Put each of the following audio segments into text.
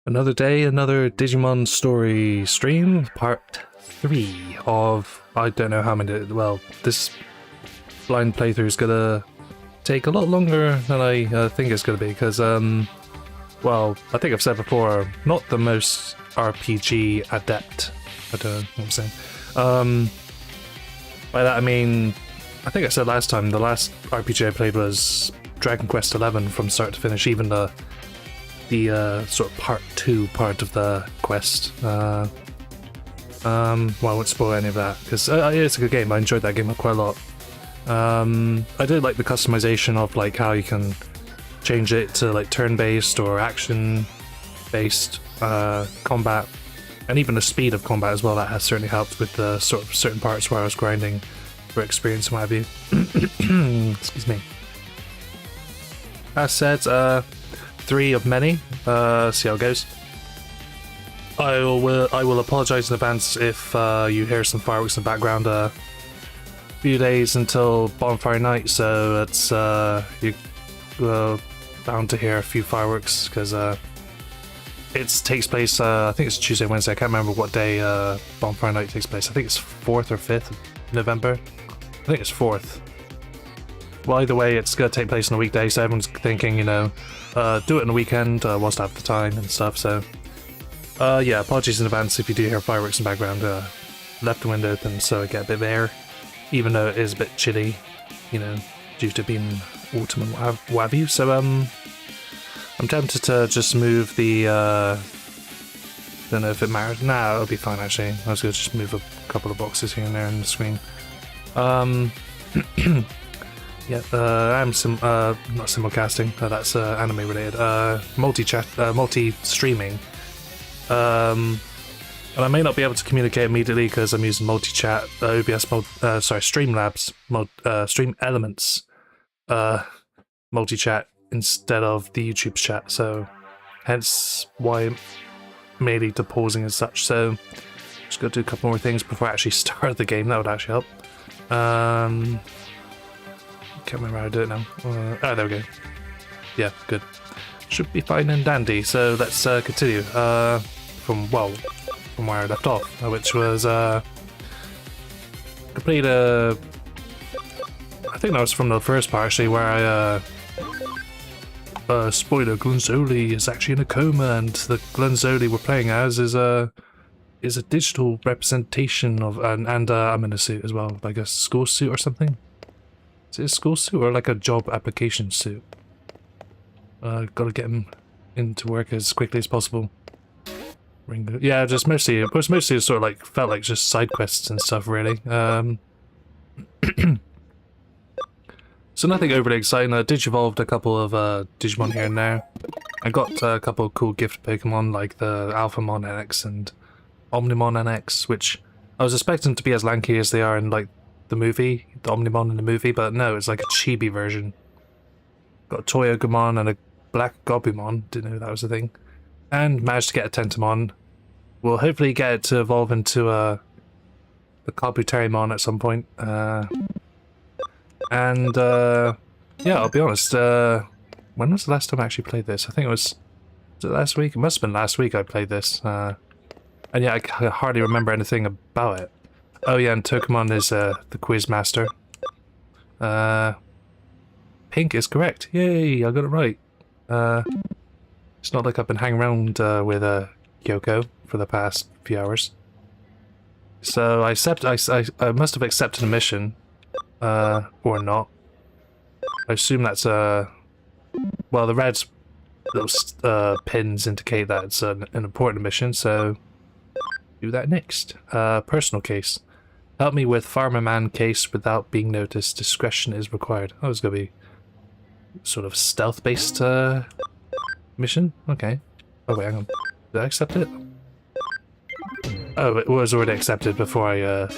Another day, another Digimon story stream, part 3 of, I don't know how many, well, this blind playthrough is gonna take a lot longer than I think it's gonna be, because, well, I think I've said before, not the most RPG adept, I don't know what I'm saying. By that I mean, I think I said last time, the last RPG I played was Dragon Quest XI from start to finish, even the sort of part 2 part of the quest. Well, I won't spoil any of that, because it's a good game. I enjoyed that game quite a lot. I did like the customization of like how you can change it to like turn-based or action, based combat, and even the speed of combat as well. That has certainly helped with the sort of certain parts where I was grinding for experience and what have you. Excuse me. As said, 3 of many. See how it goes. I will apologise in advance if you hear some fireworks in the background. Few days until bonfire night, so it's you're bound to hear a few fireworks because it takes place. I think it's Tuesday, Wednesday. I can't remember what day bonfire night takes place. I think it's 4th or 5th of November. I think it's 4th. Well, either way, it's gonna take place on a weekday, so everyone's thinking, you know, do it on the weekend whilst I have the time and stuff. So, yeah, apologies in advance if you do hear fireworks in the background. Left the window open so I get a bit of air, even though it is a bit chilly, you know, due to being autumn and what have you. So, I'm tempted to just move the. Don't know if it matters. Nah, it'll be fine actually. I was gonna just move a couple of boxes here and there on the screen. Yeah, I'm not simulcasting. That's anime related. Multi-streaming. And I may not be able to communicate immediately because I'm using multi-chat, OBS Streamlabs, Stream Elements, multi-chat instead of the YouTube chat. So, hence why it may lead to pausing and such. So, just gotta do a couple more things before I actually start the game. That would actually help. Can't remember how to do it now. Oh, there we go. Yeah, good. Should be fine and dandy. So let's continue from where I left off, which was complete I think that was from the first part actually, where I spoiler, Glunzoli is actually in a coma, and the Glunzoli we're playing as is a digital representation of and I'm in a suit as well, like a school suit or something. Is it a school suit or like a job application suit? Gotta get him into work as quickly as possible. Ringo. Yeah, just mostly, it was mostly sort of like, felt like just side quests and stuff really. So nothing overly exciting. I digivolved a couple of Digimon here and there. I got a couple of cool gift Pokemon like the Alphamon NX and Omnimon NX, which I was expecting to be as lanky as they are in like the movie, the Omnimon in the movie, but no, it's like a chibi version. Got a Toyogumon and a Black Gobumon, didn't know that was a thing. And managed to get a Tentamon. We'll hopefully get it to evolve into the Kabuterimon at some point. Yeah, I'll be honest, when was the last time I actually played this? I think was it last week? It must have been last week I played this. And yeah, I hardly remember anything about it. Oh yeah, and Tokumon is the quiz master. Pink is correct. Yay, I got it right. It's not like I've been hanging around with Kyoko for the past few hours. So I must have accepted a mission, or not. I assume that's well, the red little pins indicate that it's an important mission, so do that next. Personal case. Help me with Farmer Man case without being noticed. Discretion is required. Oh, it's gonna be sort of stealth-based mission? Okay. Oh wait, hang on. Did I accept it? Oh, it was already accepted before I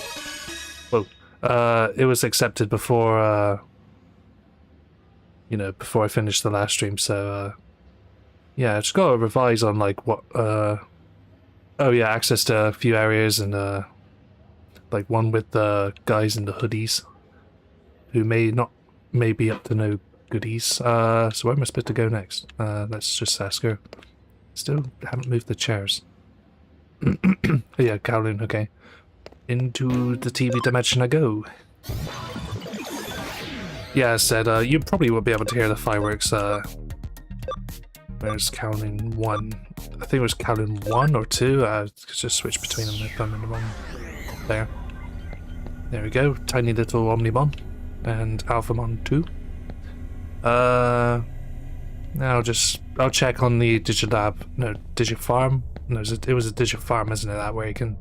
it was accepted before you know, before I finished the last stream, so yeah, I just gotta revise on like what oh yeah, access to a few areas and like one with the guys in the hoodies who may be up to no goodies. So where am I supposed to go next? Let's just ask her. Still haven't moved the chairs. Yeah, Kowloon, okay. Into the TV dimension I go. Yeah, I said, you probably won't be able to hear the fireworks. Where's Kowloon 1? I think it was Kowloon 1 or 2. Just switch between them if I'm in the wrong. There. There we go. Tiny little Omnimon. And Alphamon 2. Now I'll check on the Digilab. No, Digifarm. No, it was a Digifarm, isn't it? That where you can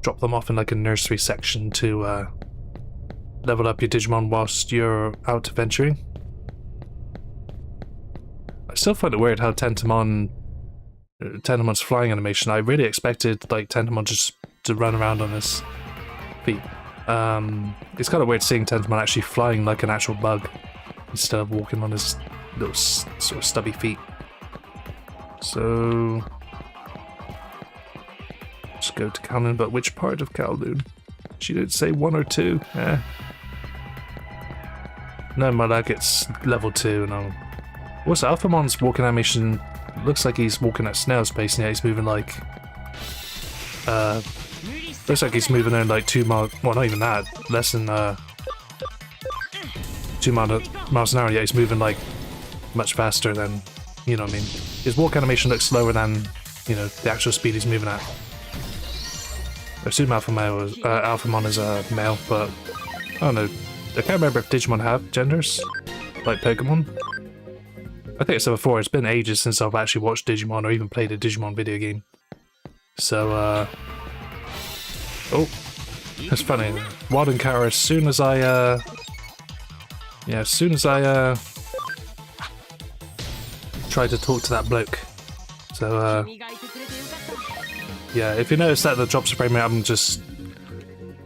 drop them off in like a nursery section to level up your Digimon whilst you're out adventuring. I still find it weird how Tentamon Tentomon's flying animation. I really expected like Tentomon just to run around on his feet. It's kind of weird seeing Tentomon actually flying like an actual bug instead of walking on his little sort of stubby feet. So let's go to Kowloon, but which part of Kowloon? She didn't say 1 or 2. No, my lag, it's level 2 and I'll... What's Alphamon's walking animation? Looks like he's walking at snail's pace, and yeah, he's moving like... looks like he's moving in like 2 miles... Well, not even that. Less than 2 miles an hour. Yeah, he's moving like much faster than... You know what I mean? His walk animation looks slower than, you know, the actual speed he's moving at. I assume Alphamon is a male, but I don't know. I can't remember if Digimon have genders, like Pokemon. I think I said before, it's been ages since I've actually watched Digimon or even played a Digimon video game. So, oh, that's funny. Wild Encounter, as soon as I, tried to talk to that bloke. So, yeah, if you notice that the drops are frame rate, I'm just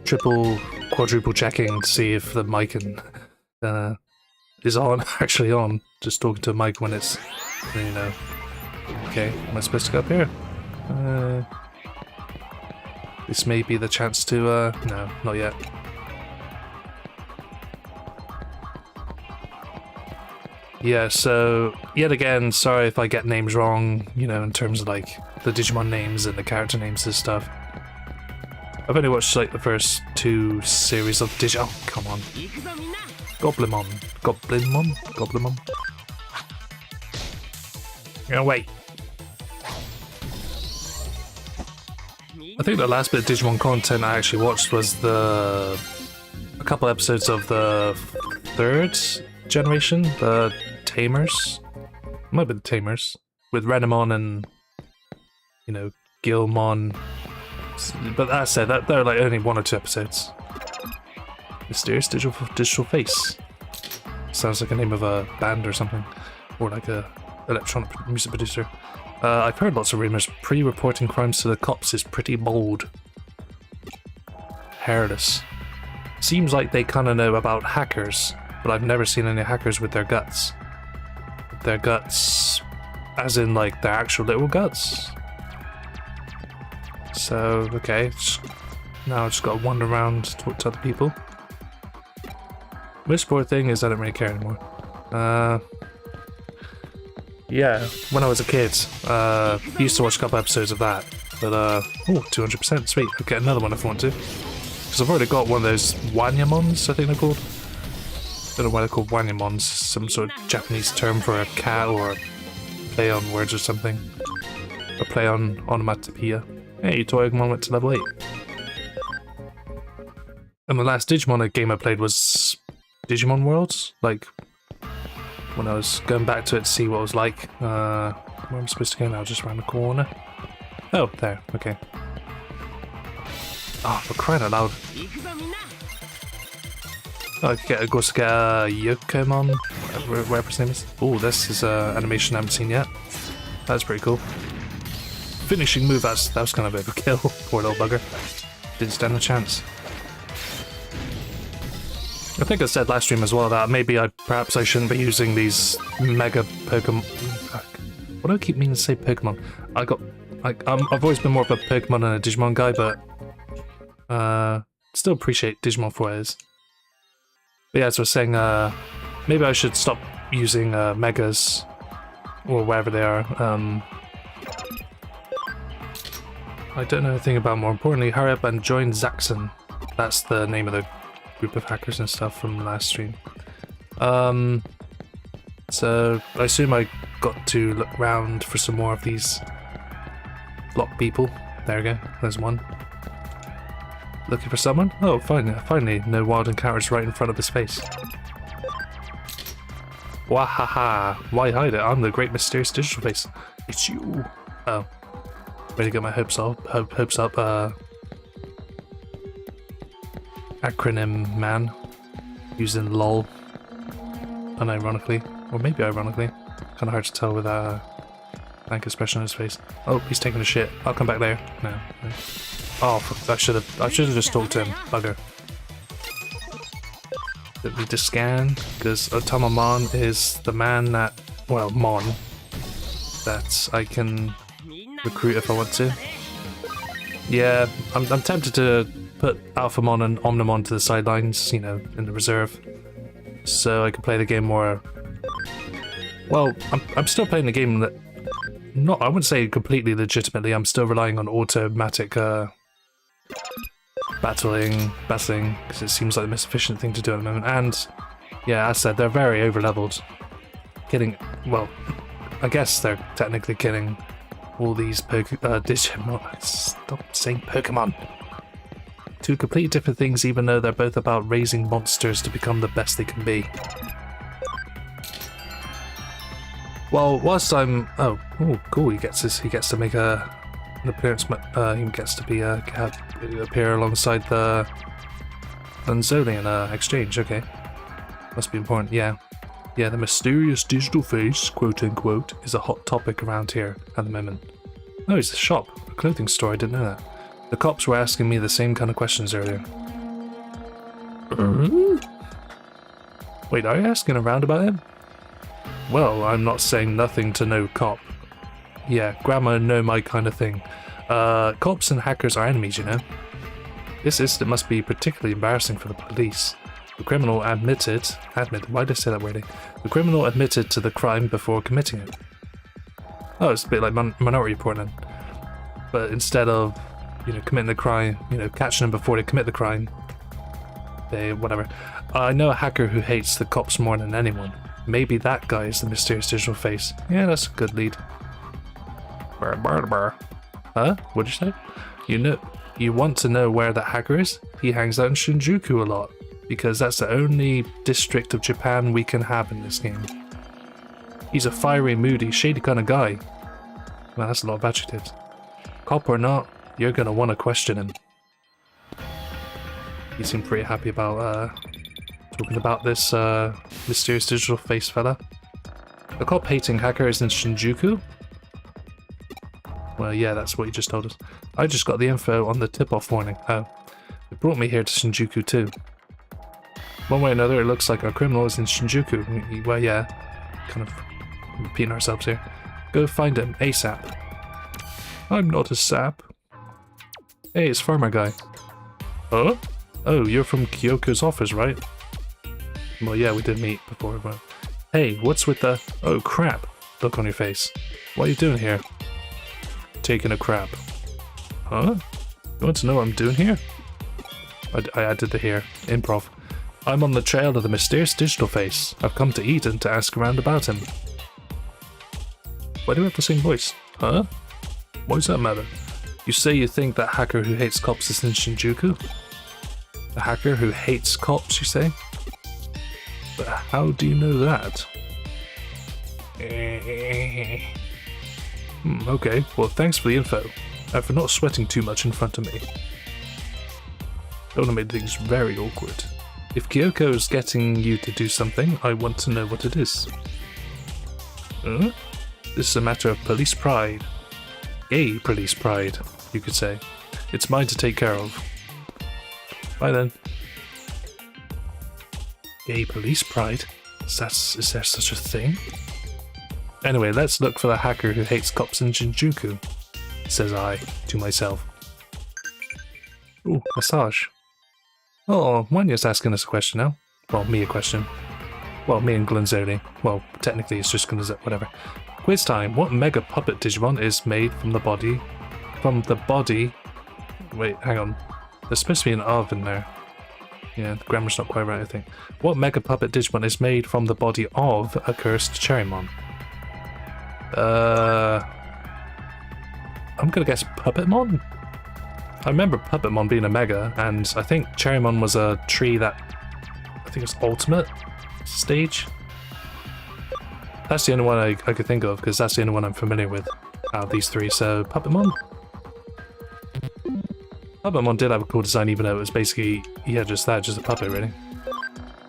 triple, quadruple checking to see if the mic is on, actually on. Just talking to a mic when it's, you know. Okay, am I supposed to go up here? This may be the chance to, no, not yet. Yeah, so, yet again, sorry if I get names wrong, you know, in terms of, like, the Digimon names and the character names and stuff. I've only watched, like, the first 2 series of Digimon. Oh, come on. Goblimon. Goblimon? Goblimon? Yeah, wait. I think the last bit of Digimon content I actually watched was a couple episodes of the 3rd generation, the Tamers. Might be the Tamers. With Renamon and, you know, Gilmon. But that said, they're like only 1 or 2 episodes. Mysterious digital face. Sounds like a name of a band or something. Or like a electronic music producer. I've heard lots of rumors. Pre-reporting crimes to the cops is pretty bold. Hairless. Seems like they kind of know about hackers, but I've never seen any hackers with their guts. Their guts, as in like their actual little guts. So, okay, now I just gotta wander around, talk to other people. Most important thing is I don't really care anymore. Yeah, when I was a kid, used to watch a couple episodes of that, but oh, 200%, sweet, I'll get another one if I want to. Because I've already got one of those Wanyamons, I think they're called. Don't know why they're called Wanyamons, some sort of Japanese term for a cat or a play on words or something. A play on onomatopoeia. Hey, Toyagmon went to level 8. And the last Digimon game I played was Digimon Worlds, like when I was going back to it to see what it was like. Where am I supposed to go now? Just around the corner? Oh, there, okay. Oh, for crying out loud. Oh, I could get a Yokomon, whatever his name is. Oh, this is an animation I haven't seen yet. That's pretty cool. Finishing move, that was kind of a bit of a kill. Poor little bugger. Didn't stand a chance. I think I said last stream as well that maybe perhaps I shouldn't be using these mega Pokemon. What do I keep meaning to say Pokemon? I've always been more of a Pokemon and a Digimon guy, but still appreciate Digimon for what it is. But yeah, as I was saying, maybe I should stop using megas or wherever they are. I don't know anything about, more importantly, hurry up and join Zaxxon. That's the name of the group of hackers and stuff from the last stream. So I assume I got to look around for some more of these block people. There we go, there's one. Looking for someone? Oh, finally, no wild encounters right in front of his face. Wahaha! Why hide it? I'm the great mysterious digital face. It's you. Oh. Way to get my hopes up, acronym man. Using LOL. Unironically. Or maybe ironically. Kinda hard to tell with Blank expression on his face. Oh, he's taking a shit. I'll come back there. No. No. Oh, fuck, I should have just talked to him. Bugger. Don't need to scan, because Otamamon is the man that, well, Mon, that I can recruit if I want to. Yeah, I'm tempted to put Alphamon and Omnimon to the sidelines, you know, in the reserve, so I can play the game more. Well, I'm still playing the game that, not, I wouldn't say completely legitimately. I'm still relying on automatic battling, because it seems like the most efficient thing to do at the moment. And yeah, as I said, they're very over-leveled. Killing, well, I guess they're technically killing all these Digimon. Stop saying Pokemon. Two completely different things, even though they're both about raising monsters to become the best they can be. Well, whilst I'm, oh, cool. He gets to make an appearance. He gets to appear alongside the Lanzoli in exchange. Okay, must be important. Yeah. The mysterious digital face, quote unquote, is a hot topic around here at the moment. Oh, it's a shop, a clothing store. I didn't know that. The cops were asking me the same kind of questions earlier. Wait, are you asking around about him? Well, I'm not saying nothing to no cop. Yeah, grammar, no my kind of thing. Cops and hackers are enemies, you know. This incident must be particularly embarrassing for the police. The criminal admitted, why did I say that wording? The criminal admitted to the crime before committing it. Oh, it's a bit like Minority Report then. But instead of, you know, committing the crime, you know, catching them before they commit the crime, they, whatever. I know a hacker who hates the cops more than anyone. Maybe that guy is the mysterious digital face. Yeah, that's a good lead. Huh? What'd you say? You want to know where that hacker is? He hangs out in Shinjuku a lot, because that's the only district of Japan we can have in this game. He's a fiery, moody, shady kind of guy. Well, that's a lot of adjectives. Cop or not, you're gonna want to question him. He seemed pretty happy about talking about this mysterious digital face fella. The cop hating hacker is in Shinjuku? Well, yeah, that's what you just told us. I just got the info on the tip-off warning. Oh, it brought me here to Shinjuku too. One way or another, it looks like our criminal is in Shinjuku. Well, yeah, kind of repeating ourselves here. Go find him, ASAP. I'm not a sap. Hey, it's Farmer Guy. Huh? Oh, you're from Kyoko's office, right? Well, yeah, we did meet before, but... Hey, what's with the... Oh, crap. Look on your face. What are you doing here? Taking a crap. Huh? You want to know what I'm doing here? I added the here. Improv. I'm on the trail of the mysterious digital face. I've come to eat and to ask around about him. Why do we have the same voice? Huh? Why does that matter? You say you think that hacker who hates cops is in Shinjuku? The hacker who hates cops, you say? But how do you know that? Okay, well thanks for the info, and for not sweating too much in front of me. Don't want to make things very awkward. If Kyoko is getting you to do something, I want to know what it is. Huh? This is a matter of police pride. Gay police pride, you could say. It's mine to take care of. Bye then. Gay police pride? Is there such a thing? Anyway, let's look for the hacker who hates cops in Shinjuku, says I to myself. Ooh, massage. Oh, Wanya's asking us a question now. Well, me a question. Well, me and Glanzoli. Well, technically it's just Glanzoli, whatever. Quiz time. What mega puppet Digimon is made from the body... Wait, hang on. There's supposed to be an oven there. Yeah, the grammar's not quite right, I think. What mega puppet Digimon is made from the body of a cursed Cherrymon? I'm gonna guess Puppetmon? I remember Puppetmon being a mega, and I think Cherrymon was a tree that... I think it was Ultimate stage? That's the only one I could think of, because that's the only one I'm familiar with out of these three, so Puppetmon? Puppetmon did have a cool design, even though it was basically, yeah, just a puppet, really.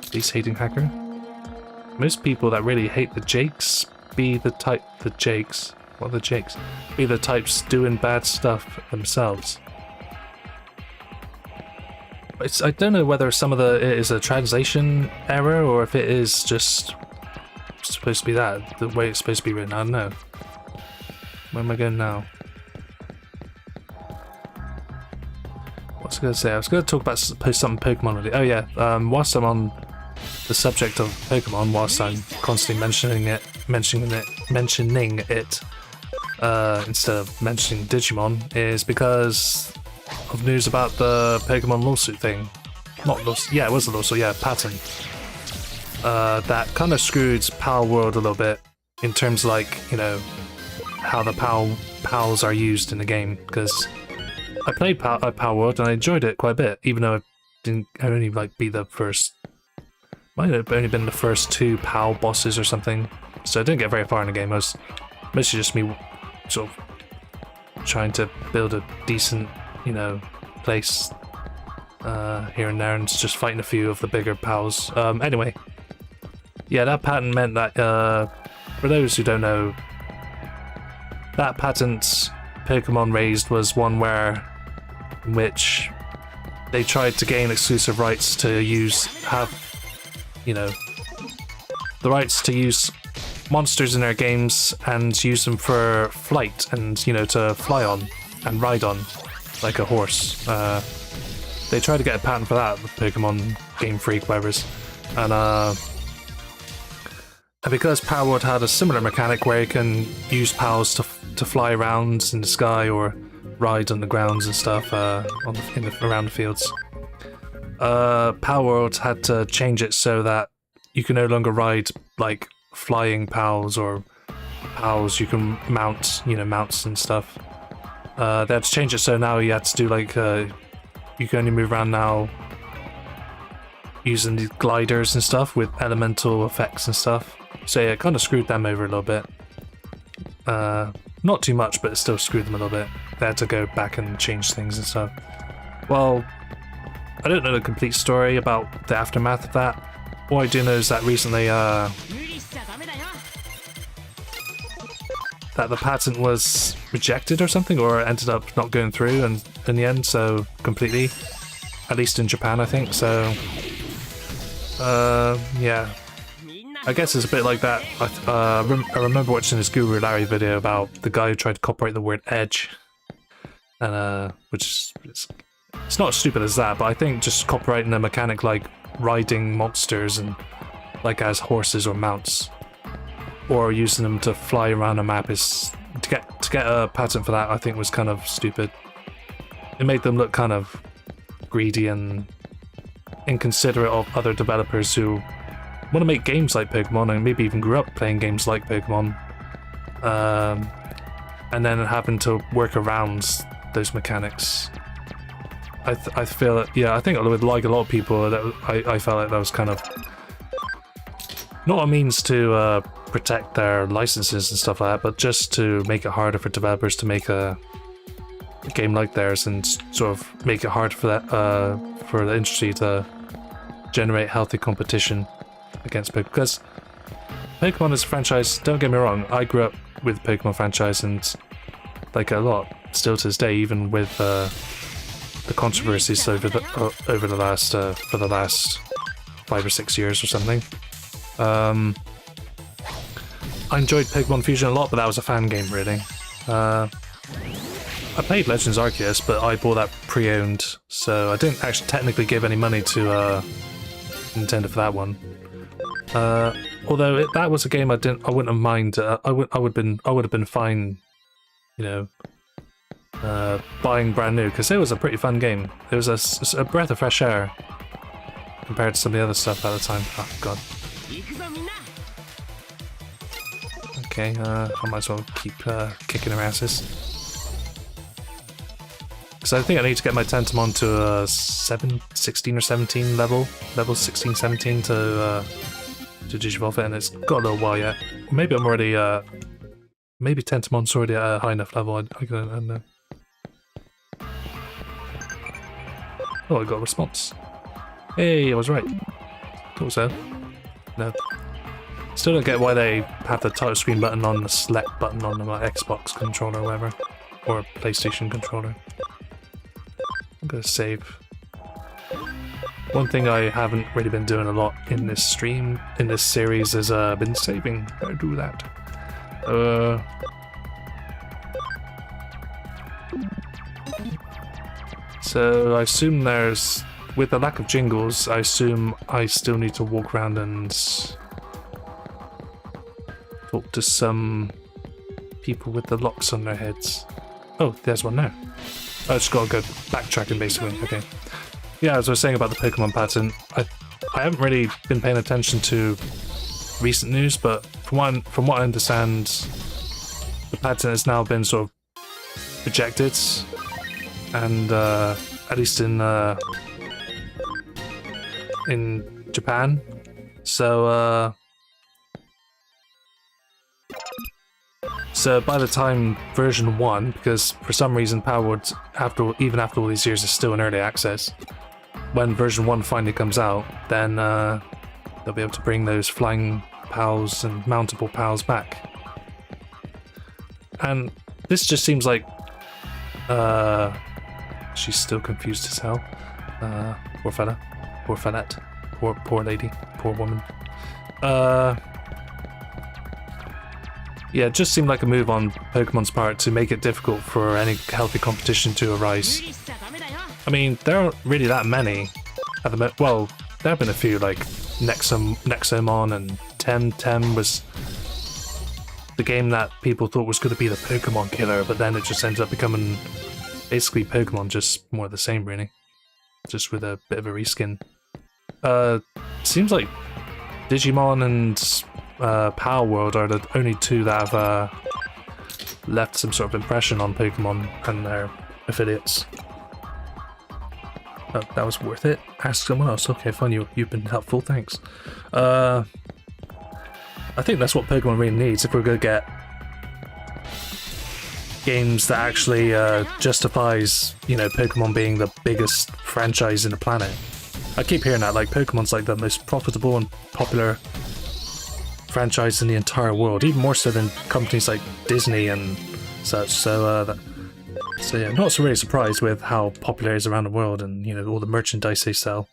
Police hating hacker. Most people that really hate the Jakes be the type, the Jakes, What are the jakes? Be the types doing bad stuff themselves. I don't know whether some of it is a translation error or if it is just supposed to be that, the way it's supposed to be written. I don't know. Where am I going now? What was I going to say? I was going to talk about something Pokemon really. Oh yeah, whilst I'm on the subject of Pokemon, whilst I'm constantly mentioning it instead of mentioning Digimon, is because of news about the Pokemon lawsuit thing. Not lawsuit, yeah, it was a lawsuit, yeah, patent. That kind of screwed Pal World a little bit in terms of, like, you know, how the pals are used in the game, because I played Pal World and I enjoyed it quite a bit, even though I only like be the first, might have only been the first 2 pal bosses or something, so I didn't get very far in the game. I was mostly just me sort of trying to build a decent, you know, place here and there, and just fighting a few of the bigger pals. Anyway, yeah, that patent meant that, for those who don't know, that patent Pokemon raised was one in which they tried to gain exclusive rights to the rights to use monsters in their games and use them for flight and, you know, to fly on and ride on like a horse. They tried to get a patent for that, the Pokemon Game Freak, whatever's, and because Power World had a similar mechanic where you can use pals to fly around in the sky or ride on the grounds and stuff around the fields, Power World had to change it so that you can no longer ride like flying pals or pals you can mount, you know, mounts and stuff. They had to change it so now you had to do like you can only move around now using the gliders and stuff with elemental effects and stuff. So yeah, it kind of screwed them over a little bit. Not too much, but it still screwed them a little bit. They had to go back and change things and stuff. Well, I don't know the complete story about the aftermath of that. All I do know is that recently, that the patent was rejected or something, or ended up not going through and in the end, so completely. At least in Japan, I think, so... yeah. I guess it's a bit like that. I remember watching this Guru Larry video about the guy who tried to copyright the word edge. And, which is... It's not as stupid as that, but I think just copyrighting a mechanic like riding monsters and like as horses or mounts, or using them to fly around a map is to get a patent for that. I think was kind of stupid. It made them look kind of greedy and inconsiderate of other developers who want to make games like Pokemon and maybe even grew up playing games like Pokemon, and then having to work around those mechanics. I feel that, yeah, I think with like a lot of people, that I felt like that was kind of not a means to protect their licenses and stuff like that, but just to make it harder for developers to make a game like theirs and sort of make it hard for that for the industry to generate healthy competition against Pokemon. Because Pokemon is a franchise, don't get me wrong, I grew up with the Pokemon franchise and like a lot still to this day, even with the controversies over the last for the last 5 or 6 years or something. I enjoyed Pokemon Fusion a lot, but that was a fan game really. I played Legends Arceus, but I bought that pre-owned, so I didn't actually technically give any money to Nintendo for that one. Although that was a game I wouldn't have minded. I would have been fine, you know, buying brand new, because it was a pretty fun game. It was a breath of fresh air compared to some of the other stuff at the time. Oh god. Okay, I might as well keep kicking their asses. So I think I need to get my Tentomon to a 16 or 17 level 16, 17 to Digivolve it, and it's got a little while yet. Maybe I'm already, maybe Tentomon's already at a high enough level, I don't know. Oh, I got a response. Hey, I was right. Thought so. No. Still don't get why they have the title screen button on the select button on the Xbox controller or whatever. Or PlayStation controller. I'm gonna save. One thing I haven't really been doing a lot in this stream, in this series, is been saving. Gotta do that. So I assume there's, with the lack of jingles, I assume I still need to walk around and talk to some people with the locks on their heads. Oh, there's one there. I just gotta go backtracking basically, okay. Yeah, as I was saying about the Pokemon pattern, I haven't really been paying attention to recent news, but from what I understand, the pattern has now been sort of rejected, and at least in Japan. So so by the time version 1, because for some reason Powerwood, even after all these years, is still in early access. When version 1 finally comes out, then they'll be able to bring those flying pals and mountable pals back. And this just seems like she's still confused as hell. Poor fella. Poor fellette. Poor lady. Poor woman. Yeah, it just seemed like a move on Pokemon's part to make it difficult for any healthy competition to arise. I mean, there aren't really that many at the moment. Well, there have been a few, like Nexomon and Tem was the game that people thought was going to be the Pokemon killer, but then it just ended up becoming basically Pokemon, just more of the same, really. Just with a bit of a reskin. Seems like Digimon and Power World are the only two that have left some sort of impression on Pokemon and their affiliates. Oh, that was worth it. Ask someone else. Okay, fine. You've been helpful. Thanks. I think that's what Pokemon really needs if we're gonna get games that actually justifies, you know, Pokemon being the biggest franchise in the planet. I keep hearing that, like, Pokemon's like the most profitable and popular franchise in the entire world, even more so than companies like Disney and such. So yeah, I'm not so really surprised with how popular it is around the world and, you know, all the merchandise they sell.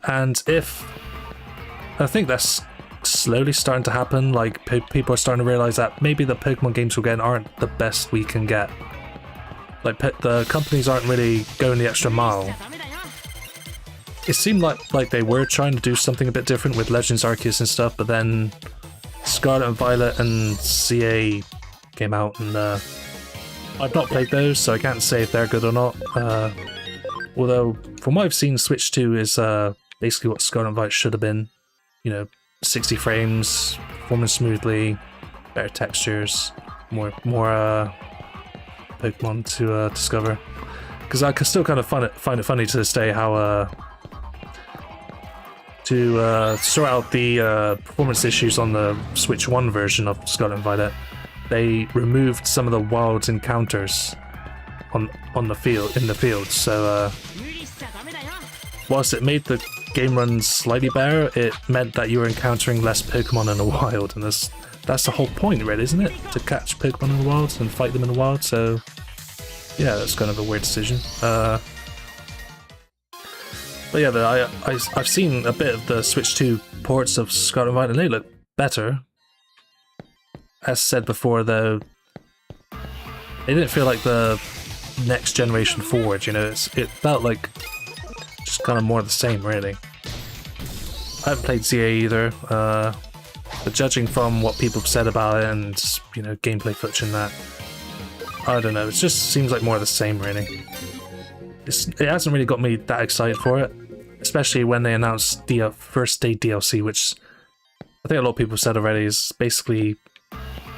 And I think that's slowly starting to happen, like people are starting to realize that maybe the Pokemon games we're getting aren't the best we can get. Like the companies aren't really going the extra mile. It seemed like they were trying to do something a bit different with Legends Arceus and stuff, but then Scarlet and Violet and CA came out, and I've not played those, so I can't say if they're good or not. Although, from what I've seen, Switch 2 is basically what Scarlet and Violet should have been. You know, 60 frames, performing smoothly, better textures, more Pokemon to discover. Because I can still kind of find it funny to this day how to sort out the performance issues on the Switch 1 version of Scarlet and Violet. They removed some of the wild encounters in the field. So whilst it made the game run slightly better, it meant that you were encountering less Pokemon in the wild, and that's the whole point, really, isn't it? To catch Pokemon in the wild and fight them in the wild. So yeah, that's kind of a weird decision. But yeah, I've seen a bit of the Switch 2 ports of Scarlet and Violet, and they look better. As said before, though, it didn't feel like the next generation forward, you know, it felt like just kind of more of the same, really. I haven't played ZA either, but judging from what people have said about it and, you know, gameplay footage and that, I don't know, it just seems like more of the same, really. It hasn't really got me that excited for it, especially when they announced the first day DLC, which I think a lot of people have said already is basically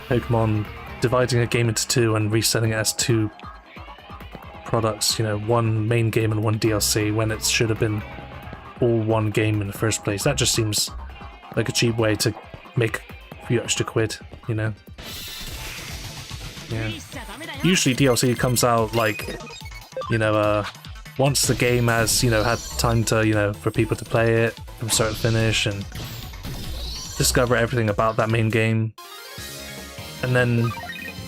Pokemon dividing a game into two and reselling it as two products, you know, one main game and one DLC, when it should have been all one game in the first place. That just seems like a cheap way to make a few extra quid, you know? Yeah. Usually DLC comes out like, you know, once the game has, you know, had time to, you know, for people to play it from start to finish, and discover everything about that main game. And then,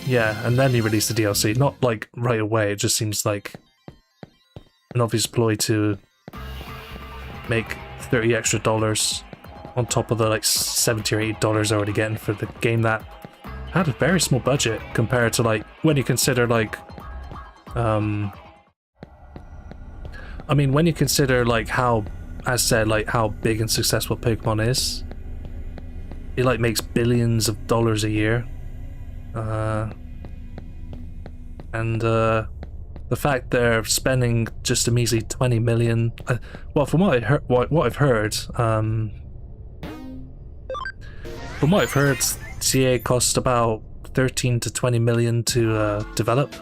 yeah, and then you release the DLC. Not like right away, it just seems like an obvious ploy to make $30 extra on top of the like $70 or $80 already getting for the game that had a very small budget compared to like when you consider like I mean when you consider like how, as said, like how big and successful Pokemon is. It like makes billions of dollars a year. And the fact they're spending just a measly 20 million. Well, from what I heard, what I've heard, from what I've heard, CA cost about 13 to 20 million to develop.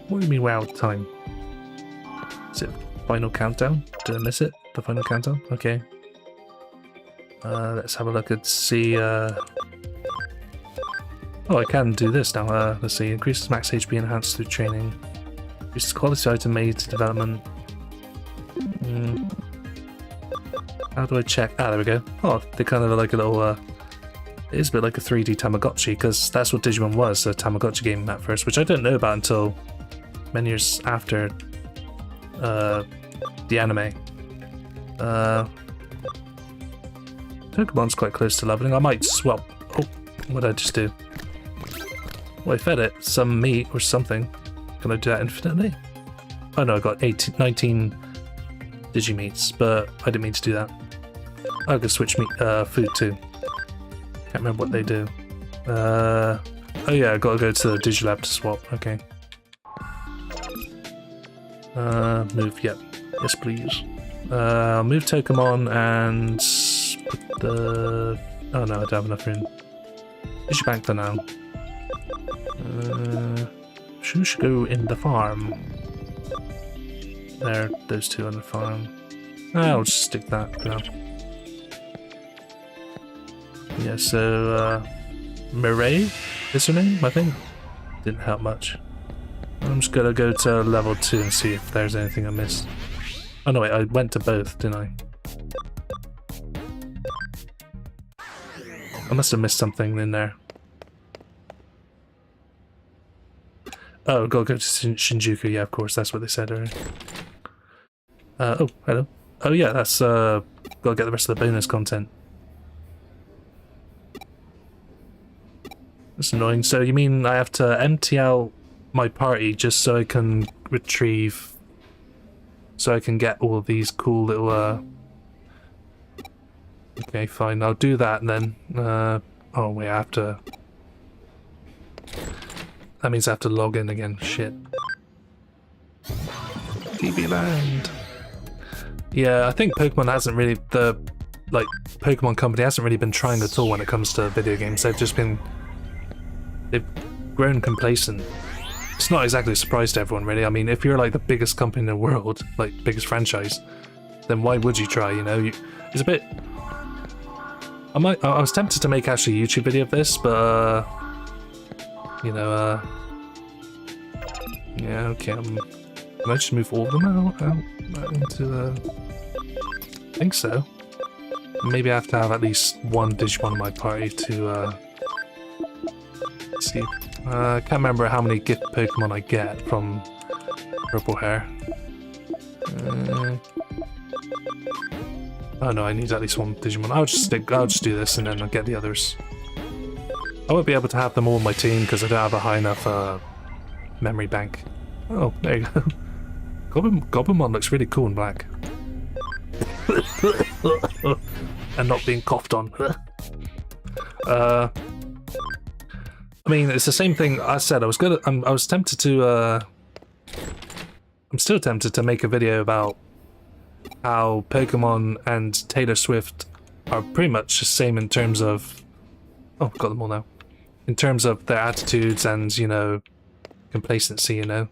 What do you mean we're out of time? Is it final countdown? Did I miss it? The final countdown? Okay. Let's have a look and see. Oh, I can do this now. Let's see. Increases max HP enhanced through training. Increases quality item made to development. How do I check? Ah, there we go. Oh, they kind of like a little. It is a bit like a 3D Tamagotchi, because that's what Digimon was, a Tamagotchi game at first, which I didn't know about until many years after the anime. Pokemon's quite close to leveling. I might swap. Oh, what did I just do? Well, I fed it some meat or something. Can I do that infinitely? Oh no, I got 19 Digimeats, but I didn't mean to do that. I could switch meat, food too. Can't remember what they do. Oh yeah, I gotta go to the Digilab to swap. Okay. Move, yep. Yes, please. I'll move Tokamon and put the... Oh no, I don't have enough room. Digibank for now. Should go in the farm. There, those two on the farm. I'll just stick that for now. Yeah, so, Mireille is her name, I think? Didn't help much. I'm just gonna go to level 2 and see if there's anything I missed. Oh no wait, I went to both, didn't I? I must have missed something in there. Oh, gotta go to Shinjuku, yeah, of course, that's what they said earlier. Oh, hello. Oh yeah, that's, gotta get the rest of the bonus content. That's annoying. So you mean I have to empty out my party just so I can retrieve... So I can get all of these cool little, Okay, fine, I'll do that then. Oh wait, I have to... That means I have to log in again, shit. TV Land! Yeah, I think Pokemon hasn't really... Pokemon Company hasn't really been trying at all when it comes to video games. They've just been... They've grown complacent. It's not exactly a surprise to everyone, really. I mean, if you're like the biggest company in the world, like biggest franchise, then why would you try, you know? It's a bit... I was tempted to make actually a YouTube video of this, but you know, yeah, okay, can I just move all of them out into the... I think so. Maybe I have to have at least one Digimon in my party to, let's see. I can't remember how many gift Pokemon I get from Purple Hair. Oh no, I need at least one Digimon. I'll just do this and then I'll get the others. I won't be able to have them all in my team because I don't have a high enough memory bank. Oh, there you go. Goblinmon looks really cool in black. And not being coughed on. I mean, it's the same thing I said. I was tempted to, I'm still tempted to make a video about how Pokemon and Taylor Swift are pretty much the same in terms of... Oh, got them all now. In terms of their attitudes and, you know, complacency, you know.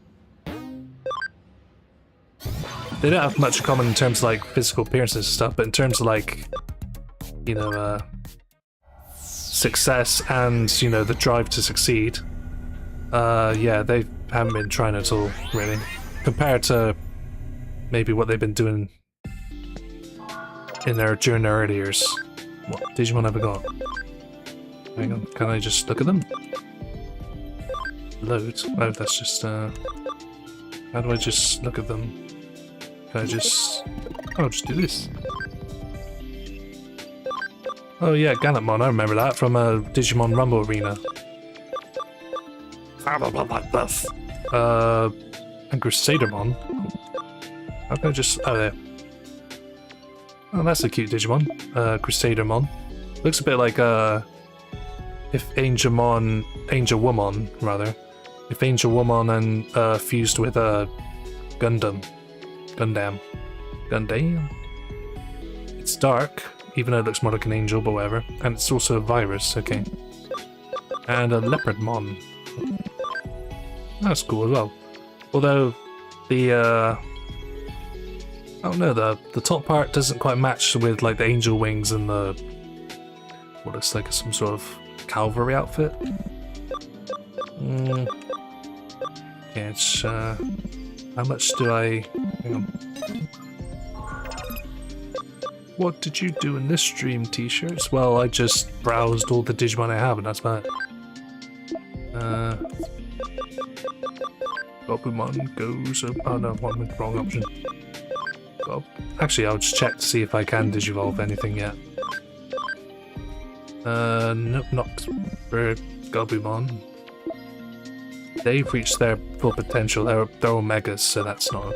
They don't have much in common in terms of, like, physical appearances and stuff, but in terms of, like, you know, success and, you know, the drive to succeed, yeah, they haven't been trying at all, really. Compared to maybe what they've been doing in there during their early years. What Digimon have I got? Hang on, can I just look at them? Loads? Oh, that's just, how do I just look at them? Can I just... Oh, I'll just do this. Oh yeah, Gallantmon, I remember that from Digimon Rumble Arena. And Crusadermon. How can I just... Oh, there. Oh, that's a cute Digimon. Crusadermon. Looks a bit like, if Angel Woman, rather. If Angel Woman and, fused with, Gundam. It's dark, even though it looks more like an angel, but whatever. And it's also a virus, okay. And a Leopardmon. That's cool as well. Although, the, oh no, the top part doesn't quite match with, like, the angel wings and the... what looks like some sort of cavalry outfit. Yeah, it's, how much do I... Hang on. What did you do in this stream, T-shirts? Well, I just browsed all the Digimon I have, and that's about it. Gobumon goes... Oh no, one with the wrong option. Actually, I'll just check to see if I can Digivolve anything yet. Nope, not for Gobumon. They've reached their full potential. They're Omegas, so that's not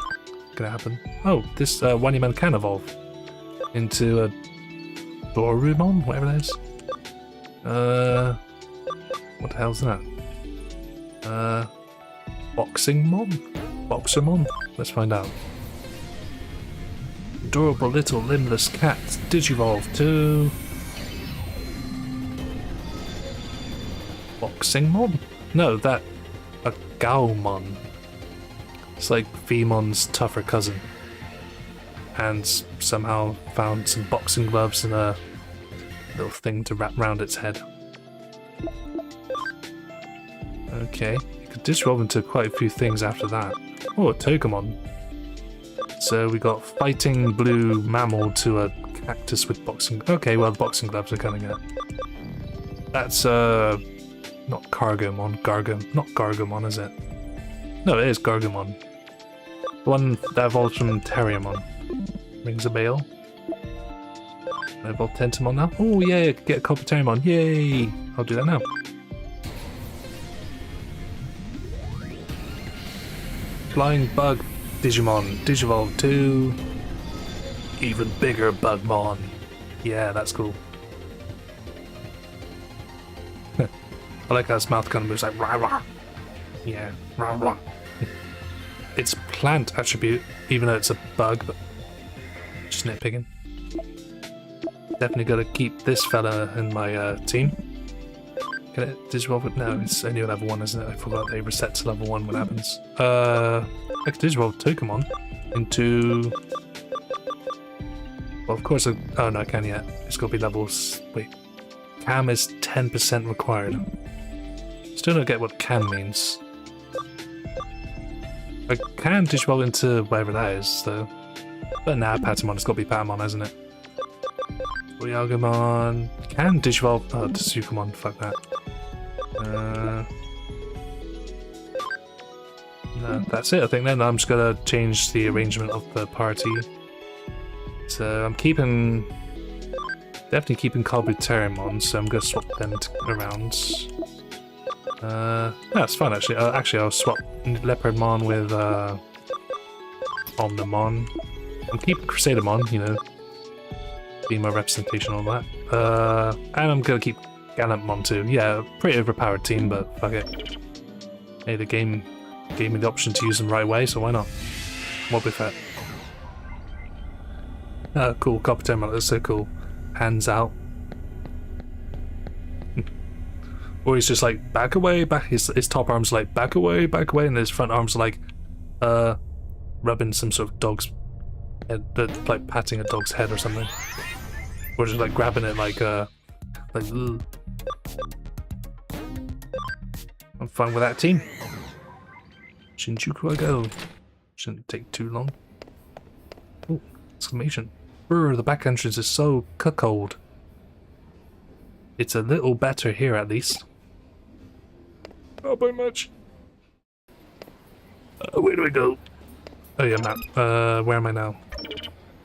gonna happen. Oh, this Wanyuman can evolve into a Dorumon, whatever that is. What the hell's that? Boxermon? Let's find out. Adorable little limbless cat. Digivolve to... Boxingmon? No, that... a Gaomon. It's like Veemon's tougher cousin. And somehow found some boxing gloves and a little thing to wrap round its head. Okay, you could digivolve into quite a few things after that. Oh, a Togemon. So we got fighting blue mammal to a cactus with boxing... Okay, well the boxing gloves are coming out. That's not Cargomon, not Gargomon, is it? No, it is Gargomon. The one that evolves from Terriermon. Rings a bell. I evolve Tentamon now? Oh yeah, I could get a Copper Terriermon, yay! I'll do that now. Flying Bug Digimon, Digivolve to... even bigger Bugmon. Yeah, that's cool. I like how his mouth kind of moves like rah rah. Yeah, rah rah. It's plant attribute, even though it's a bug, but just nitpicking. Definitely gotta keep this fella in my team. Can it Digivolve it? No, it's only level 1, isn't it? I forgot they reset to level 1 when it happens. I could Digivolve Togemon into... Well, of course, oh no, I can't yet. It's gotta be levels... Wait. Cam is 10% required. Still don't get what can means. I can Digivolve into whatever that is, though. But nah, Patamon, it's gotta be Patamon, hasn't it? Oyagumon... Can Digivolve... Oh, Tsukumon, fuck that. No, that's it, I think then. I'm just gonna change the arrangement of the party. So I'm keeping... Definitely keeping Kabuterimon, so I'm gonna swap them around. That's fun actually. Actually, I'll swap Leopardmon with Omnimon. I'm keeping Crusadermon, you know, be my representation on that. And I'm gonna keep Gallantmon too. Yeah, pretty overpowered team, but fuck it. Hey, the game gave me the option to use them right away, so why not? What with that? Oh, cool. Kabuterimon, that's so cool. Hands out. Or he's just like, back away, back. His top arm's like, back away, and his front arm's like, rubbing some sort of dog's head, like patting a dog's head or something. Or just like grabbing it like, ugh. I'm fine with that team. Shinjuku I go. Shouldn't take too long. Oh, exclamation. Brr, the back entrance is so cuckold. It's a little better here at least. Not by much. Where do I go? Oh yeah, map. Where am I now?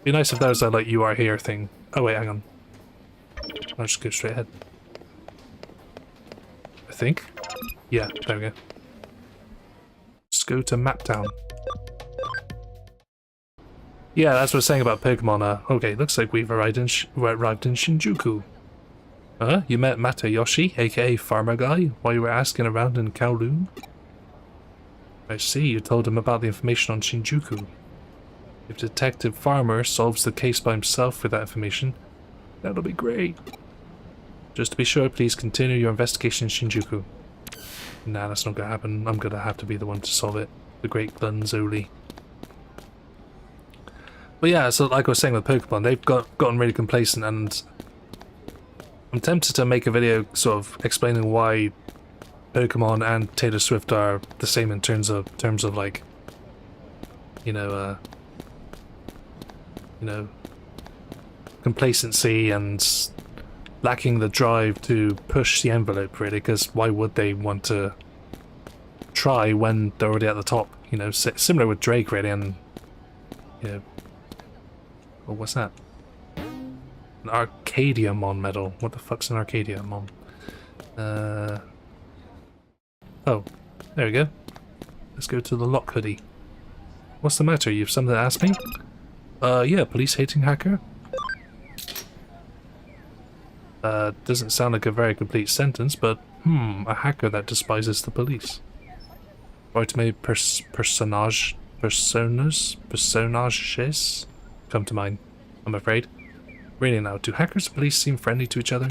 Be nice if there was a like you are here thing. Oh wait, hang on. I'll just go straight ahead. I think. Yeah, there we go. Just go to Map Town. Yeah, that's what I was saying about Pokemon. Okay, looks like we've arrived in Shinjuku. You met Matayoshi, aka Farmer Guy, while you were asking around in Kowloon? I see, you told him about the information on Shinjuku. If Detective Farmer solves the case by himself with that information, that'll be great. Just to be sure, please continue your investigation in Shinjuku. Nah, that's not gonna happen. I'm gonna have to be the one to solve it. The great Glunzoli. But yeah, so like I was saying with Pokemon, they've gotten really complacent, and I'm tempted to make a video sort of explaining why Pokemon and Taylor Swift are the same in terms of like, you know, complacency and lacking the drive to push the envelope, really, because why would they want to try when they're already at the top? You know, similar with Drake, really, and, you know, oh, what's that? An Arcadiamon medal. What the fuck's an Arcadiamon? Oh, there we go. Let's go to the lock hoodie. What's the matter? You've something to ask me? Yeah, police-hating hacker? Doesn't sound like a very complete sentence, but, a hacker that despises the police. Ultimate personages come to mind, I'm afraid. Really now, do hackers and police seem friendly to each other?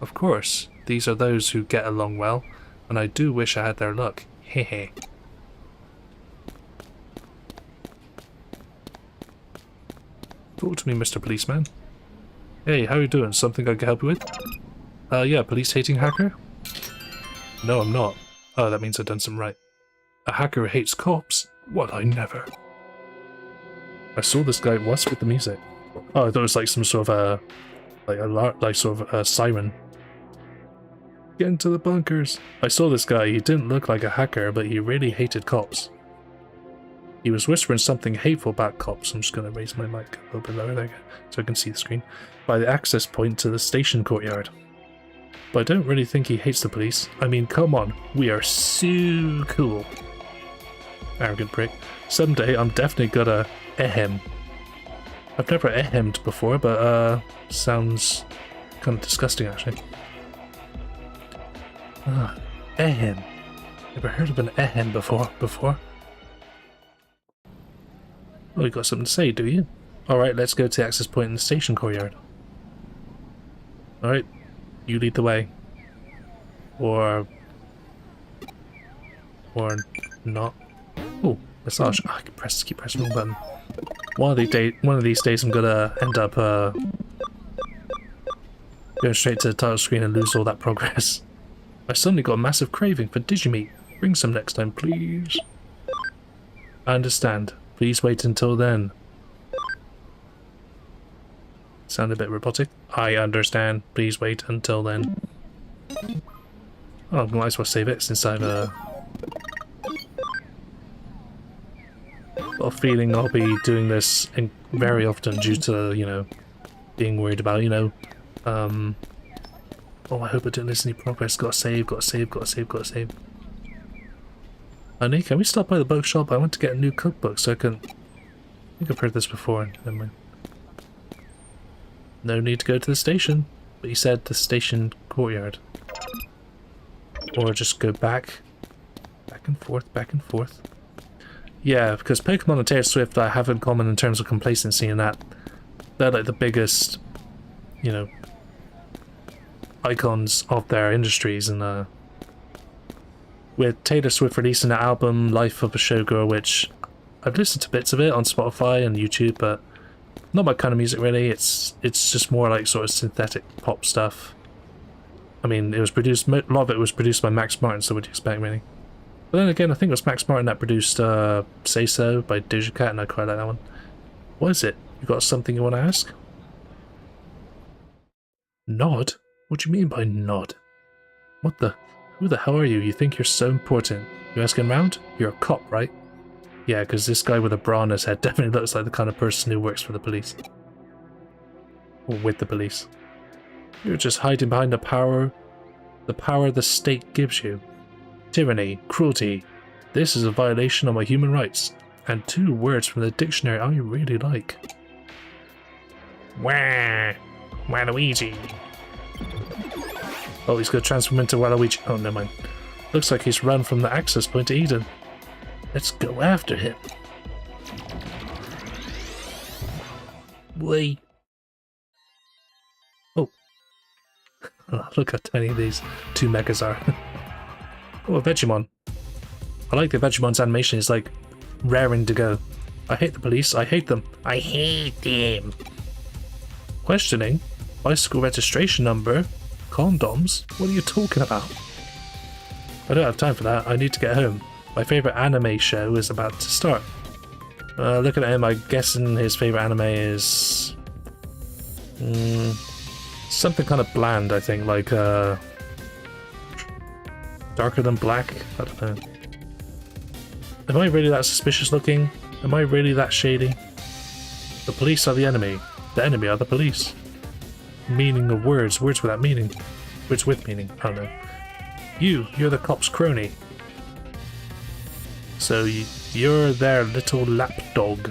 Of course, these are those who get along well, and I do wish I had their luck. Hehe. Talk to me, Mr. Policeman. Hey, how you doing? Something I can help you with? Yeah, police-hating hacker? No, I'm not. Oh, that means I've done something right. A hacker who hates cops? What, I never. I saw this guy once with the music. Oh, I thought it was like some sort of a siren. Get into the bunkers. I saw this guy. He didn't look like a hacker, but he really hated cops. He was whispering something hateful about cops. I'm just going to raise my mic a little bit lower there so I can see the screen. By the access point to the station courtyard. But I don't really think he hates the police. I mean, come on. We are so cool. Arrogant prick. Someday I'm definitely gonna ahem. I've never ahemed before, but sounds kind of disgusting actually. Ahem. Never heard of an ahem before? Oh, you got something to say, do you? Alright, let's go to the access point in the station courtyard. Alright, you lead the way. Or not. Oh, massage. Oh, I can keep pressing the wrong button. One of these days I'm gonna end up going straight to the title screen and lose all that progress. I suddenly got a massive craving for Digimeat. Bring some next time, please. I understand. Please wait until then. Sound a bit robotic. I understand. Please wait until then. Oh, I might as well save it since I've got a feeling I'll be doing this very often due to, you know, being worried about, you know, oh, I hope I didn't miss any progress. Gotta save. Honey, can we stop by the bookshop? I want to get a new cookbook so I can... I think I've heard this before. Never mind. No need to go to the station. But you said the station courtyard. Or just go back and forth. Yeah, because Pokemon and Taylor Swift I have in common in terms of complacency and that. They're like the biggest, you know, icons of their industries, and with Taylor Swift releasing the album Life of a Showgirl, which I've listened to bits of it on Spotify and YouTube, but not my kind of music really. It's just more like sort of synthetic pop stuff. I mean, it was produced, a lot of it was produced by Max Martin, so what do you expect really? But then again, I think it was Max Martin that produced Say So by Doja Cat, and I quite like that one. What is it? You got something you want to ask? Nod? What do you mean by nod? What the? Who the hell are you? You think you're so important? You asking around? You're a cop, right? Yeah, because this guy with a bra on his head definitely looks like the kind of person who works for the police. Or with the police. You're just hiding behind the power the state gives you. Tyranny, cruelty. This is a violation of my human rights. And 2 words from the dictionary I really like. Wah! Waluigi. Oh, he's going to transform into Waluigi. Oh, never mind. Looks like he's run from the access point to Eden. Let's go after him. Wait. Oh. Look how tiny these 2 mechas are. Oh, a Vegemon. I like the Vegemon's animation. It's like raring to go. I hate the police. I hate them. I hate them. Questioning? Bicycle registration number? Condoms? What are you talking about? I don't have time for that. I need to get home. My favourite anime show is about to start. Looking at him, I'm guessing his favourite anime is... something kind of bland, I think, like Darker Than Black? I don't know. Am I really that suspicious looking? Am I really that shady? The police are the enemy. The enemy are the police. Meaning of words. Words without meaning. Words with meaning. I don't know. You're the cop's crony. So you're their little lapdog.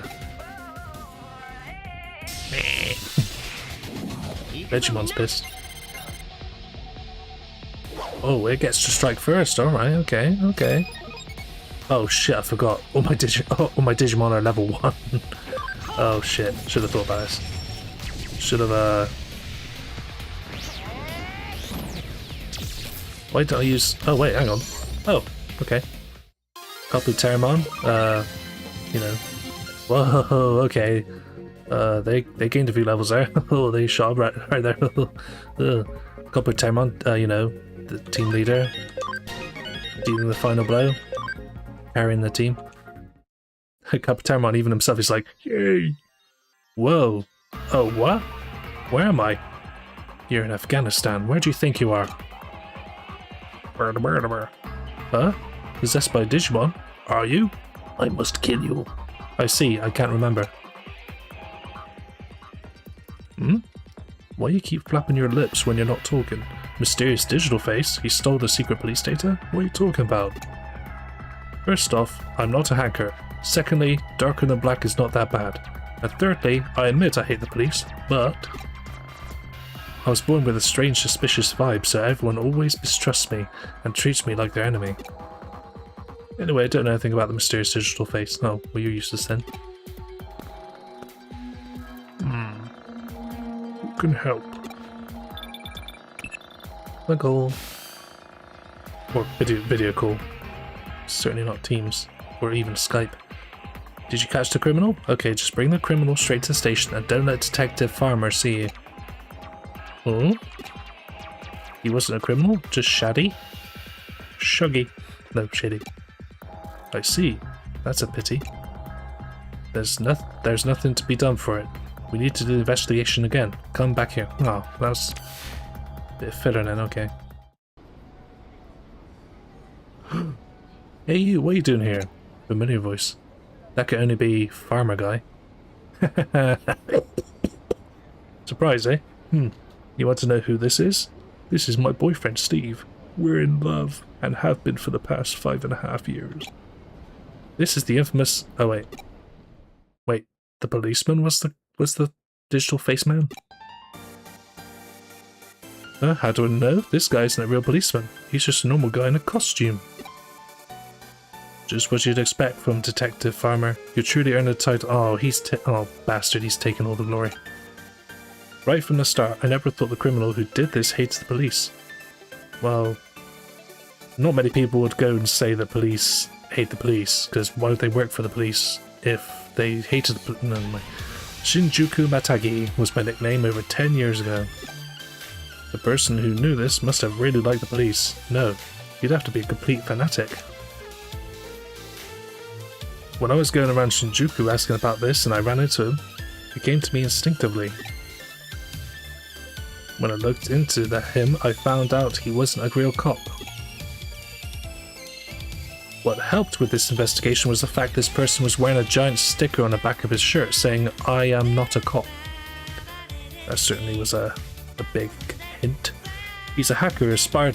Vegemon's pissed. Oh, it gets to strike first. Alright, okay, okay. Oh shit, I forgot. All my Digimon are level 1. Oh shit, should have thought about this. Should have, Why don't I use... Oh wait, hang on. Oh, okay. Kabuterimon, you know. Whoa, okay. They gained a few levels there. Oh, they shot right there. Kabuterimon, you know, the team leader. Dealing the final blow. Carrying the team. Kabuterimon, even himself, is like, yay! Whoa. Oh, what? Where am I? You're in Afghanistan. Where do you think you are? Huh? Possessed by Digimon? Are you? I must kill you. I see, I can't remember. Hmm? Why you keep flapping your lips when you're not talking? Mysterious digital face? He stole the secret police data? What are you talking about? First off, I'm not a hacker. Secondly, Darker Than Black is not that bad. And thirdly, I admit I hate the police, but... I was born with a strange suspicious vibe, so everyone always mistrusts me and treats me like their enemy. Anyway, I don't know anything about the mysterious digital face. Oh, well, you're useless then. Who can help? A call. Or video call. Certainly not Teams. Or even Skype. Did you catch the criminal? Okay, just bring the criminal straight to the station and don't let Detective Farmer see you. Oh? He wasn't a criminal, just shady? Shuggy. No, shady. I see. That's a pity. There's nothing to be done for it. We need to do the investigation again. Come back here. Oh, that's a bit fitter then, okay. Hey you, what are you doing here? Familiar voice. That could only be Farmer Guy. Surprise, eh? You want to know who this is? This is my boyfriend, Steve. We're in love, and have been for the past 5.5 years. This is the infamous... Oh, wait. Wait, the policeman was the digital face man? How do I know? This guy isn't a real policeman. He's just a normal guy in a costume. Just what you'd expect from Detective Farmer. You truly earned a title. Oh, oh, bastard, he's taken all the glory. Right from the start, I never thought the criminal who did this hates the police. Well, not many people would go and say that police hate the police, because why would they work for the police if they hated the police? No, Shinjuku Matagi was my nickname over 10 years ago. The person who knew this must have really liked the police. No, you'd have to be a complete fanatic. When I was going around Shinjuku asking about this and I ran into him, It came to me instinctively. When I looked into him, I found out he wasn't a real cop. What helped with this investigation was the fact this person was wearing a giant sticker on the back of his shirt saying, "I am not a cop." That certainly was a big hint. He's a hacker who aspired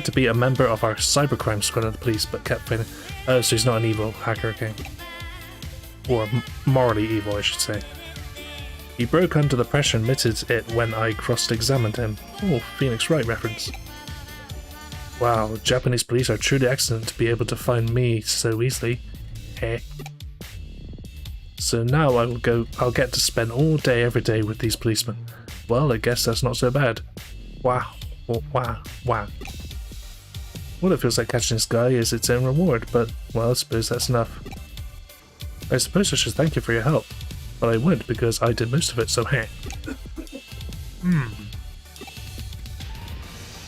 to be a member of our cybercrime squad of the police, but kept failing. Oh, so he's not an evil hacker, okay. Or morally evil, I should say. He broke under the pressure and admitted it when I cross-examined him. Oh, Phoenix Wright reference. Wow, Japanese police are truly excellent to be able to find me so easily. Eh. So now I'll get to spend all day every day with these policemen. Well, I guess that's not so bad. Wow. Oh, wow. Wow. What it feels like catching this guy is its own reward, but, well, I suppose that's enough. I suppose I should thank you for your help, but I wouldn't because I did most of it, so hey.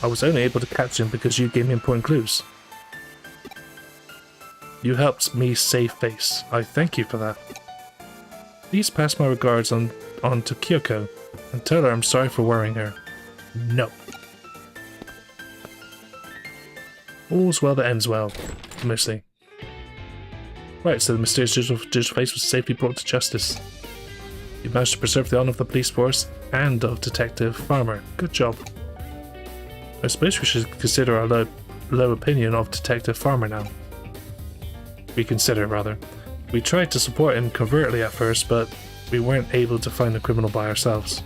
I was only able to catch him because you gave me important clues. You helped me save face. I thank you for that. Please pass my regards on to Kyoko and tell her I'm sorry for worrying her. No. All's well that ends well, mostly. Right, so the mysterious digital face was safely brought to justice. You managed to preserve the honor of the police force and of Detective Farmer. Good job. I suppose we should consider our low opinion of Detective Farmer now. Reconsider, rather. We tried to support him covertly at first, but we weren't able to find the criminal by ourselves.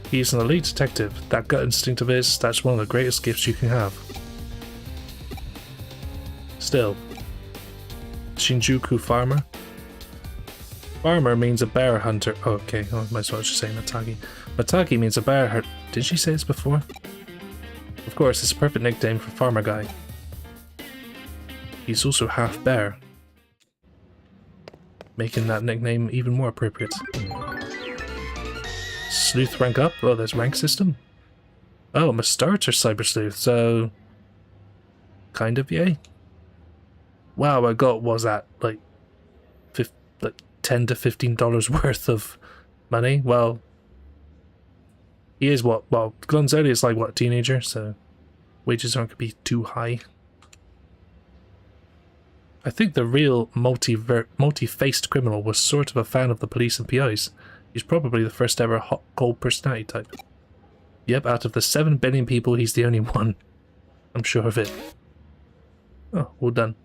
He's an elite detective. That gut instinct of his, that's one of the greatest gifts you can have. Still. Shinjuku Farmer? Farmer means a bear hunter. Oh, okay, I might as well just say Matagi. Matagi means a bear hunter. Did she say this before? Of course, it's a perfect nickname for Farmer Guy. He's also half bear, making that nickname even more appropriate. Sleuth rank up? Oh, there's rank system? Oh, I'm a starter Cyber Sleuth, so... kind of yay. Wow, I got, what was that, like $10 to $15 worth of money? Well, he is what? Well, Glunzoli is like, what, a teenager, so wages aren't going to be too high. I think the real multi-faced criminal was sort of a fan of the police and PIs. He's probably the first ever hot cold personality type. Yep, out of the 7 billion people, he's the only one. I'm sure of it. Oh, all done.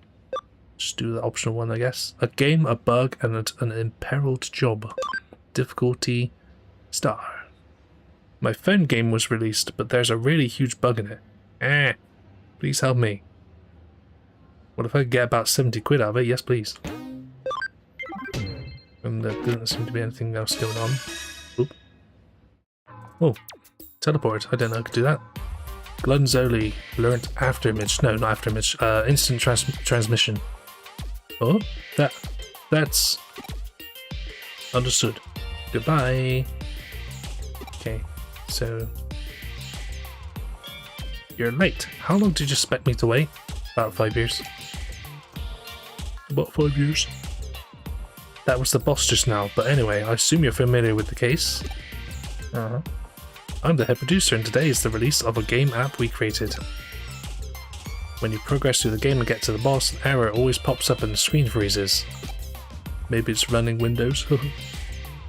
Just do the optional one, I guess. A game, a bug, and an imperiled job. Difficulty star. My phone game was released, but there's a really huge bug in it. Please help me. What if I could get about 70 quid out of it? Yes, please. And there doesn't seem to be anything else going on. Oop. Oh, teleport. I didn't know I could do that. Glunzoli learnt afterimage. No, not afterimage. Instant transmission. Oh, that's understood. Goodbye. Okay, so you're late. How long did you expect me to wait? About 5 years. About 5 years. That was the boss just now, but anyway, I assume you're familiar with the case. I'm the head producer, and today is the release of a game app we created. When you progress through the game and get to the boss, an error always pops up and the screen freezes. Maybe it's running Windows.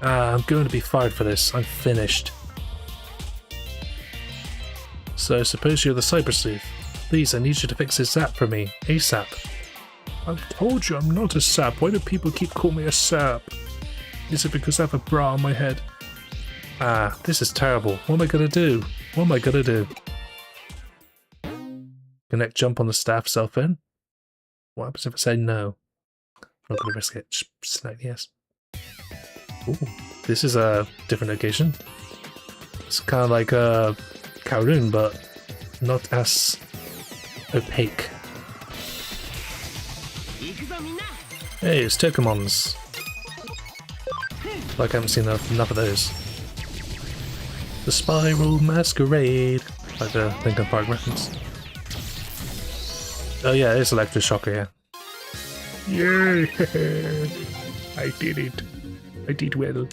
I'm going to be fired for this. I'm finished. So I suppose you're the Cyber Sleuth. Please, I need you to fix this app for me. ASAP. I've told you I'm not a sap. Why do people keep calling me a sap? Is it because I have a bra on my head? This is terrible. What am I gonna do? What am I gonna do? Connect jump on the staff cell phone? What happens if I say no? I'm not gonna risk it. Just select yes. Ooh, this is a different occasion. It's kind of like a Kowloon, but not as opaque. Hey, it's Tokamons. Like I haven't seen enough of those. The Spiral Masquerade. Like the Linkin Park reference. Oh yeah, it's Electroshocker, yeah. Yay! I did it. I did well.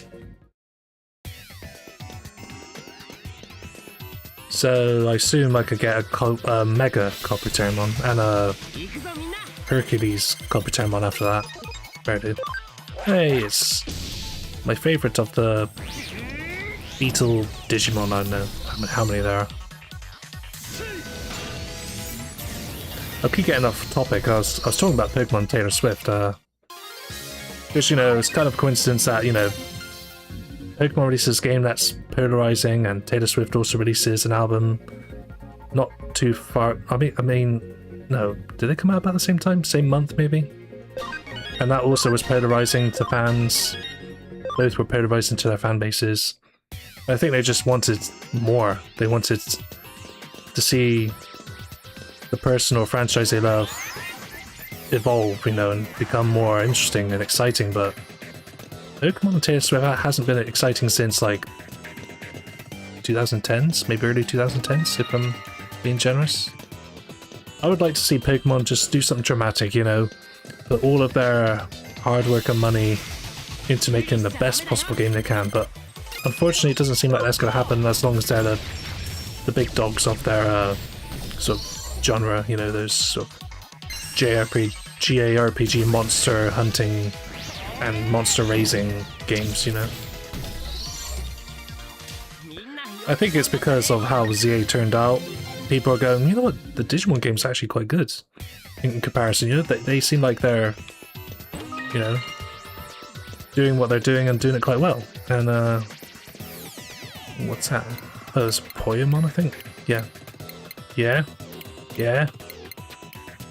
So I assume I could get a Mega Kabuterimon and a Hercules Kabuterimon after that. Fair dude. Hey, it's my favourite of the Beetle Digimon. I don't know how many there are. I'll keep getting off topic. I was talking about Pokemon Taylor Swift. Because, you know, it's kind of a coincidence that, you know, Pokemon releases a game that's polarizing, and Taylor Swift also releases an album not too far. I mean, no, did they come out about the same time? Same month, maybe? And that also was polarizing to fans. Both were polarizing to their fan bases. I think they just wanted more. They wanted to see the person or franchise they love evolve, you know, and become more interesting and exciting, but Pokemon Taylor Swift hasn't been exciting since, like, 2010s, maybe early 2010s, if I'm being generous. I would like to see Pokemon just do something dramatic, you know, put all of their hard work and money into making the best possible game they can, but unfortunately it doesn't seem like that's going to happen as long as they're the big dogs of their sort of genre, you know, those sort of JRPG monster hunting and monster raising games, you know. I think it's because of how ZA turned out. People are going, you know what, the Digimon game's actually quite good in comparison, you know, they seem like they're, you know, doing what they're doing and doing it quite well. And what's that? Oh, it's Poyamon, I think. Yeah.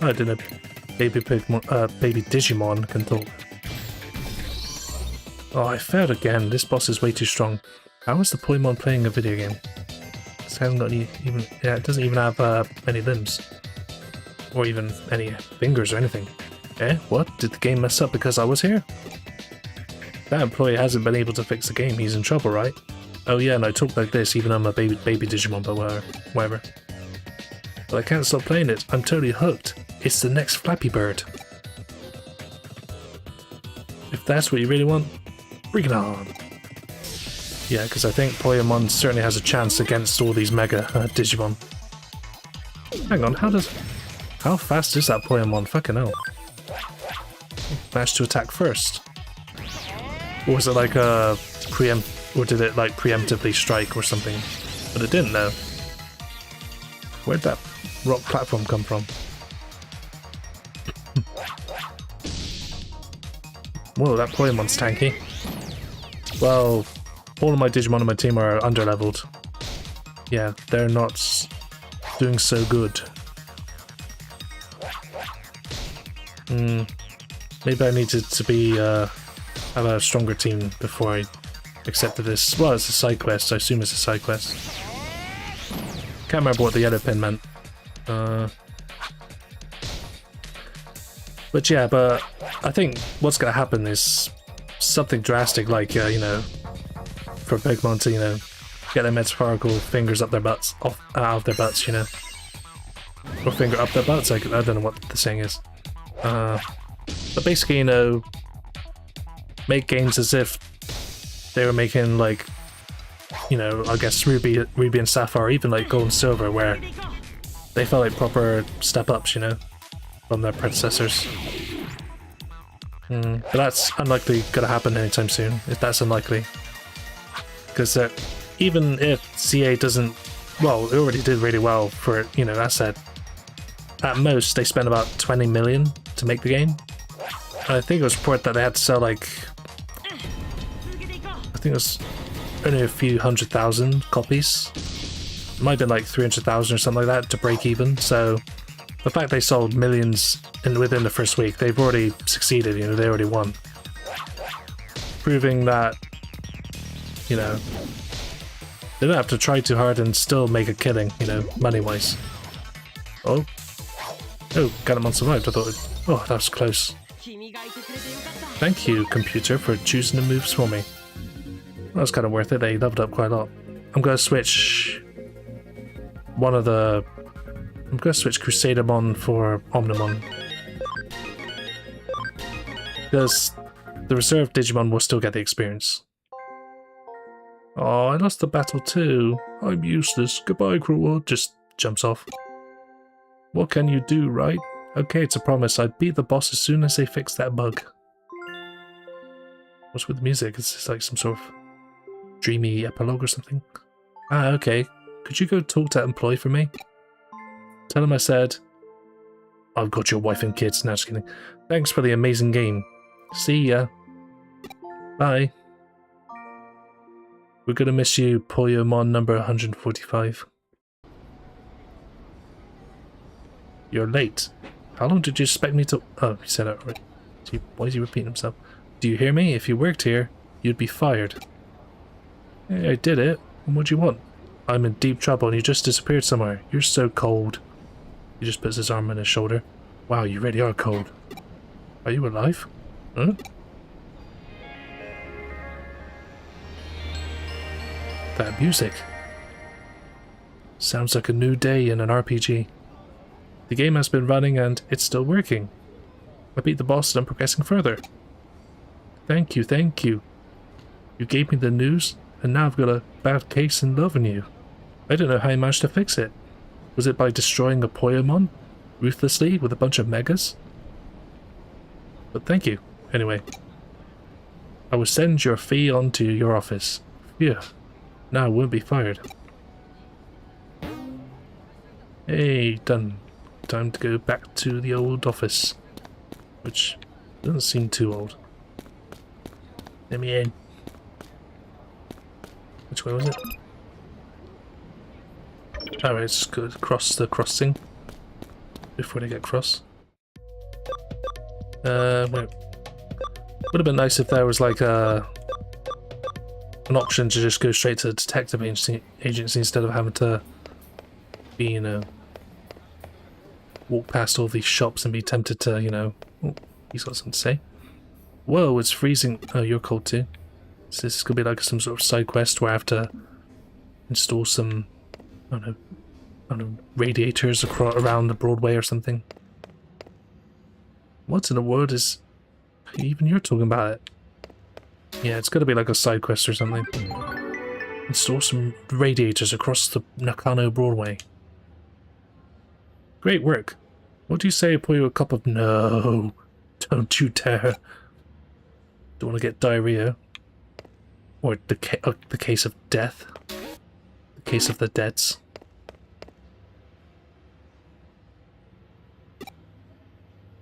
I didn't know baby Pokemon, baby Digimon can talk. Oh, I failed again. This boss is way too strong. How is the Poyamon playing a video game? It hasn't got any even. Yeah, it doesn't even have any limbs, or even any fingers or anything. Eh? What? Did the game mess up because I was here? That employee hasn't been able to fix the game. He's in trouble, right? Oh yeah, and I talk like this even though I'm a baby Digimon, but whatever. But I can't stop playing it. I'm totally hooked. It's the next Flappy Bird. If that's what you really want, bring it on. Yeah, because I think Poyamon certainly has a chance against all these Mega Digimon. Hang on, how fast is that Poyamon? Fucking hell. Managed to attack first. Or was it like a or did it like preemptively strike or something? But it didn't though. Where'd that rock platform come from? Whoa, that Poyamon's tanky. Well, all of my Digimon on my team are underleveled. Yeah, they're not doing so good. Maybe I needed to be have a stronger team before I accepted this. Well, it's a side quest. I assume it's a side quest. Can't remember what the yellow pin meant. But yeah, but I think what's going to happen is something drastic, like, you know, for Pokemon to, you know, get their metaphorical fingers up their butts, out of their butts, you know. Or finger up their butts, I don't know what the saying is. But basically, you know, make games as if they were making, like, you know, I guess Ruby and Sapphire, or even like Gold and Silver, where they felt like proper step-ups, you know, from their predecessors. But that's unlikely gonna happen anytime soon, if that's unlikely. Because even if CA doesn't, well, it already did really well for it, you know, that said, at most they spent about 20 million to make the game. And I think it was reported that they had to sell like, I think it was only a few 100,000 copies. It might have been like 300,000 or something like that to break even, so the fact they sold millions within the first week, they've already succeeded, you know, they already won. Proving that, you know, they don't have to try too hard and still make a killing, you know, money-wise. Oh, Gatomon survived, I thought. Oh, that was close. Thank you, computer, for choosing the moves for me. That was kind of worth it, they leveled up quite a lot. I'm going to switch Crusadermon for Omnimon. Because The reserve Digimon will still get the experience. Oh, I lost the battle too. I'm useless. Goodbye, cruel. Just jumps off. What can you do, right? Okay, it's a promise. I'd beat the boss as soon as they fix that bug. What's with the music? Is this like some sort of dreamy epilogue or something? Ah, okay. Could you go talk to that employee for me? Tell him I said, I've got your wife and kids. No, just kidding. Thanks for the amazing game. See ya. Bye. We're gonna miss you, Poyomon number 145. You're late. How long did you expect me to— oh, he said it already. Why is he repeating himself? Do you hear me? If you worked here, you'd be fired. Hey, I did it. And what do you want? I'm in deep trouble and you just disappeared somewhere. You're so cold. He just puts his arm on his shoulder. Wow, you really are cold. Are you alive? Huh? That music. Sounds like a new day in an RPG. The game has been running and it's still working. I beat the boss and I'm progressing further. Thank you, thank you. You gave me the news and now I've got a bad case in loving you. I don't know how you managed to fix it. Was it by destroying a Poyomon? Ruthlessly with a bunch of megas? But thank you, anyway. I will send your fee on to your office. Phew. Now I won't be fired. Hey, done. Time to go back to the old office. Which doesn't seem too old. Let me in. Which way was it? Alright, let's go across the crossing before they get cross. Wait. Would have been nice if there was like an option to just go straight to the detective agency instead of having to be, you know, walk past all these shops and be tempted to, you know— oh, he's got something to say. Whoa, it's freezing. Oh, you're cold too. So this could be like some sort of side quest where I have to install some, I don't know, radiators around the Broadway or something. What in the world is— even you're talking about it? Yeah, it's gotta be like a side quest or something. Install some radiators across the Nakano Broadway. Great work. What do you say I pour you a cup of— no, don't you dare. Don't want to get diarrhea. Or the case of death. The case of the deads.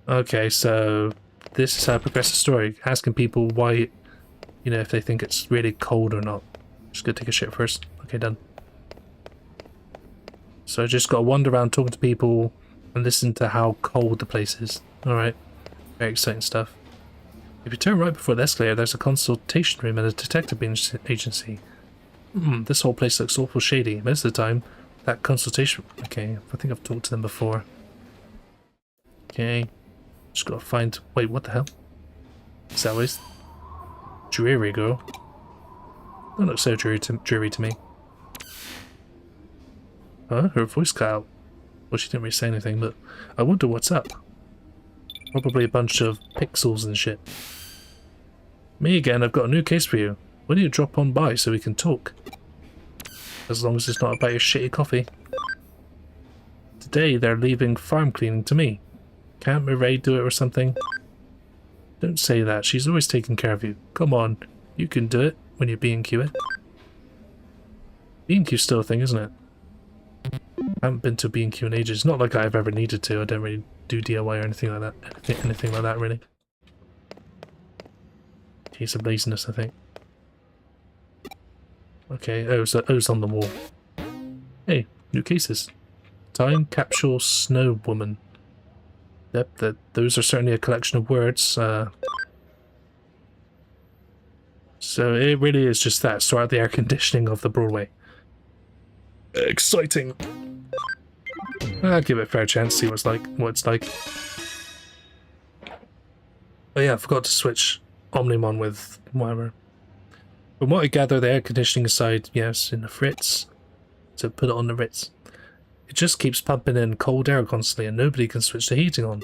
Okay, so this is how I progress the story. Asking people why, you know, if they think it's really cold or not. Just go take a shit first. Okay, done. So I just gotta wander around talking to people and listen to how cold the place is. Alright. Very exciting stuff. If you turn right before the escalator, there's a consultation room at a detective agency. This whole place looks awful shady. Most of the time, that consultation— okay, I think I've talked to them before. Okay. Just gotta find— wait, what the hell? Is that always— dreary girl? Don't look so dreary to me. Huh? Her voice cut out. Well, she didn't really say anything, but I wonder what's up. Probably a bunch of pixels and shit. Me again, I've got a new case for you. When do you drop on by so we can talk? As long as it's not about your shitty coffee. Today they're leaving farm cleaning to me. Can't Mireille do it or something? Don't say that, she's always taking care of you. Come on, you can do it when you B&Q it. B&Q's still a thing, isn't it? I haven't been to B&Q in ages. Not like I've ever needed to. I don't really do DIY or anything like that. Anything like that, really. Case of laziness, I think. Okay, O's on the wall. Hey, new cases. Time Capsule Snow Woman. Yep, those are certainly a collection of words. So it really is just that. Sort out the air conditioning of the Broadway. Exciting. I'll give it a fair chance, see what it's like. Oh yeah, I forgot to switch Omnimon with whatever. From what I gather, the air conditioning side, yes, in the Fritz. So put it on the Ritz. It just keeps pumping in cold air constantly and nobody can switch the heating on.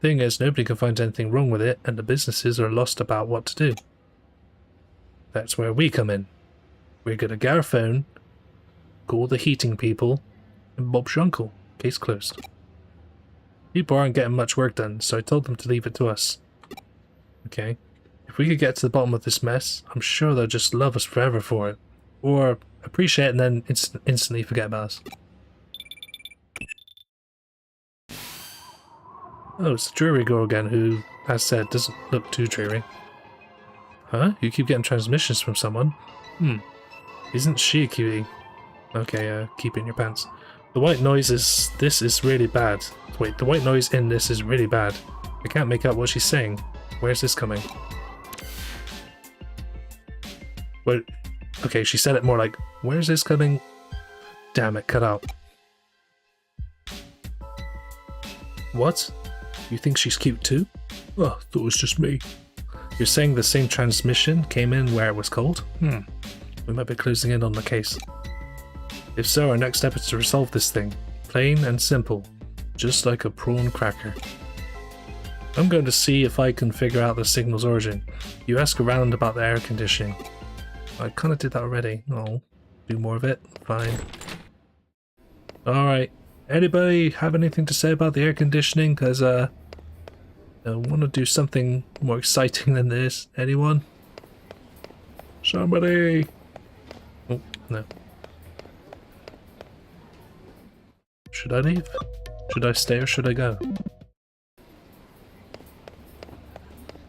Thing is, nobody can find anything wrong with it, and the businesses are lost about what to do. That's where we come in. We're gonna get our phone, call the heating people, and Bob's your uncle. Case closed. People aren't getting much work done, so I told them to leave it to us. Okay. If we could get to the bottom of this mess, I'm sure they'll just love us forever for it. Or appreciate it and then instantly forget about us. Oh, it's the dreary girl again who, as said, doesn't look too dreary. Huh? You keep getting transmissions from someone? Isn't she a cutie? Okay, keep it in your pants. The white noise is... this is really bad. Wait, the white noise in this is really bad. I can't make out what she's saying. Where's this coming? Wait, okay, she said it more like, where's this coming? Damn it, cut out. What? You think she's cute too? Oh, thought it was just me. You're saying the same transmission came in where it was cold? We might be closing in on the case. If so, our next step is to resolve this thing. Plain and simple. Just like a prawn cracker. I'm going to see if I can figure out the signal's origin. You ask around about the air conditioning. I kind of did that already. I'll do more of it. Fine. Alright. Anybody have anything to say about the air conditioning? Because, I want to do something more exciting than this. Anyone? Somebody! Oh, no. Should I leave? Should I stay or should I go?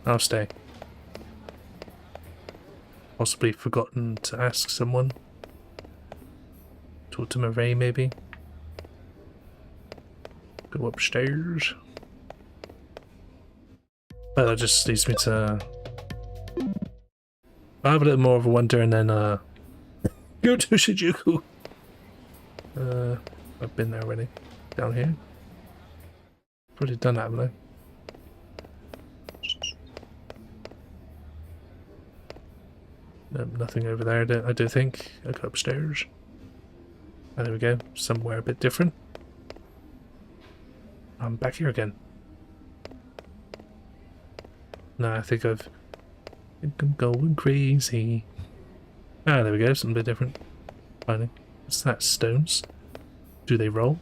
I'll stay. Possibly forgotten to ask someone. Talk to Marie, maybe. Go upstairs. But that just leads me to... I'll have a little more of a wonder and then, go to Shinjuku! I've been there already. Down here. Already done that, haven't I? No, nothing over there, I do think. I go upstairs. Oh, there we go. Somewhere a bit different. I'm back here again. No, I think I'm going crazy. Ah, there we go. Something a bit different. Finally. What's that? Stones? Do they roll?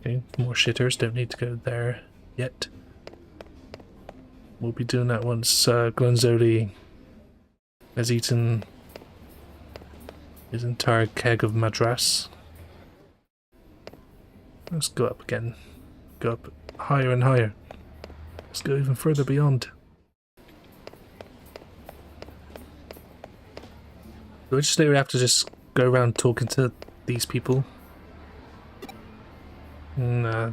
Okay, more shitters. Don't need to go there yet. We'll be doing that once Glunzoli has eaten his entire keg of madras. Let's go up again. Go up higher and higher. Let's go even further beyond. Do I just literally have to just go around talking to these people? Nah.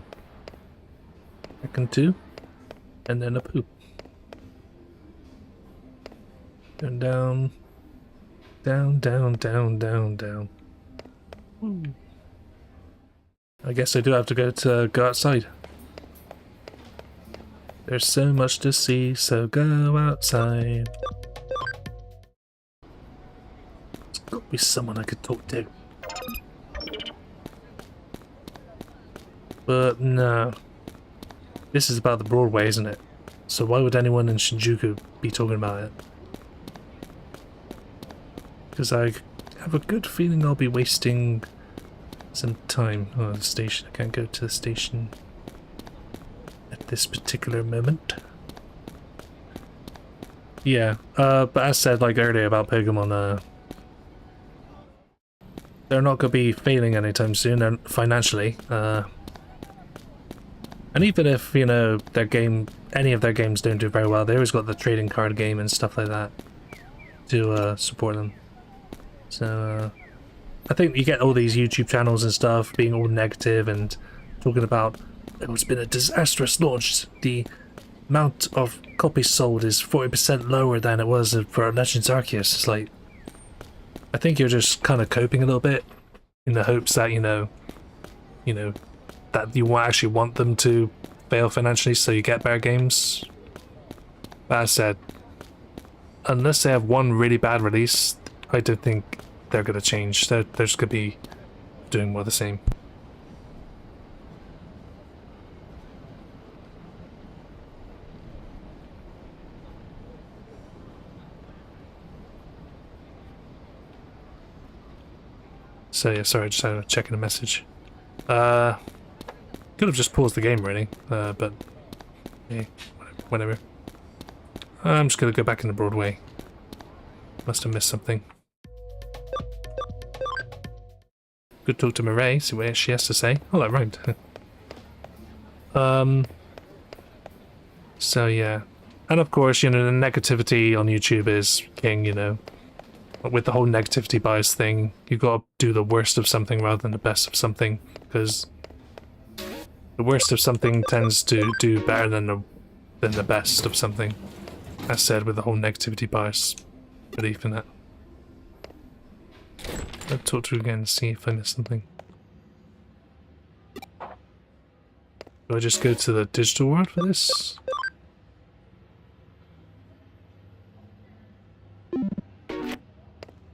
I can do. And then a poop. And down. Down, down, down, down, down. Woo. I guess I do have to go outside. There's so much to see, so go outside. There's got to be someone I could talk to. But no. This is about the Broadway, isn't it? So why would anyone in Shinjuku be talking about it? Because I have a good feeling I'll be wasting some time. Oh, the station. I can't go to the station at this particular moment. Yeah, but as said like earlier about Pokemon, they're not going to be failing anytime soon financially. And even if, you know, their game, any of their games don't do very well, they always got the trading card game and stuff like that to support them. So, I think you get all these YouTube channels and stuff being all negative and talking about it's been a disastrous launch. The amount of copies sold is 40% lower than it was for Legends Arceus. It's like, I think you're just kind of coping a little bit in the hopes that, you know, that you actually want them to fail financially so you get better games. But as I said, unless they have one really bad release, I don't think they're going to change. They're just going to be doing more of the same. So yeah, sorry, just checking a message. Could have just paused the game really, but yeah, whatever. I'm just gonna go back into Broadway. Must have missed something. Good talk to Mireille, see what she has to say. Oh, that rhymed. So yeah. And of course, you know, the negativity on YouTube is king, you know. With the whole negativity bias thing, you gotta do the worst of something rather than the best of something, because the worst of something tends to do better than the best of something. As said, with the whole negativity bias belief in it. I'll talk to you again and see if I missed something. Do I just go to the digital world for this?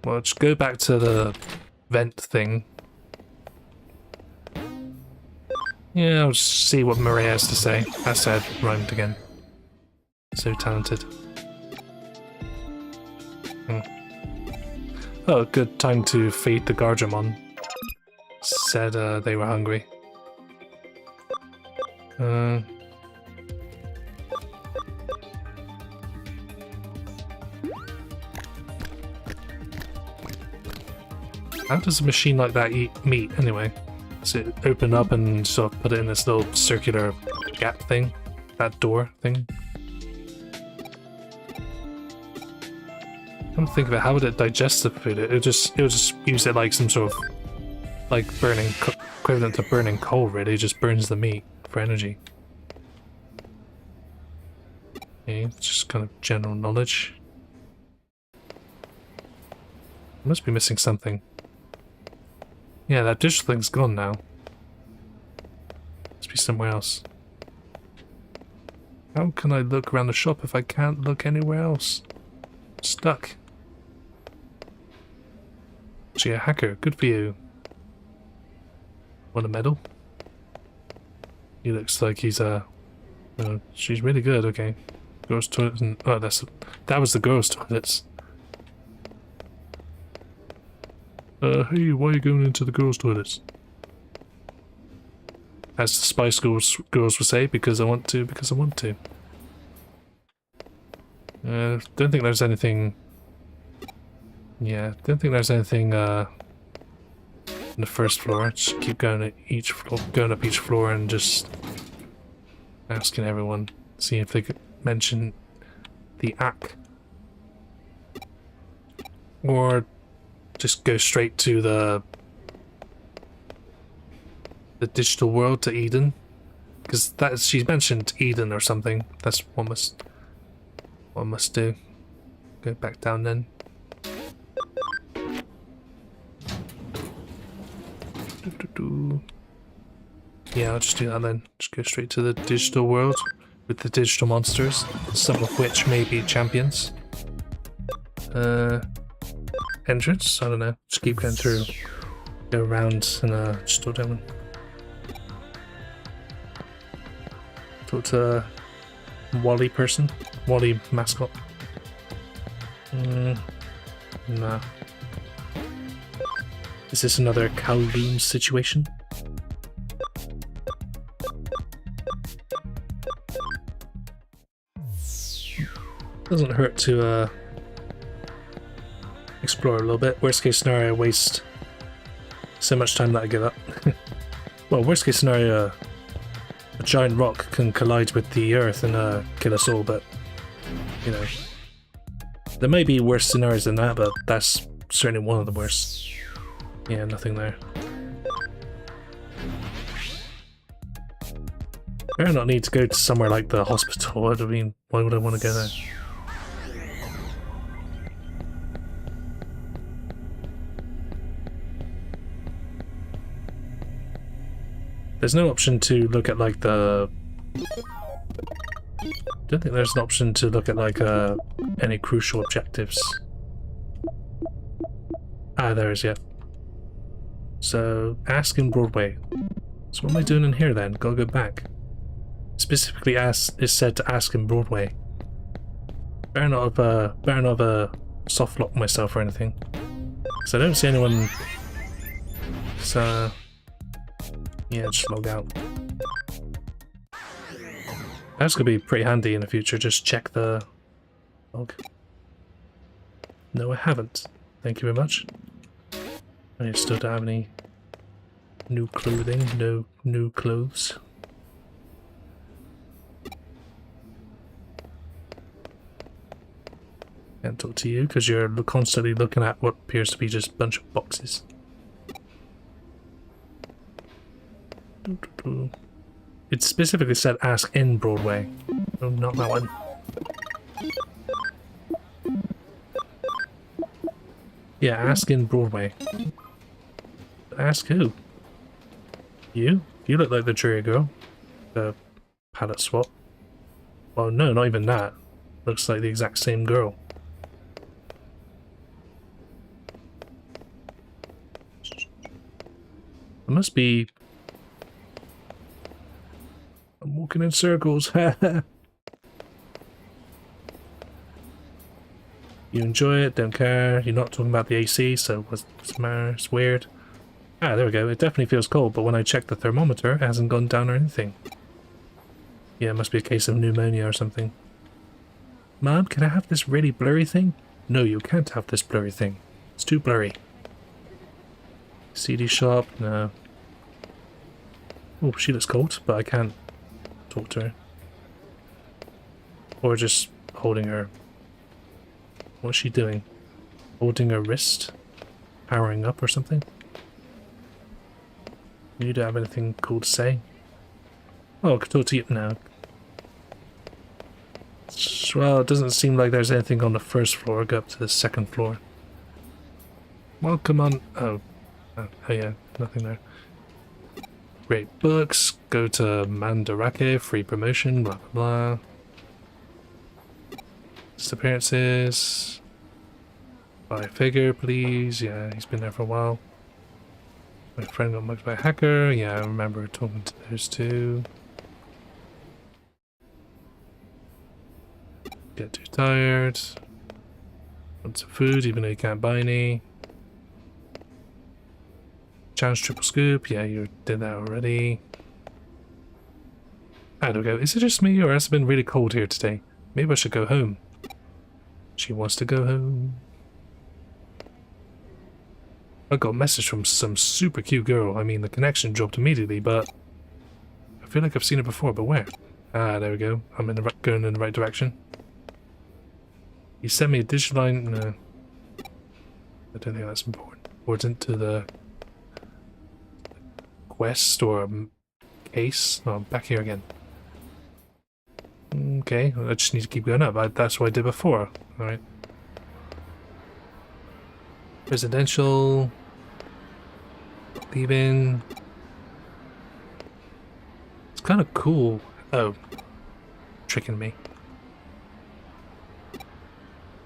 Well, just go back to the vent thing. Yeah, I'll just see what Maria has to say. I said, rhymed again. So talented. Oh, good time to feed the Gargemon. Said they were hungry. How does a machine like that eat meat anyway? Does it open up and sort of put it in this little circular gap thing? That door thing? Come to think of it, how would it digest the food? It would just use it like some sort of like burning equivalent to burning coal. Really, it just burns the meat for energy. Okay, just kind of general knowledge. I must be missing something. Yeah, that digital thing's gone now. Must be somewhere else. How can I look around the shop if I can't look anywhere else? Stuck. Actually, a hacker. Good for you. Want a medal? He looks like he's she's really good. Okay. Girls' toilets and oh, that was the girls' toilets. Hey, why are you going into the girls' toilets? As the Spice Girls would say, because I want to, because I want to. Don't think there's anything... Yeah, don't think there's anything, on the first floor. Just keep going at each floor, going up each floor and just asking everyone, see if they could mention the ack. Or just go straight to the digital world, to Eden, because she's mentioned Eden or something. That's what must do. Go back down then. Yeah, I'll just do that then. Just go straight to the digital world with the digital monsters, some of which may be champions. Entrance? I don't know. Just keep going through. Go around and just talk to everyone. Talk to Wally person. Wally mascot. Nah. Is this another Kowloon situation? Doesn't hurt to explore a little bit. Worst case scenario, waste so much time that I give up. Well, worst case scenario, a giant rock can collide with the earth and kill us all, but you know, there may be worse scenarios than that, but that's certainly one of the worst. Yeah, nothing there. I not need to go to somewhere like the hospital. I mean, why would I want to go there? There's no option to look at like the... I don't think there's an option to look at like any crucial objectives. Ah, there is, yeah. So, ask in Broadway. So what am I doing in here then? Gotta go back. Specifically is said to ask in Broadway. Better not have soft locked myself or anything. Because I don't see anyone let's yeah, just log out. That's gonna be pretty handy in the future, just check the log. No, I haven't. Thank you very much. I still don't have any new clothing, no new clothes. Can't talk to you because you're constantly looking at what appears to be just a bunch of boxes. It specifically said ask in Broadway. Oh, not that one. Yeah, ask in Broadway. Ask who? You? You look like the jury girl. The palette swap. Well, no, not even that. Looks like the exact same girl. It must be... I'm walking in circles. You enjoy it, don't care. You're not talking about the AC, so what's the matter? It's weird. Ah, there we go. It definitely feels cold, but when I check the thermometer, it hasn't gone down or anything. Yeah, it must be a case of pneumonia or something. Mom, can I have this really blurry thing? No, you can't have this blurry thing. It's too blurry. CD shop? No. Oh, she looks cold, but I can't talk to her. Or just holding her. What's she doing? Holding her wrist? Powering up or something? You don't have anything cool to say? Oh, I could talk to you now. Well, it doesn't seem like there's anything on the first floor. Go up to the second floor. Well, come on. Oh, yeah, nothing there. Great books. Go to Mandarake, free promotion, blah blah blah. Just appearances. Buy a figure, please. Yeah, he's been there for a while. My friend got mugged by a hacker. Yeah, I remember talking to those two. Get too tired. Want some food, even though you can't buy any. Challenge triple scoop. Yeah, you did that already. I don't go. Is it just me, or has it been really cold here today? Maybe I should go home. She wants to go home. I got a message from some super cute girl. I mean, the connection dropped immediately, but I feel like I've seen her before, but where? Ah, there we go. I'm in the going in the right direction. You sent me a Digimon. No, I don't think that's important to the quest or case. Oh, I'm back here again. Okay, well, I just need to keep going up. That's what I did before. All right. Residential. Leaving. It's kind of cool. Oh. Tricking me.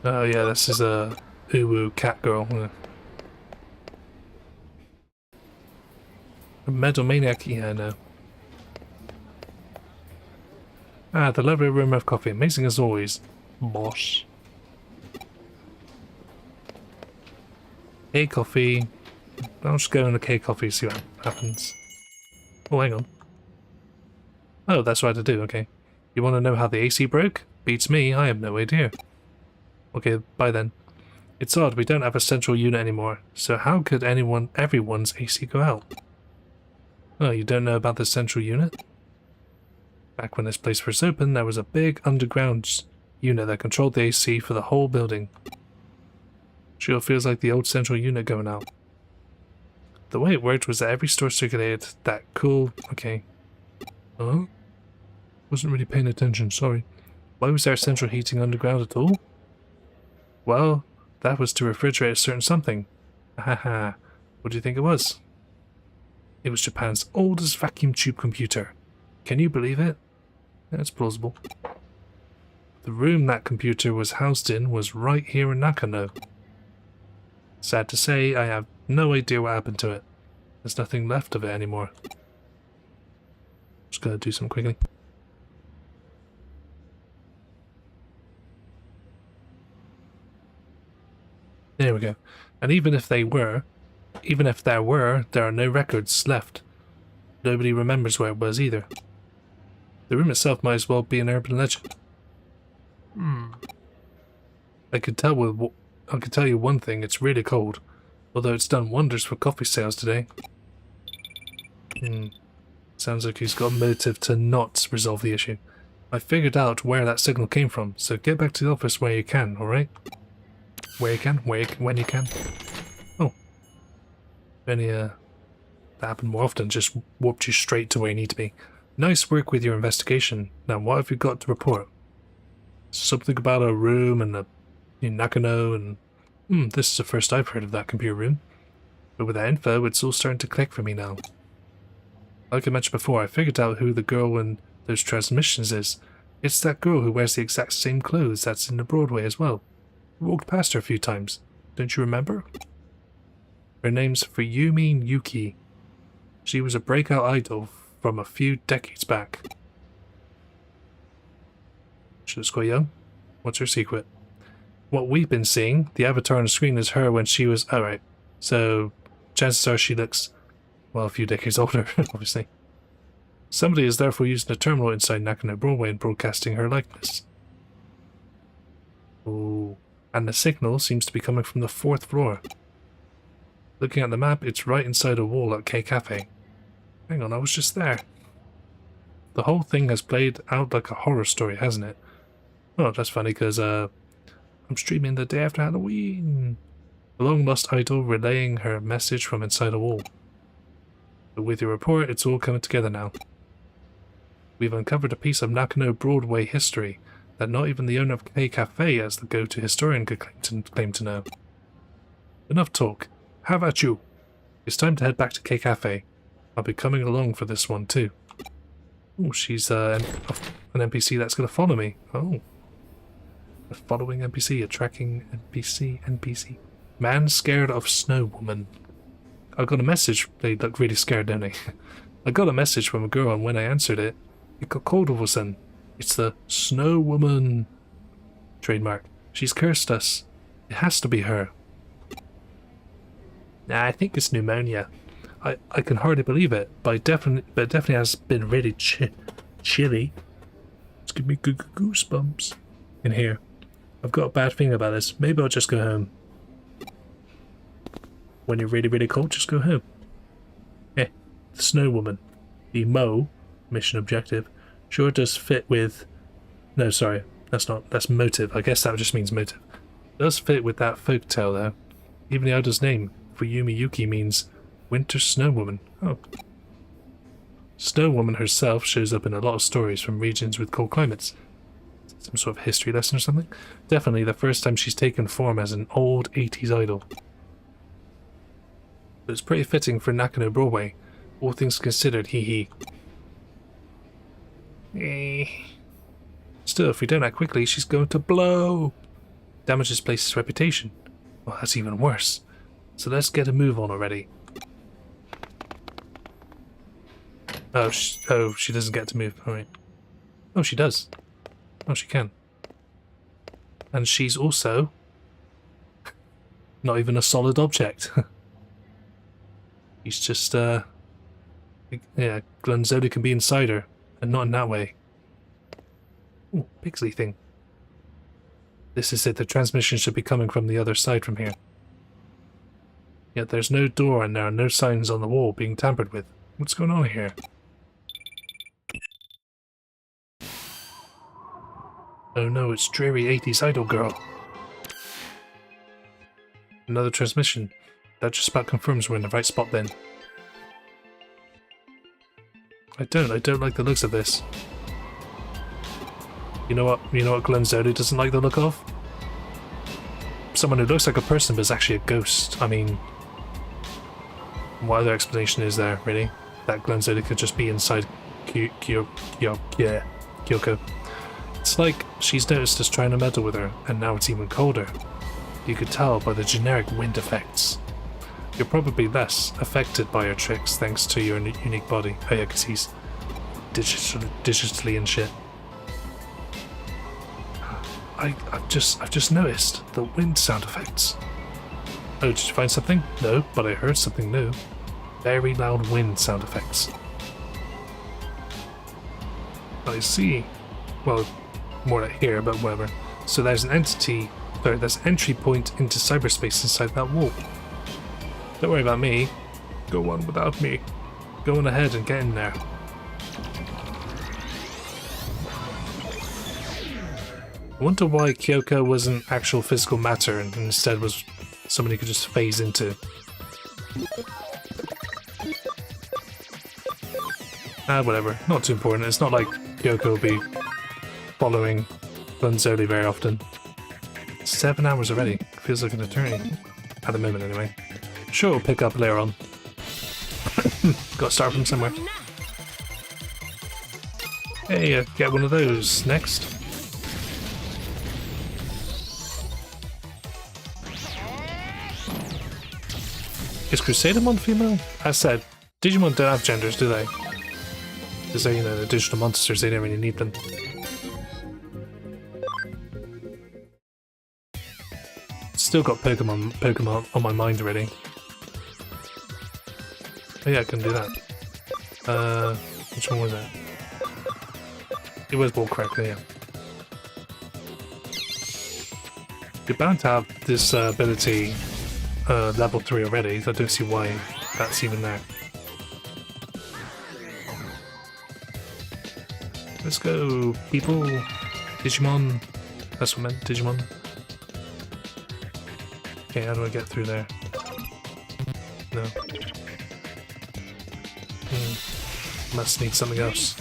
Oh yeah, this is a uwu cat girl. A metal maniac? Yeah, no. Ah, the lovely aroma of coffee. Amazing as always. Boss. K-coffee. I'll just go in the K-coffee, see what happens. Oh, hang on. Oh, that's what I had to do, okay. You want to know how the AC broke? Beats me, I have no idea. Okay, bye then. It's odd, we don't have a central unit anymore, so how could everyone's AC go out? Oh, you don't know about the central unit? Back when this place first opened, there was a big underground unit that controlled the AC for the whole building. Sure feels like the old central unit going out. The way it worked was that every store circulated that cool... Okay. Huh? Wasn't really paying attention, sorry. Why was there central heating underground at all? Well, that was to refrigerate a certain something. Haha. What do you think it was? It was Japan's oldest vacuum tube computer. Can you believe it? That's plausible. The room that computer was housed in was right here in Nakano. Sad to say, I have no idea what happened to it. There's nothing left of it anymore. Just gotta do some quickly. There we go. And even if they were, even if there are no records left. Nobody remembers where it was either. The room itself might as well be an urban legend. I could tell you one thing, it's really cold. Although it's done wonders for coffee sales today. Sounds like he's got a motive to not resolve the issue. I figured out where that signal came from, so get back to the office where you can, alright? Where you can? When you can? Oh. That happened more often, just warped you straight to where you need to be. Nice work with your investigation. Now, what have you got to report? Something about a room and Nakano and... this is the first I've heard of that computer room. But with that info, it's all starting to click for me now. Like I mentioned before, I figured out who the girl in those transmissions is. It's that girl who wears the exact same clothes that's in the Broadway as well. I walked past her a few times. Don't you remember? Her name's Fuyumi Yuki. She was a breakout idol from a few decades back. She looks quite young. What's her secret? What we've been seeing, the avatar on the screen is her when she was... Alright, so chances are she looks, well, a few decades older, obviously. Somebody is therefore using a terminal inside Nakano Broadway and broadcasting her likeness. Ooh. And the signal seems to be coming from the 4th floor. Looking at the map, it's right inside a wall at K Cafe. Hang on, I was just there. The whole thing has played out like a horror story, hasn't it? Oh, that's funny, because, I'm streaming the day after Halloween. The long-lost idol relaying her message from inside a wall. But with your report, it's all coming together now. We've uncovered a piece of Nakano Broadway history that not even the owner of K Cafe as the go-to historian could claim to know. Enough talk. How about you? It's time to head back to K Cafe. I'll be coming along for this one too. Oh, she's an NPC that's going to follow me. Oh. A following NPC, a tracking NPC. Man scared of Snow Woman. I got a message. They look really scared, don't they? I got a message from a girl, and when I answered it, it got cold all of a sudden. It's the Snow Woman. Trademark. She's cursed us. It has to be her. Nah, I think it's pneumonia. I can hardly believe it, but it definitely has been really chilly. It's giving me goosebumps in here. I've got a bad feeling about this. Maybe I'll just go home. When you're really, really cold, just go home. The Snow Woman. The Mo mission objective sure does fit with... No, sorry. That's motive. I guess that just means motive. It does fit with that folktale, though. Even the idol's name, Fuyumi Yuki, means Winter Snow Woman. Oh. Snow Woman herself shows up in a lot of stories from regions with cold climates. Some sort of history lesson or something? Definitely the first time she's taken form as an old 80s idol. But it's pretty fitting for Nakano Broadway. All things considered, hee hee. Still, if we don't act quickly, she's going to blow! Damage this place's reputation. Well, that's even worse. So let's get a move on already. Oh, she doesn't get to move. Alright. Oh, she does. Oh, she can. And she's also... not even a solid object. He's just, yeah, Glunzoli can be inside her, and not in that way. Ooh, pixely thing. This is it, the transmission should be coming from the other side from here. Yet there's no door and there are no signs on the wall being tampered with. What's going on here? Oh no, it's dreary 80s idol girl. Another transmission. That just about confirms we're in the right spot then. I don't like the looks of this. You know what Glunzoli doesn't like the look of? Someone who looks like a person but is actually a ghost. I mean, what other explanation is there, really? That Glunzoli could just be inside Kyoko. It's like she's noticed us trying to meddle with her, and now it's even colder. You could tell by the generic wind effects. You're probably less affected by her tricks thanks to your unique body. Oh yeah, because he's digitally and shit. I've just noticed the wind sound effects. Oh, did you find something? No, but I heard something new. Very loud wind sound effects. I see. Well, more like here, but whatever. So there's an entity, sorry, there's an entry point into cyberspace inside that wall. Don't worry about me. Go on without me. Go on ahead and get in there. I wonder why Kyoko wasn't actual physical matter and instead was somebody you could just phase into. Whatever. Not too important. It's not like Kyoko will be following Bunzoli very often. 7 hours already. Feels like an eternity. At the moment, anyway. Sure, we'll pick up later on. Gotta start from somewhere. Hey, get one of those next. Is Crusadermon female? As said, Digimon don't have genders, do they? Because they're, you know, the digital monsters, they don't really need them. Still got Pokemon on my mind already. Oh yeah, I can do that. Which one was that? It was Ballcracker, yeah. You're bound to have this ability level 3 already, so I don't see why that's even there. Let's go, people. Digimon. That's what I meant, Digimon. Okay, how do I get through there? No. Must need something else.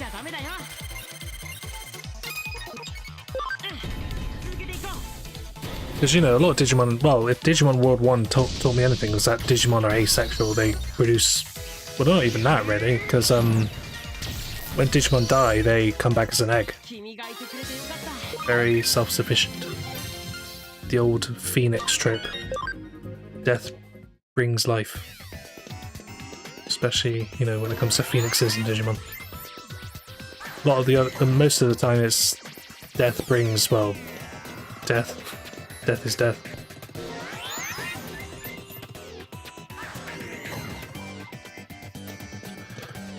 Because, you know, a lot of Digimon, well, if Digimon World 1 taught me anything, was that Digimon are asexual. They produce, well, not even that, really, because, when Digimon die, they come back as an egg. Very self-sufficient. The old Phoenix trope. Death brings life. Especially, you know, when it comes to Phoenixes and Digimon. A lot of the other, most of the time it's death brings, well, death. Death is death.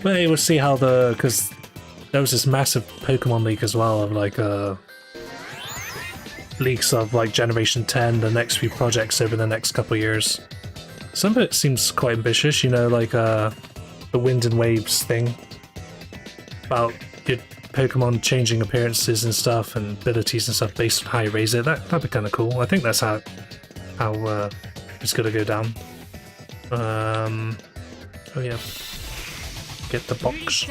But hey, we'll see how because there was this massive Pokemon leak as well of like leaks of like Generation 10, the next few projects over the next couple of years. Some of it seems quite ambitious, you know, like the Wind and Waves thing about your Pokemon changing appearances and stuff and abilities and stuff based on how you raise it. That'd be kind of cool. I think that's how it's gonna go down. Oh yeah. Get the box.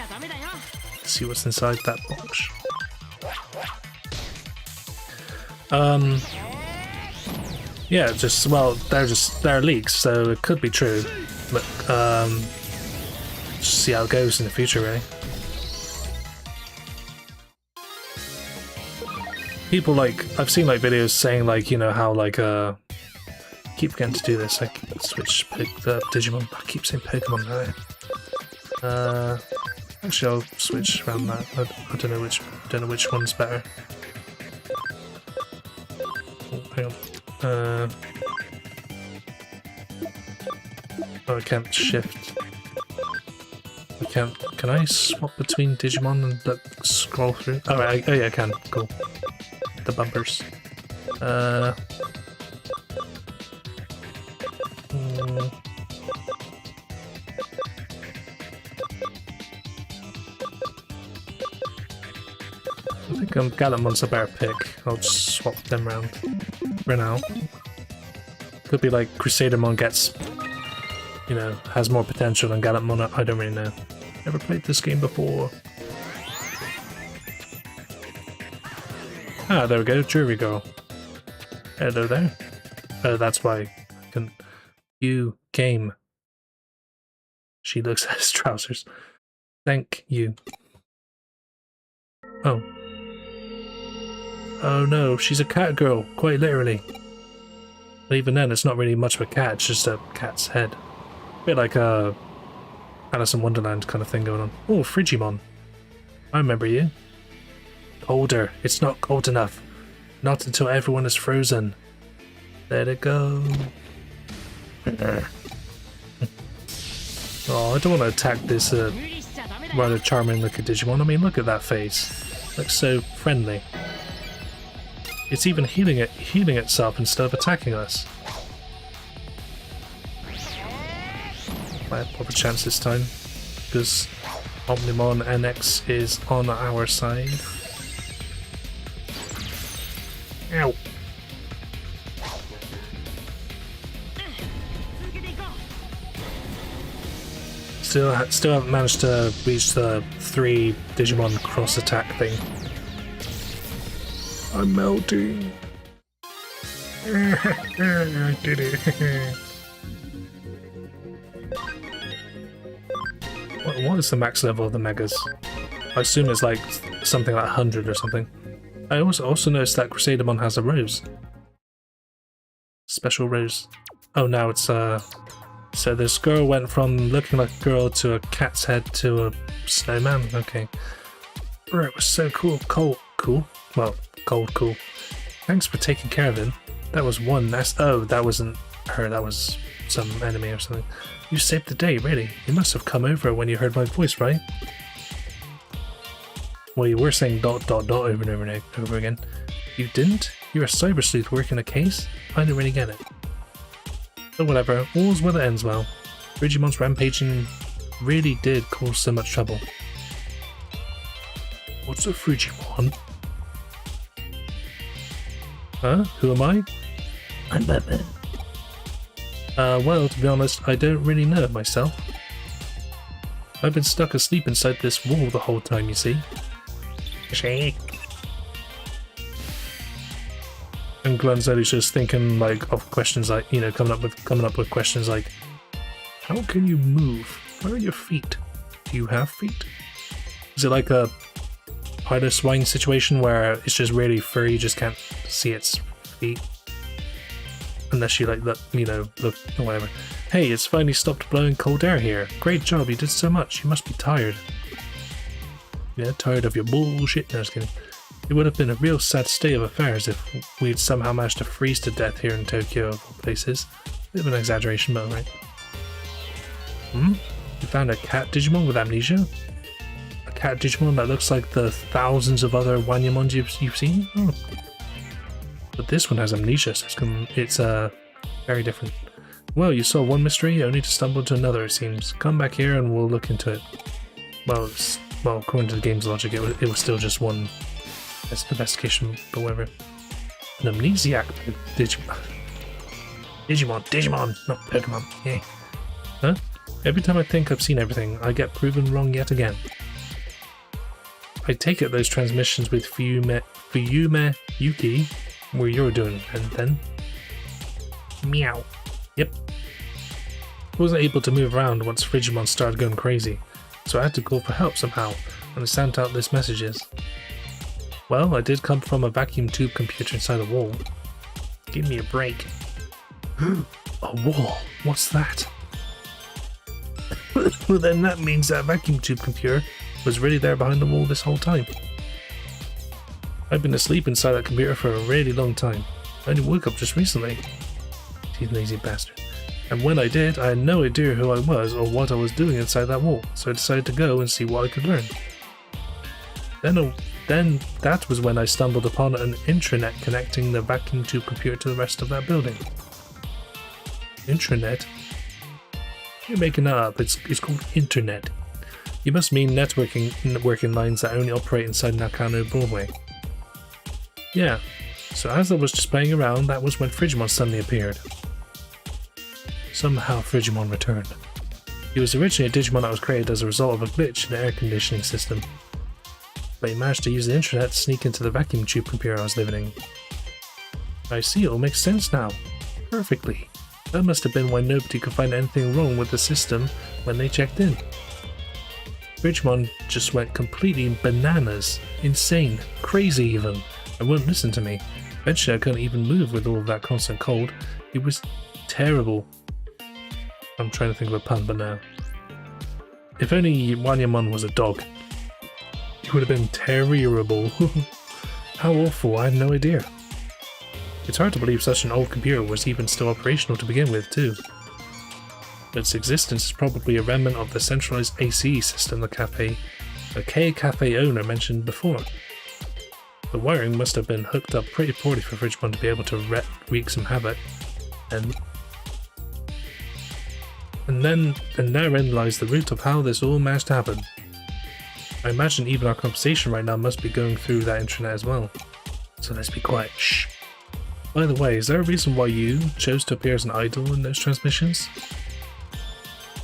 See what's inside that box. Yeah, they're leaks, so it could be true. But just see how it goes in the future, really. People I've seen like videos saying like, you know, how like keep forgetting to do this. I switch the Digimon. I keep saying Pokemon now. Actually, I'll switch around that. I don't know which one's better. Oh, hang on. Oh, I can't shift. I can't. Can I swap between Digimon and scroll through? Oh, oh yeah, I can. Cool. The bumpers. I think Galamon's a better pick. I'll just swap them around for now. Could be like Crusadermon gets, you know, has more potential than Galamonn. I don't really know. Never played this game before. Ah, there we go, Jury Girl. Hello there. Oh, that's why. You came. She looks at his trousers. Thank you. Oh. Oh no, she's a cat girl, quite literally. But even then, it's not really much of a cat, it's just a cat's head. A bit like a Alice in Wonderland kind of thing going on. Oh, Frigimon. I remember you. Colder. It's not cold enough. Not until everyone is frozen. Let it go. Oh, I don't want to attack this rather charming looking Digimon. I mean, look at that face. Looks so friendly. It's even healing itself instead of attacking us. Might have a chance this time, because Omnimon NX is on our side. Ow! Still haven't managed to reach the 3 Digimon cross attack thing. I'm melting. I did it. What is the max level of the Megas? I assume it's like something like 100 or something. I also noticed that Crusademon has a rose. Special rose. Oh, now it's so this girl went from looking like a girl to a cat's head to a snowman. Okay. Bro, it was so cool. Cold. Cool. Well, cold cool. Thanks for taking care of him. That was one nest. Oh, that wasn't her. That was some enemy or something. You saved the day, really. You must have come over when you heard my voice, right? Well, you were saying ... over and over again. You didn't? You're a cyber sleuth working a case? I don't really get it. But whatever, all's well that ends well. Digimon's rampaging really did cause so much trouble. What's a Frigimon? Huh? Who am I? I'm Batman. Well, to be honest, I don't really know it myself. I've been stuck asleep inside this wall the whole time, you see. Shake. And Glunzelli's just thinking like of questions like, you know, coming up with questions like, how can you move? Where are your feet? Do you have feet? Is it like a Pilot Swine situation where it's just really furry, you just can't see its feet? Unless you like look, you know, look or whatever. Hey, it's finally stopped blowing cold air here. Great job, you did so much. You must be tired. Yeah, tired of your bullshit. No, just kidding. It would have been a real sad state of affairs if we'd somehow managed to freeze to death here in Tokyo of all places. Bit of an exaggeration, but right. Hmm? You found a cat Digimon with amnesia? A cat Digimon that looks like the thousands of other Wanyamons you've seen? Oh. But this one has amnesia, so it's very different. Well, you saw one mystery, only to stumble into another, it seems. Come back here and we'll look into it. Well, according to the game's logic, it was still just one investigation, but whatever. An amnesiac Digimon. Digimon, not Pokemon. Yay. Huh? Every time I think I've seen everything, I get proven wrong yet again. I take it those transmissions with Fuyume Yuki were you're doing, and then... Meow. Yep. I wasn't able to move around once Frigimon started going crazy, so I had to call for help somehow, and I sent out these messages. Well, I did come from a vacuum tube computer inside a wall. Give me a break. A wall? What's that? Well, then that means that vacuum tube computer was really there behind the wall this whole time. I've been asleep inside that computer for a really long time. I only woke up just recently. You lazy bastard. And when I did, I had no idea who I was or what I was doing inside that wall, so I decided to go and see what I could learn. Then that was when I stumbled upon an intranet connecting the vacuum tube computer to the rest of that building. Intranet? You're making that up. It's called internet. You must mean networking lines that only operate inside Nakano Broadway. Yeah, so as I was just playing around, that was when Frigimon suddenly appeared. Somehow Frigimon returned. He was originally a Digimon that was created as a result of a glitch in the air conditioning system. But he managed to use the internet to sneak into the vacuum tube computer I was living in. I see, it all makes sense now. Perfectly. That must have been why nobody could find anything wrong with the system when they checked in. Frigimon just went completely bananas, insane, crazy even, and wouldn't listen to me. Eventually I couldn't even move with all of that constant cold. It was terrible. I'm trying to think of a pun, but no. If only Wanyamon was a dog. It would have been terrible. How awful, I had no idea. It's hard to believe such an old computer was even still operational to begin with, too. Its existence is probably a remnant of the centralized AC system the cafe owner mentioned before. The wiring must have been hooked up pretty poorly for Digimon to be able to wreak some havoc. And therein lies the root of how this all managed to happen. I imagine even our conversation right now must be going through that internet as well. So let's be quiet. Shh. By the way, is there a reason why you chose to appear as an idol in those transmissions?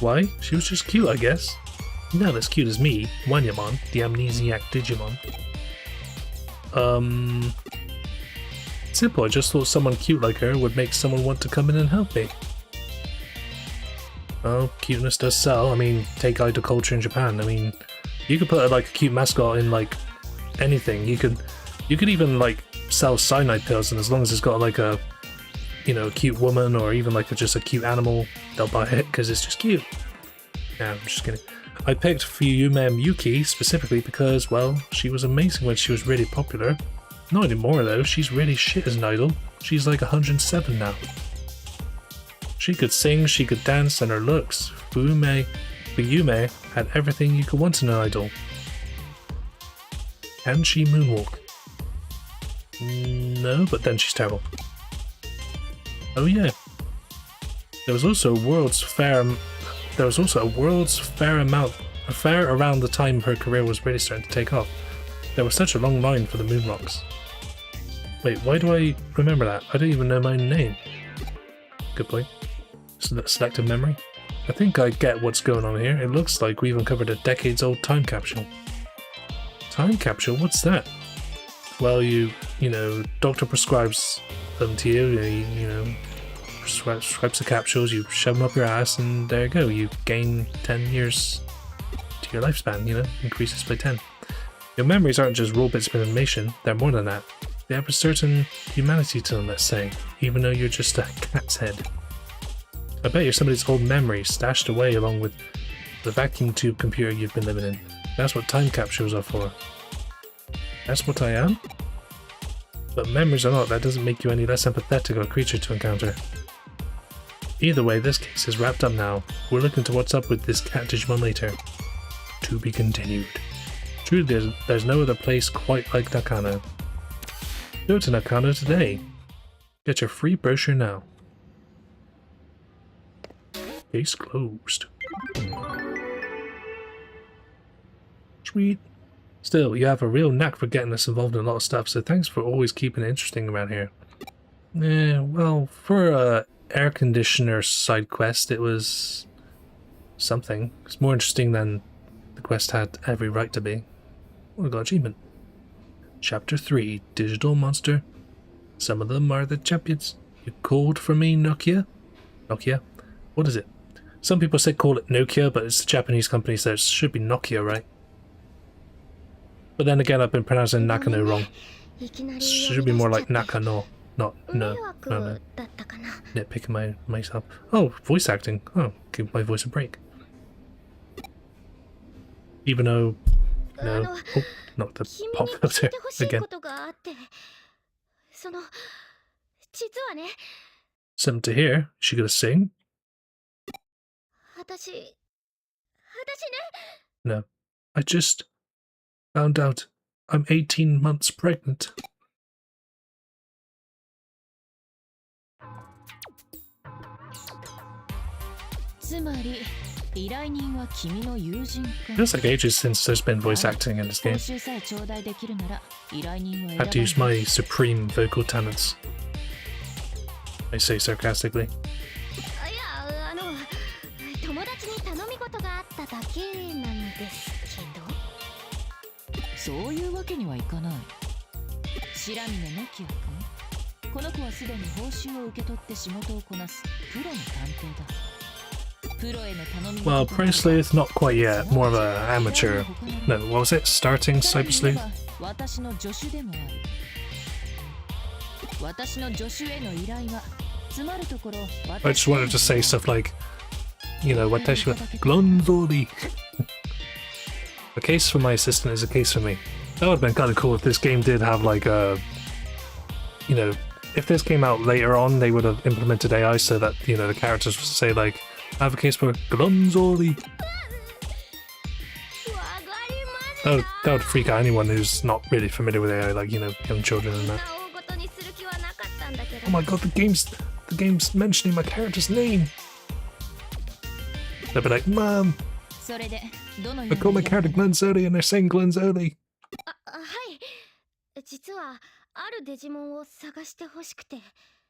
Why? She was just cute, I guess. Not as cute as me, Wanyamon, the amnesiac Digimon. Simple, I just thought someone cute like her would make someone want to come in and help me. Well, cuteness does sell. I mean, take idol culture in Japan. I mean, you could put like a cute mascot in like anything. You could even like sell cyanide pills, and as long as it's got like a, you know, a cute woman or even like just a cute animal, they'll buy it because it's just cute. Yeah, I'm just kidding. I picked Fuyume Miyuki specifically because, well, she was amazing when she was really popular. Not anymore though, she's really shit as an idol. She's like 107 now. She could sing, she could dance, and her looks. Fuyume had everything you could want in an idol. Can she moonwalk? No, but then she's terrible. Oh yeah. There was also a World's Fair around the time her career was really starting to take off. There was such a long line for the moon rocks. Wait, why do I remember that? I don't even know my own name. Good point. Selective memory. I think I get what's going on here. It looks like we've uncovered a decades-old time capsule. Time capsule? What's that? Well, you know, doctor prescribes them to you, you know, prescribes the capsules, you shove them up your ass, and there you go. You gain 10 years to your lifespan, you know, increases by 10. Your memories aren't just raw bits of information, they're more than that. They have a certain humanity to them, let's say, even though you're just a cat's head. I bet you're somebody's old memory stashed away along with the vacuum tube computer you've been living in. That's what time capsules are for. That's what I am? But memories or not, that doesn't make you any less empathetic or creature to encounter. Either way, this case is wrapped up now. We'll look into what's up with this cat Digimon later. To be continued. Truly, there's no other place quite like Nakano. Go to Nakano today. Get your free brochure now. Case closed. Sweet. Still, you have a real knack for getting us involved in a lot of stuff, so thanks for always keeping it interesting around here. Well, for a air conditioner side quest, it was something. It's more interesting than the quest had every right to be. Well, I got achievement. Chapter 3, Digital Monster. Some of them are the champions. You called for me, Nokia? Nokia? What is it? Some people say call it Nokia, but it's a Japanese company, so it should be Nokia, right? But then again, I've been pronouncing Nakano wrong. It should be more like Nakano, not no. Nitpicking myself. Oh, voice acting. Oh, give my voice a break. Even though, no. Oh, not the pop filter again. Something to hear. Is she gonna sing? No. I just found out I'm 18 months pregnant. Feels like ages since there's been voice acting in this game. Had to use my supreme vocal talents. I say sarcastically. Well, Pro Sleuth, not quite yet. More of an amateur. No, what was it? Starting Cyber Sleuth? I just wanted to say stuff like, you know, watashi wa glonzori. A case for my assistant is a case for me. That would have been kind of cool if this game did have like a, you know, if this came out later on, they would have implemented AI so that, you know, the characters would say like, I have a case for Glunzoli. That would freak out anyone who's not really familiar with AI, like, you know, young children and that. Oh my god, the game's mentioning my character's name. They'll be like, Mom, I call my character Glunzoli and they're saying Glunzoli.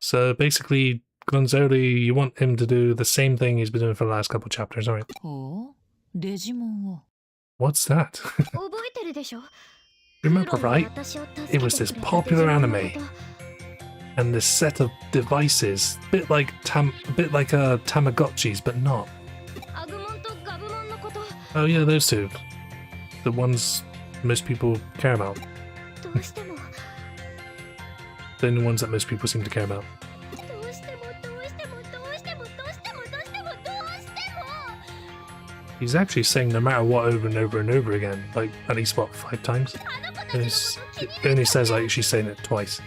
So basically, Glunzoli, you want him to do the same thing he's been doing for the last couple chapters, alright? What's that? Remember, right? It was this popular anime, and this set of devices, a bit like Tamagotchis, but not. Oh yeah, those two. The ones most people care about. The only ones that most people seem to care about. He's actually saying no matter what over and over and over again, like at least what, 5 times? And it only says like she's saying it twice.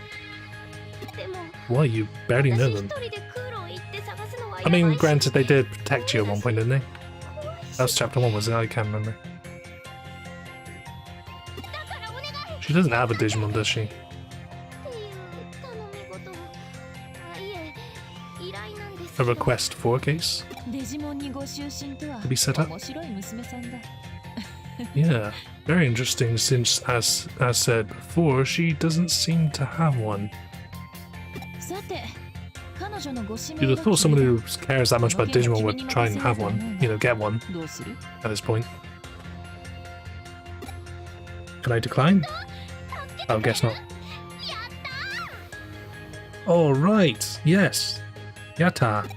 Why, you barely know them. I mean, granted they did protect you at one point, didn't they? That was chapter 1, wasn't it? I can't remember. She doesn't have a Digimon, does she? A request for a case? To be set up? Yeah, very interesting since, as said before, she doesn't seem to have one. You'd have thought someone who cares that much about Digimon would try and have one, you know, get one at this point. Can I decline? I guess not. Oh, right, yes. Yatta.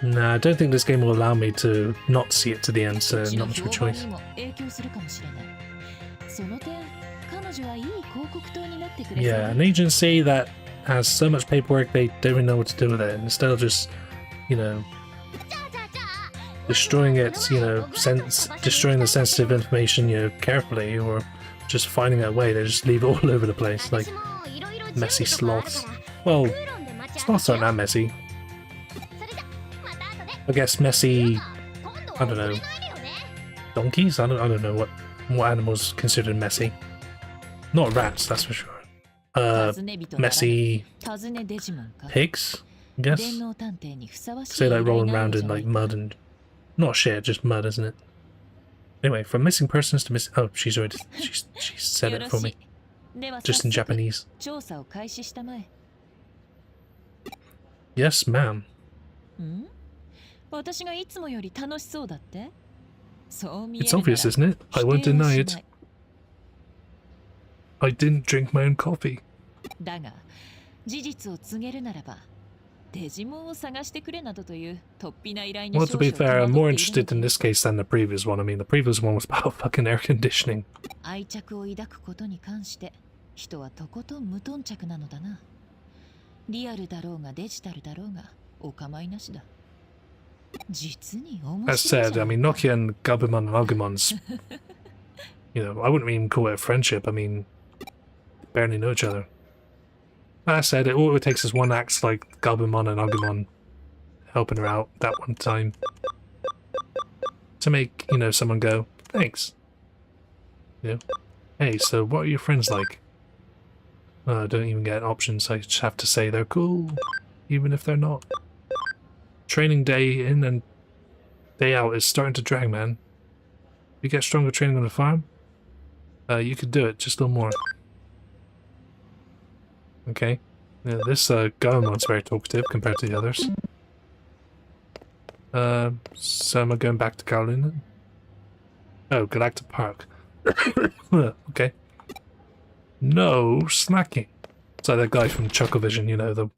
Nah, I don't think this game will allow me to not see it to the end, so not much of a choice. Yeah, an agency that has so much paperwork they don't even know what to do with it, instead of just, you know, destroying its, you know, destroying the sensitive information, you know, carefully, or just finding a way, they just leave it all over the place, like messy sloths. Well, sloths aren't that messy. I guess messy, I don't know, donkeys? I don't know what animals considered messy. Not rats, that's for sure. Messy pigs, I guess. Say like rolling around in like mud and not shit, just mud, isn't it? Anyway, from missing persons to missing. Oh, she's said it for me, just in Japanese. Yes, ma'am. It's obvious, isn't it? I won't deny it. I didn't drink my own coffee. Well, to be fair, I'm more interested in this case than the previous one. I mean, the previous one was about fucking air conditioning. That said, I mean, Nokia and Gabumon and Agumon's, you know, I wouldn't even call it a friendship. I mean, they barely know each other. That said, all it takes is one act like Gabumon and Agumon helping her out that one time to make, you know, someone go, thanks. You know, hey, so what are your friends like? I don't even get options, I just have to say they're cool, even if they're not. Training day in and day out is starting to drag, man. You get stronger training on the farm? You could do it, just a little more. Okay. Yeah, this Goemon's very talkative compared to the others. So am I going back to Kowloon then? Oh, Galactic Park. Okay. No slacking. It's like that guy from Chucklevision, you know, the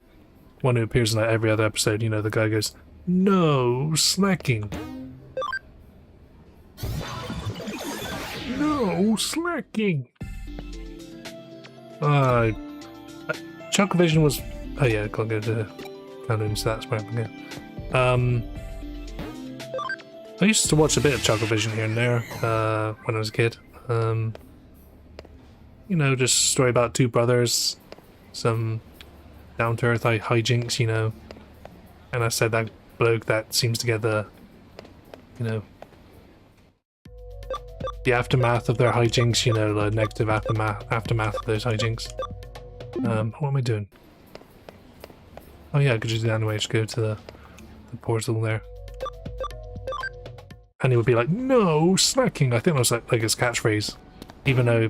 one who appears in like every other episode, you know, the guy goes, no slacking. No slacking. Chucklevision was... Oh yeah, I can't go to Kowloon, so that's where I'm going. I used to watch a bit of Chucklevision here and there when I was a kid. You know, just a story about two brothers, some down-to-earth hijinks, you know. And I said that bloke that seems to get the, you know, the aftermath of their hijinks, you know, the negative aftermath of those hijinks. What am I doing? Oh yeah, I could just do that anyway, just go to the portal there. And he would be like, no, snacking! I think that was like his catchphrase. Even though,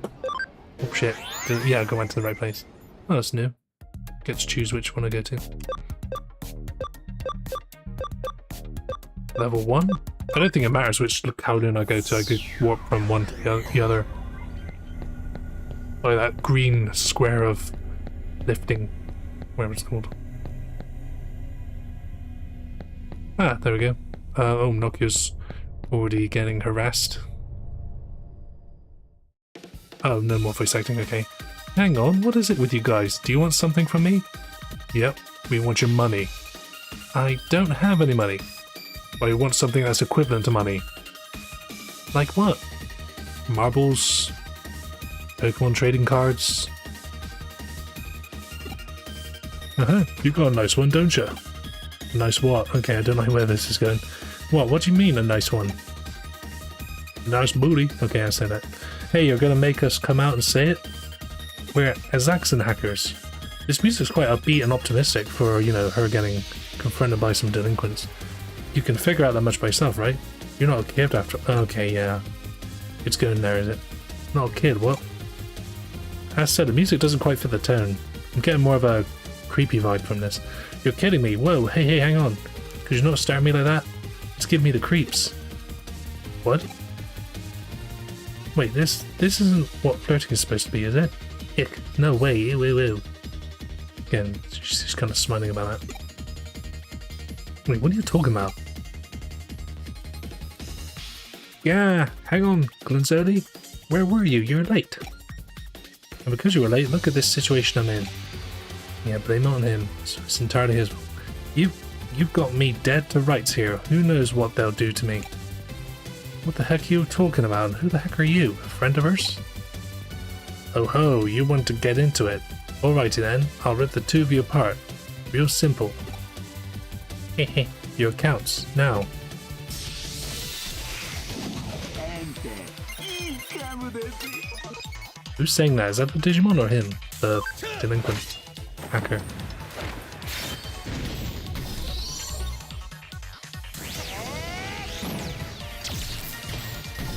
oh shit, yeah, I went to the right place. Oh, that's new. Get to choose which one I go to. Level 1? I don't think it matters which Kowloon I go to, I could warp from one to the other. Like that green square of lifting, whatever it's called. Ah, there we go. Oh, Nokia's already getting harassed. Oh, no more voice acting, okay. Hang on, what is it with you guys? Do you want something from me? Yep, we want your money. I don't have any money. I want something that's equivalent to money. Like what? Marbles? Pokemon trading cards? You got a nice one, don't you? Nice what? Okay, I don't know where this is going. What do you mean, a nice one? Nice booty. Okay, I said that. Hey, you're gonna make us come out and say it? We're Azaxan hackers. This music's quite upbeat and optimistic for, you know, her getting confronted by some delinquents. You can figure out that much by yourself, right? You're not a kid after— okay, yeah. It's going there, is it? Not a kid, what? As said, the music doesn't quite fit the tone. I'm getting more of a creepy vibe from this. You're kidding me. Whoa, hey, hang on. Could you not stare at me like that? It's giving me the creeps. What? Wait, this isn't what flirting is supposed to be, is it? Ick. No way. Ew. Again, she's kind of smiling about that. Wait, what are you talking about? Yeah, hang on, Glanzoli. Where were you? You're late. And because you were late, look at this situation I'm in. Yeah, blame it on him. It's entirely his fault. You've got me dead to rights here. Who knows what they'll do to me? What the heck are you talking about? Who the heck are you? A friend of hers? Oh ho, you want to get into it. Alrighty then, I'll rip the two of you apart. Real simple. Hehe, your accounts, now. Who's saying that? Is that the Digimon or him? The delinquent hacker.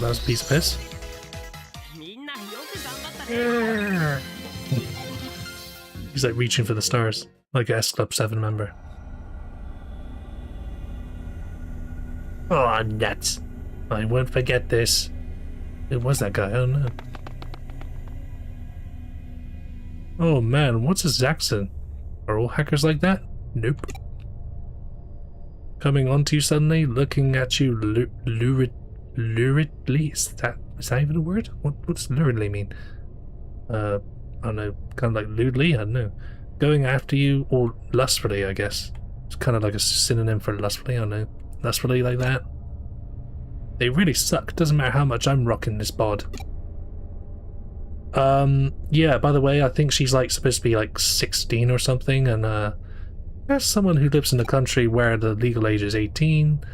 That was a piece of piss. He's like reaching for the stars, like a S Club 7 member. Oh, nuts. I won't forget this. Who was that guy? Oh no. Oh man, what's a Zaxxon? Are all hackers like that? Nope. Coming onto you suddenly, looking at you luridly? Is that even a word? What does luridly mean? I don't know, kind of like lewdly? I don't know. Going after you, or lustfully, I guess. It's kind of like a synonym for lustfully, I don't know. Lustfully like that. They really suck. Doesn't matter how much I'm rocking this bod. Yeah, by the way, I think she's like supposed to be like 16 or something, and as someone who lives in a country where the legal age is 18,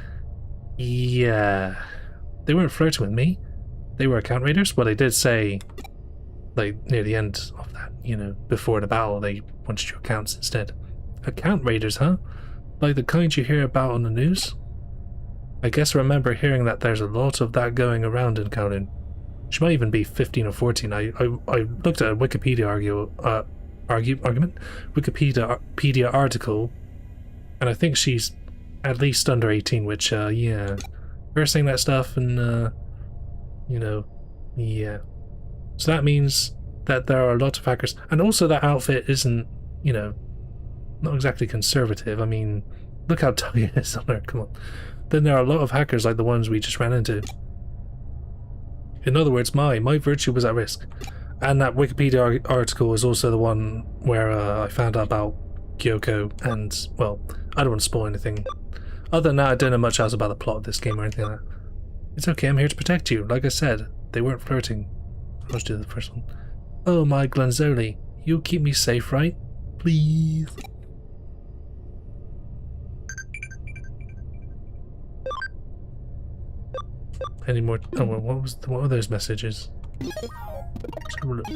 yeah. They weren't flirting with me. They were account raiders, but they did say, like, near the end of that, you know, before the battle, they wanted your accounts instead. Account raiders, huh? Like the kind you hear about on the news? I guess I remember hearing that there's a lot of that going around in Kowloon. She might even be 15 or 14. I looked at a Wikipedia Wikipedia article, and I think she's at least under 18, which, yeah. Her saying that stuff and, you know, yeah. So that means that there are a lot of hackers. And also that outfit isn't, you know, not exactly conservative. I mean, look how tiny it is on her, come on. Then there are a lot of hackers like the ones we just ran into. In other words, my virtue was at risk. And that Wikipedia article is also the one where I found out about Kyoko and, well, I don't want to spoil anything. Other than that, I don't know much else about the plot of this game or anything like that. It's okay, I'm here to protect you. Like I said, they weren't flirting. I'll just do the first one. Oh my Glanzoli, you'll keep me safe, right? Please. Any more? Oh, well, what were those messages? Let's have a look.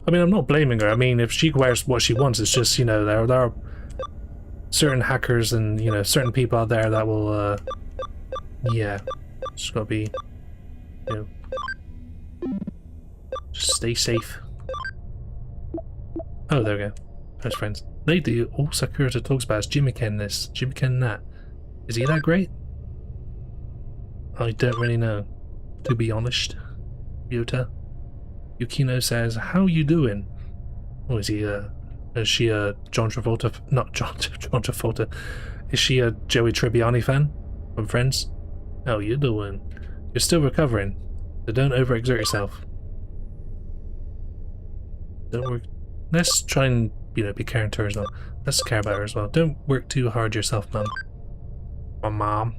I mean, I'm not blaming her. I mean, if she wears what she wants, it's just, you know, there are certain hackers and, you know, certain people out there that will, yeah, just gotta be, you know, just stay safe. Oh, there we go. Best friends. Lady, all Sakura talks about is Jimiken this, Jimiken that. Is he that great? I don't really know, to be honest. Ryota. Yukino says, "How you doing?" Oh, is she a John Travolta? Not John Travolta. Is she a Joey Tribbiani fan from Friends? How you doing? You're still recovering, so don't overexert yourself. Don't work. Let's try and, you know, be caring to her as well. Let's care about her as well. Don't work too hard yourself, Mum. My mom.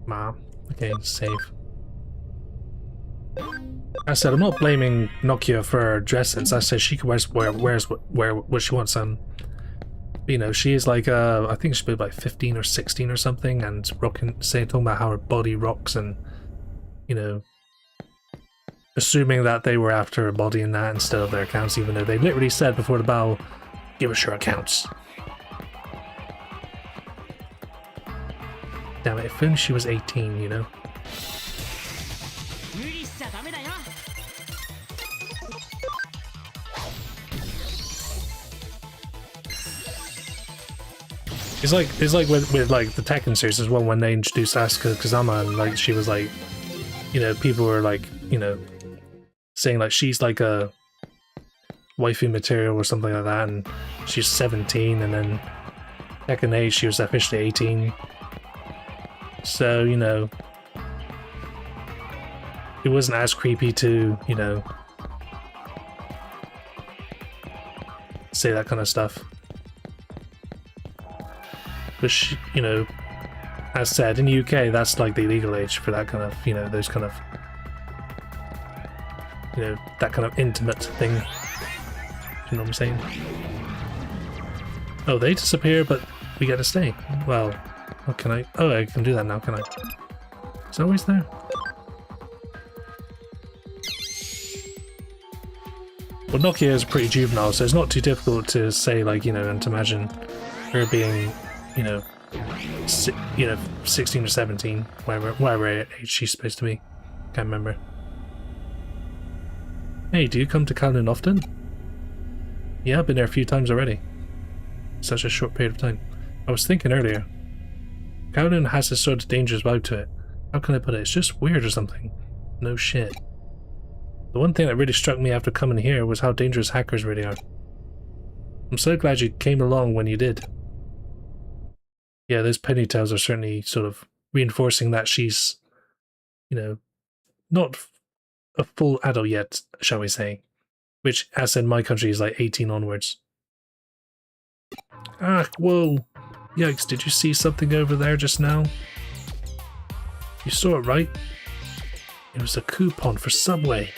Mom. Okay, save. I said I'm not blaming Nokia for her dresses. I said she can wear what she wants, and you know, she is like I think she's like 15 or 16 or something, and talking about how her body rocks, and you know, assuming that they were after her body and that instead of their accounts, even though they literally said before the battle, "Give us your accounts." Damn it! If only she was 18, you know. It's like with like the Tekken series as well, when they introduced Asuka Kazama, and like she was like, you know, people were like, you know, saying like she's like a waifu material or something like that, and she's 17, and then Tekken 8 she was officially 18. So, you know, it wasn't as creepy to, you know, say that kind of stuff. But, you know, as said, in the UK, that's like the legal age for that kind of, you know, those kind of, you know, that kind of intimate thing. You know what I'm saying? Oh, they disappear, but we get to stay. Well, what can I? Oh, I can do that now, can I? Is it always there? Well, Nokia is pretty juvenile, so it's not too difficult to say, like, you know, and to imagine her being, you know, 16 or 17, whatever age she's supposed to be. Can't remember. Hey, do you come to Kowloon often? Yeah, I've been there a few times already. Such a short period of time. I was thinking earlier, Kowloon has this sort of dangerous vibe to it. How can I put it? It's just weird or something. No shit. The one thing that really struck me after coming here was how dangerous hackers really are. I'm so glad you came along when you did. Yeah, those ponytails are certainly sort of reinforcing that she's, you know, not a full adult yet, shall we say. Which, as in my country, is like 18 onwards. Ah, whoa. Yikes, did you see something over there just now? You saw it, right? It was a coupon for Subway.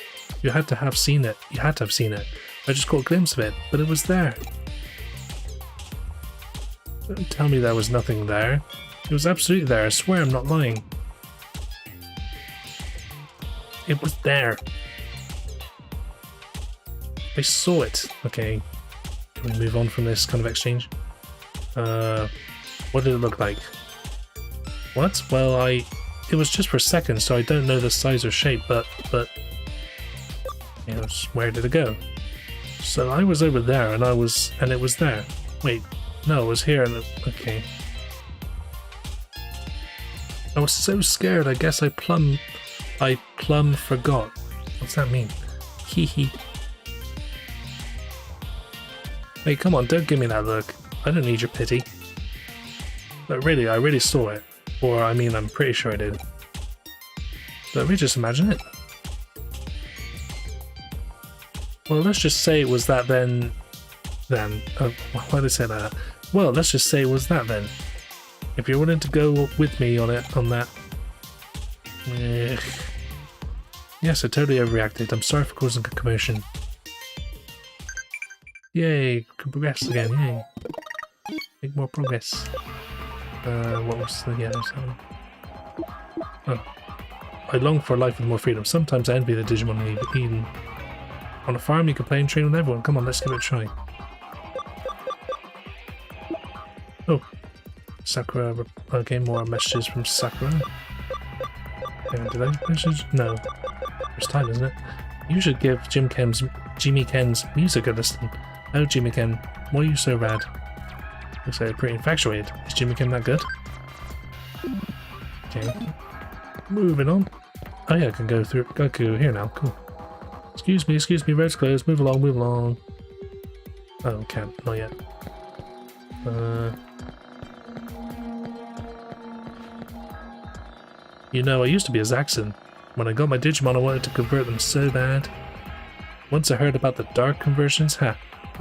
You had to have seen it. You had to have seen it. I just caught a glimpse of it, but it was there. Don't tell me there was nothing there. It was absolutely there. I swear I'm not lying. It was there. I saw it. Okay. Can we move on from this kind of exchange? What did it look like? What? Well, it was just for a second, so I don't know the size or shape, but you know, where did it go? So I was over there, and it was there. Wait, no, it was here, and okay. I was so scared. I guess I plumb forgot. What's that mean? Hee hee. Hey, come on, don't give me that look. I don't need your pity. But really, I really saw it. Or, I mean, I'm pretty sure I did. Let me just imagine it. Well, let's just say it was that then. Why did I say that? Well, let's just say it was that then. If you're willing to go with me on that. Yes, I totally overreacted. I'm sorry for causing a commotion. Yay, can progress again, yay. Make more progress. What was the other sound? Oh. I long for a life with more freedom. Sometimes I envy the Digimon Eden. On a farm you can play and train with everyone. Come on, let's give it a try. Oh. Sakura, okay, more messages from Sakura. Did I message? No. First time, isn't it? You should give Jimmy Ken's music a listen. Oh, Jimmy Ken, why are you so rad? Looks like you're pretty infatuated. Is Jimmy Ken that good? Okay. Moving on. Oh yeah, I can go here now. Cool. Excuse me, road's closed. Move along, move along. Oh, can't. Not yet. You know, I used to be a Zaxxon. When I got my Digimon, I wanted to convert them so bad. Once I heard about the dark conversions, I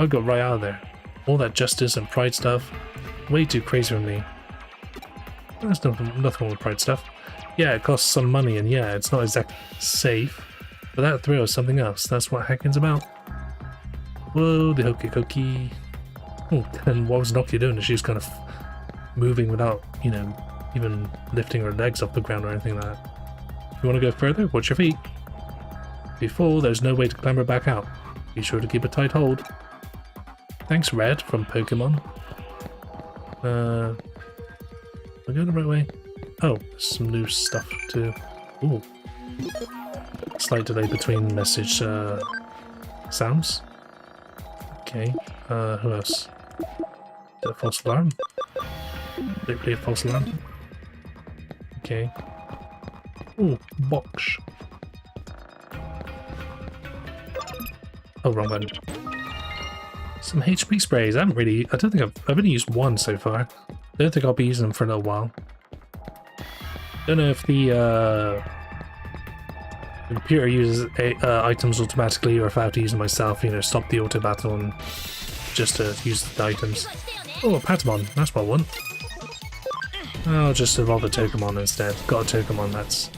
got right out of there. All that justice and pride stuff, way too crazy for me. There's nothing wrong with pride stuff. Yeah, it costs some money, and yeah, it's not exactly safe, but that thrill is something else. That's what hacking's about. Whoa, the hokey cokey. Oh, and what was Nokia doing? She was kind of moving without, you know, even lifting her legs off the ground or anything like that. If you want to go further, watch your feet. If you fall, there's no way to clamber back out. Be sure to keep a tight hold. Thanks, Red, from Pokemon. Am I going the right way? Oh, some new stuff too. Ooh. Slight delay between message sounds. Okay, who else? Is that a false alarm? Did it play a false alarm? Okay. Ooh, box. Oh, wrong button. Some HP sprays. I don't think I've only used one so far. I don't think I'll be using them for a little while. Don't know if the computer uses items automatically or if I have to use them myself, you know, stop the auto battle and just to use the items. Oh, a Patamon. That's what I want. I'll just evolve a Togemon instead. Got a Togemon, that's...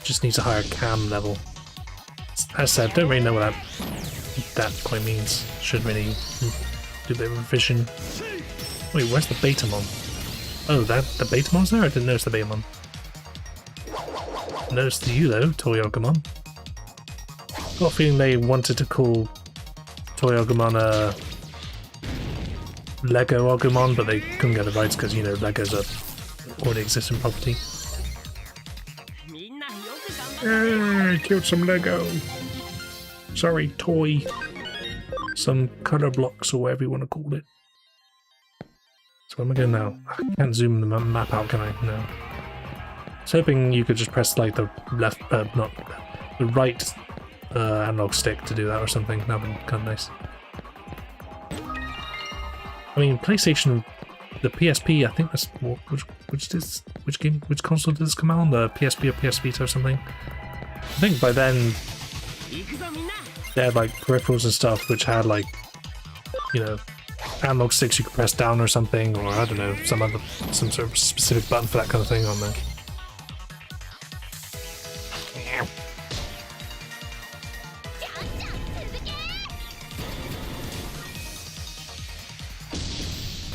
just needs a higher cam level. As I said, don't really know what that quite means. Should really do a bit of revision. Wait, where's the Betamon? Oh, the Betamon's there? I didn't notice the Betamon. Noticed you though, Toyogamon. Got a feeling they wanted to call Toyogamon Lego Agumon, but they couldn't get the rights because, you know, Lego's a already existing property. I killed some Lego. Sorry, toy. Some colour blocks or whatever you want to call it. So where am I going now? I can't zoom the map out, can I? No. I was hoping you could just press like the left, not the right analog stick to do that or something. That would be kind of nice. I mean, PlayStation, the PSP. I think that's which console did this come out on? The PSP or PS Vita or something. I think by then they had like peripherals and stuff which had like, you know, analog sticks you could press down or something, or I don't know, some sort of specific button for that kind of thing on there.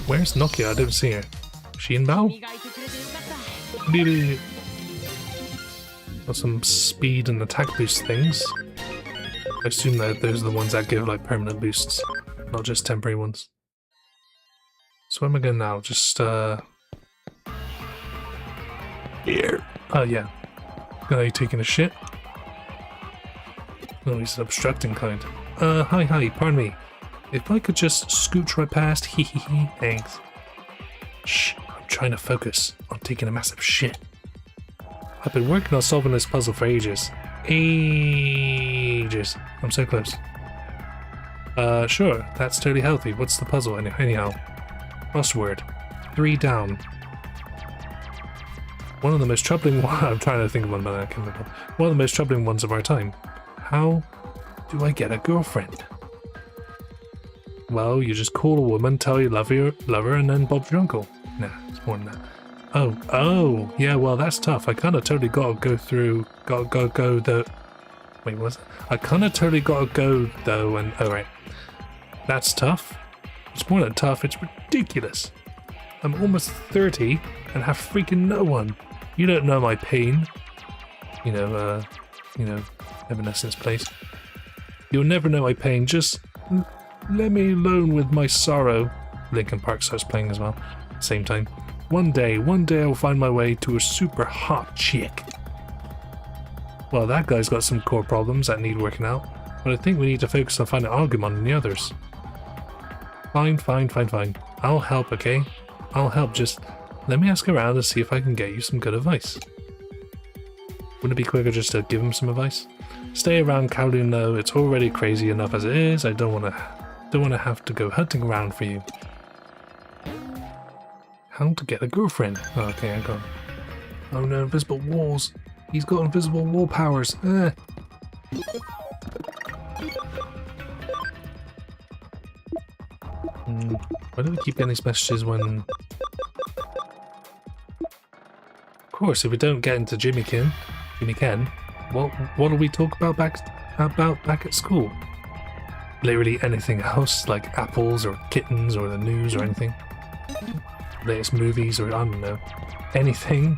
Where's Nokia? I don't see her. Is she in battle? Got some speed and attack boost things. I assume that those are the ones that give like permanent boosts, not just temporary ones. So where am I going now? Just here. Oh yeah. Guy taking a shit. Oh, he's an obstructing kind. Hi, pardon me. If I could just scooch right past, hee. Thanks. Shh, I'm trying to focus on taking a massive shit. I've been working on solving this puzzle for ages. I'm so close. Sure, that's totally healthy. What's the puzzle anyhow? Crossword. 3 down. One of the most troubling I'm trying to think of one, but I can't remember. One of the most troubling ones of our time. How do I get a girlfriend? Well, you just call a woman, tell you love her, and then Bob's your uncle. Nah, it's more than that. Oh, yeah, well, that's tough. I kind of totally gotta go through, go the... Wait, what was it? I kind of totally gotta go, though, and... Oh, right. That's tough. It's more than tough, it's ridiculous. I'm almost 30 and have freaking no one. You don't know my pain. You know, Evanescence place. You'll never know my pain, just let me alone with my sorrow. Linkin Park starts playing as well, same time. One day I'll find my way to a super hot chick. Well, that guy's got some core problems that need working out, but I think we need to focus on finding Agumon and the others. Fine. I'll help, okay? I'll help, just let me ask around and see if I can get you some good advice. Wouldn't it be quicker just to give him some advice? Stay around Kowloon though, it's already crazy enough as it is. I don't wanna have to go hunting around for you. How to get a girlfriend? Oh, okay, I got him. Oh no, invisible walls. He's got invisible wall powers. Why do we keep getting these messages when... Of course, if we don't get into Jimmy Ken, what do we talk about back at school? Literally anything else, like apples or kittens or the news or anything. Latest movies or I don't know, anything.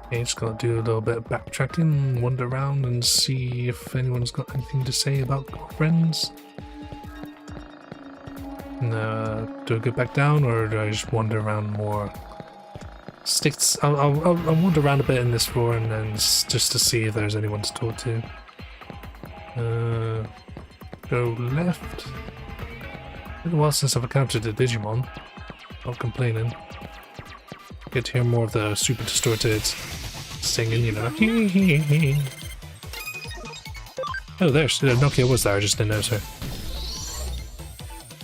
Okay, just gonna do a little bit of backtracking, wander around and see if anyone's got anything to say about girlfriends. Do I go back down or do I just wander around more? I'll wander around a bit in this floor and then just to see if there's anyone to talk to. Go left. It's been a while since I've encountered a Digimon. Not complaining. Get to hear more of the super distorted singing, you know. Oh, there's Nokia was there, I just didn't notice her.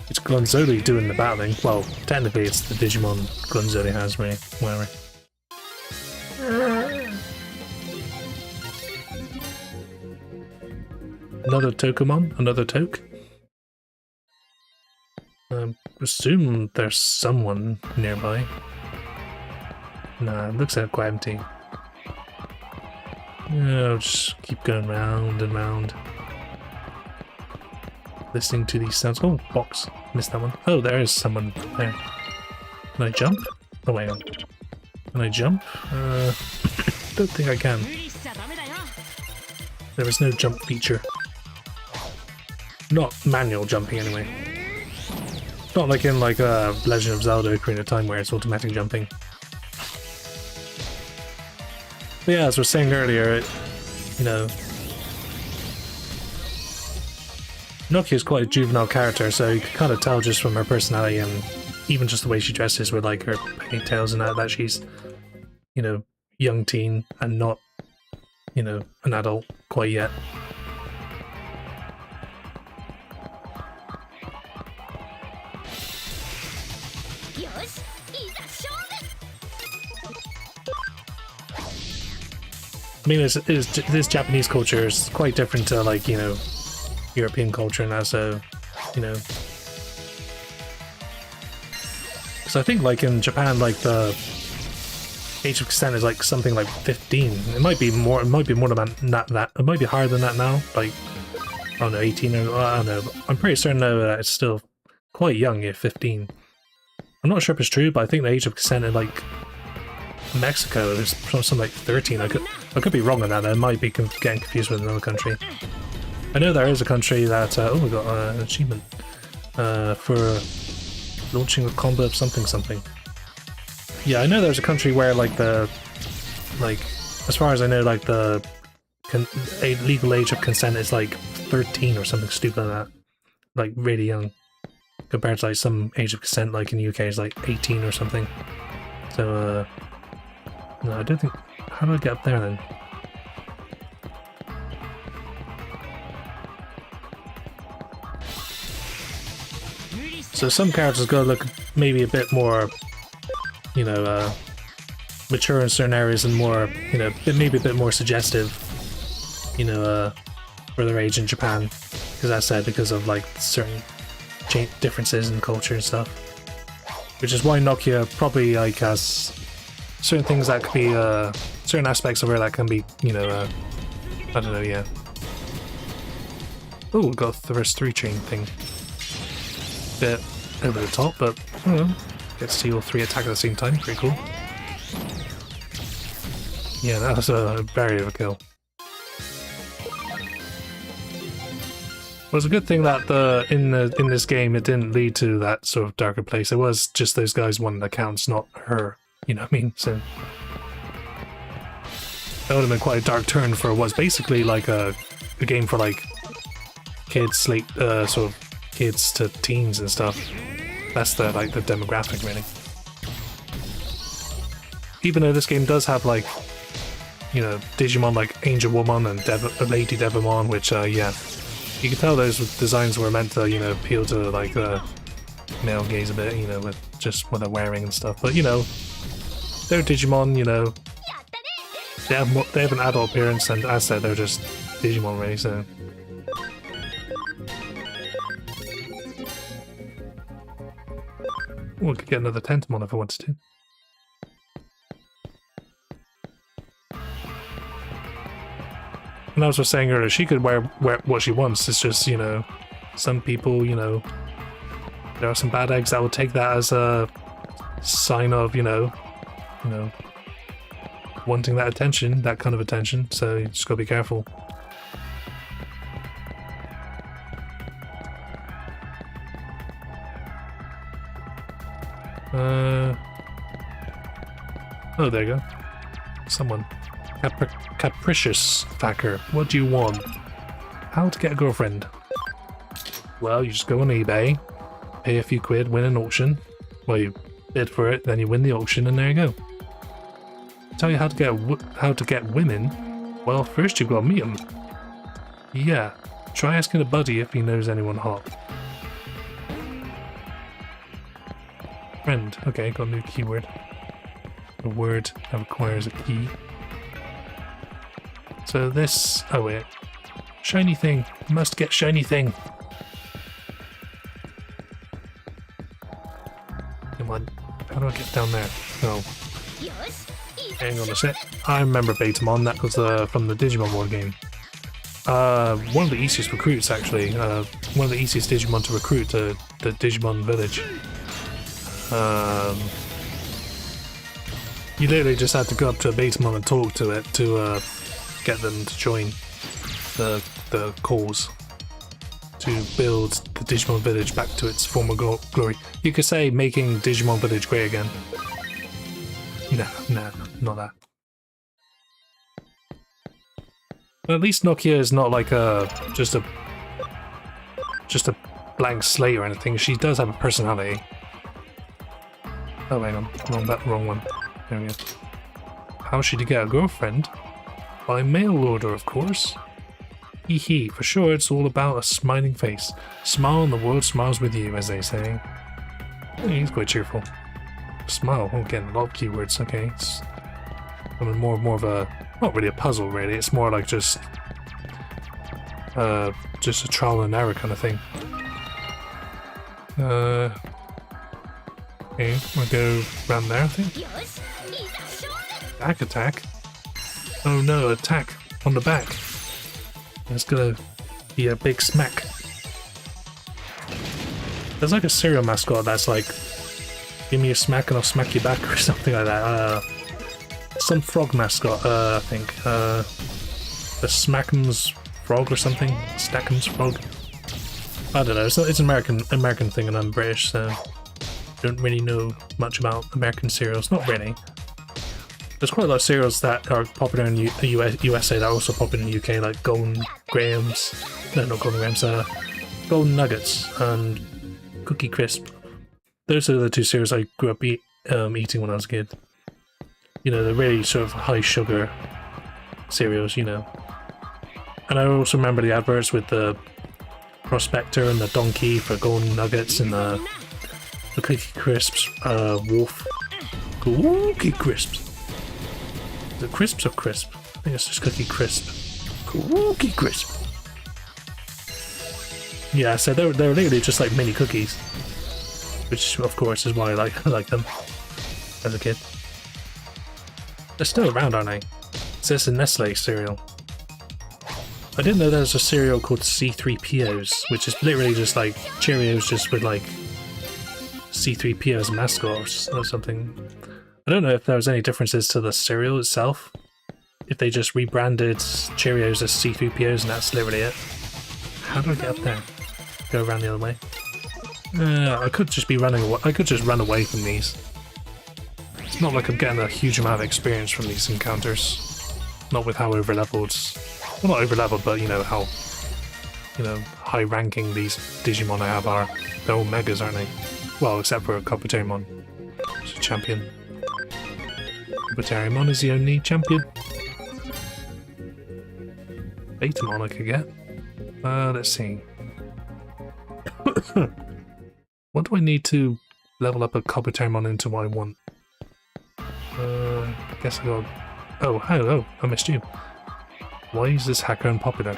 It's Glunzoli doing the battling. Well, technically it's the Digimon Glunzoli has, really. Whatever. Another Tokumon? Another Toke? Assume there's someone nearby. Nah, it looks like quite empty. Yeah, I'll just keep going round and round. Listening to these sounds. Oh, box. Missed that one. Oh, there is someone there. Can I jump? Oh, wait on. Can I jump? Don't think I can. There is no jump feature. Not manual jumping, anyway. Not like in Legend of Zelda Ocarina of Time where it's automatic jumping. But yeah, as we were saying earlier, you know, Nokia's quite a juvenile character, so you can kind of tell just from her personality and even just the way she dresses with like her ponytails and that she's, you know, young teen and not, you know, an adult quite yet. I mean, this Japanese culture is quite different to, like, you know, European culture and that, so, you know. Because I think, like, in Japan, like, the age of consent is, like, something like 15. It might be more than that. It might be higher than that now, like, I don't know, 18 or, I don't know. But I'm pretty certain, though, that it's still quite young at 15. I'm not sure if it's true, but I think the age of consent in, like, Mexico is something like 13. I could be wrong on that. I might be getting confused with another country. I know there is a country that oh, we got an achievement for launching a combo of something. Yeah, I know there's a country where like as far as I know, like the legal age of consent is like 13 or something stupid like that, like really young compared to like some age of consent like in the UK is like 18 or something. So no, I don't think... How do I get up there, then? So some characters gotta look maybe a bit more, you know, mature in certain areas and more, you know, maybe a bit more suggestive, you know, for their age in Japan. Because I said, because of, like, certain differences in culture and stuff. Which is why Nokia probably, like, has... certain things that could be, certain aspects of her that can be, you know, I don't know, yeah. Oh, we got the first 3-chain thing. Bit over the top, but I don't know. Get to see all 3 attack at the same time. Pretty cool. Yeah, that was a very overkill. Well, it's a good thing that in this game it didn't lead to that sort of darker place. It was just those guys wanting accounts, not her. You know what I mean? So that would have been quite a dark turn for what's basically like a game for like kids, sort of kids to teens and stuff. That's the demographic, really. Even though this game does have like, you know, Digimon like Angel Woman and Lady Devimon, which yeah, you can tell those designs were meant to, you know, appeal to like the male gaze a bit, you know, with just what they're wearing and stuff. But you know, they're Digimon, you know, they have an adult appearance, and as I said, they're just Digimon, really. So. We could get another Tentamon if I wanted to. And as I was saying earlier, she could wear what she wants. It's just, you know, some people, you know, there are some bad eggs that will take that as a sign of, you know, wanting that attention, that kind of attention. So you just gotta be careful. Oh, there you go. Someone. Capricious Thacker. What do you want? How to get a girlfriend? Well, you just go on eBay, pay a few quid, win an auction. Well, you bid for it, then you win the auction, and there you go. Tell you how to get women? Well, first you've got to meet them. Yeah, try asking a buddy if he knows anyone hot. Friend. Okay, got a new keyword. A word that requires a key. So this... oh wait. Shiny thing. Must get shiny thing. Come on. How do I get down there? Oh. Hang on a sec. I remember Betamon. That was from the Digimon board game. One of the easiest recruits, actually. One of the easiest Digimon to recruit to the Digimon village. You literally just had to go up to a Betamon and talk to it to get them to join the cause to build the Digimon village back to its former glory. You could say making Digimon village great again. No, not that. But at least Nokia is not like just a blank slate or anything. She does have a personality. Oh, hang on, wrong one. There we go. How should you get a girlfriend? By mail order, of course. Hee hee, for sure it's all about a smiling face. Smile and the world smiles with you, as they say. Oh, he's quite cheerful. Smile, again, a lot of keywords, okay. It's more of a, not really a puzzle really, it's more like just a trial and error kind of thing. Okay, we'll go around there, I think. Back attack? Oh no, attack on the back. There's gonna be a big smack. There's like a cereal mascot that's like, give me a smack and I'll smack you back or something like that. Some frog mascot, I think. The Smack'em's frog or something? Stack'em's frog? I don't know, it's an American thing and I'm British, so don't really know much about American cereals. Not really. There's quite a lot of cereals that are popular in the USA that are also popular in the UK, like Golden Grahams. No, not Golden Grahams, Golden Nuggets and Cookie Crisp. Those are the two cereals I grew up eating when I was a kid. You know, they're really sort of high sugar cereals, you know. And I also remember the adverts with the Prospector and the Donkey for Golden Nuggets and the Cookie Crisps, Wolf. Cookie Crisps. The crisps or crisp? I think it's just Cookie Crisp. Cookie Crisp. Yeah, so they're literally just like mini cookies. Which, of course, is why I like them as a kid. They're still around, aren't they? It says a Nestle cereal. I didn't know there was a cereal called C3POs, which is literally just like Cheerios just with like C3PO as a mascot or something. I don't know if there was any differences to the cereal itself. If they just rebranded Cheerios as C3POs and that's literally it. How do I get up there? Go around the other way. I could just be running away. I could just run away from these. It's not like I'm getting a huge amount of experience from these encounters. Not with how over-leveled... Well, not over-leveled, but you know how... You know, high-ranking these Digimon I have are. They're all megas, aren't they? Well, except for Kabuterimon. He's a champion. Kabuterimon is the only champion. Betamon I could get. Let's see. What do I need to level up a Kabuterimon into what I want? I guess I got... Oh, hello, I missed you. Why is this hacker unpopular?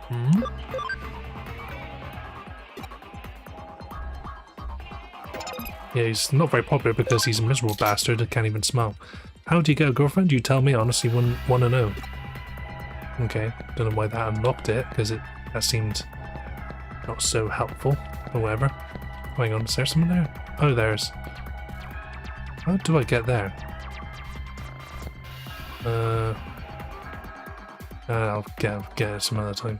Hmm? Yeah, he's not very popular because he's a miserable bastard that can't even smile. How do you get a girlfriend? You tell me, honestly, wouldn't want to know. Okay, don't know why that unlocked it, because that seemed not so helpful, or whatever. Hang on, is there someone there? Oh, there's... How do I get there? I'll get it some other time.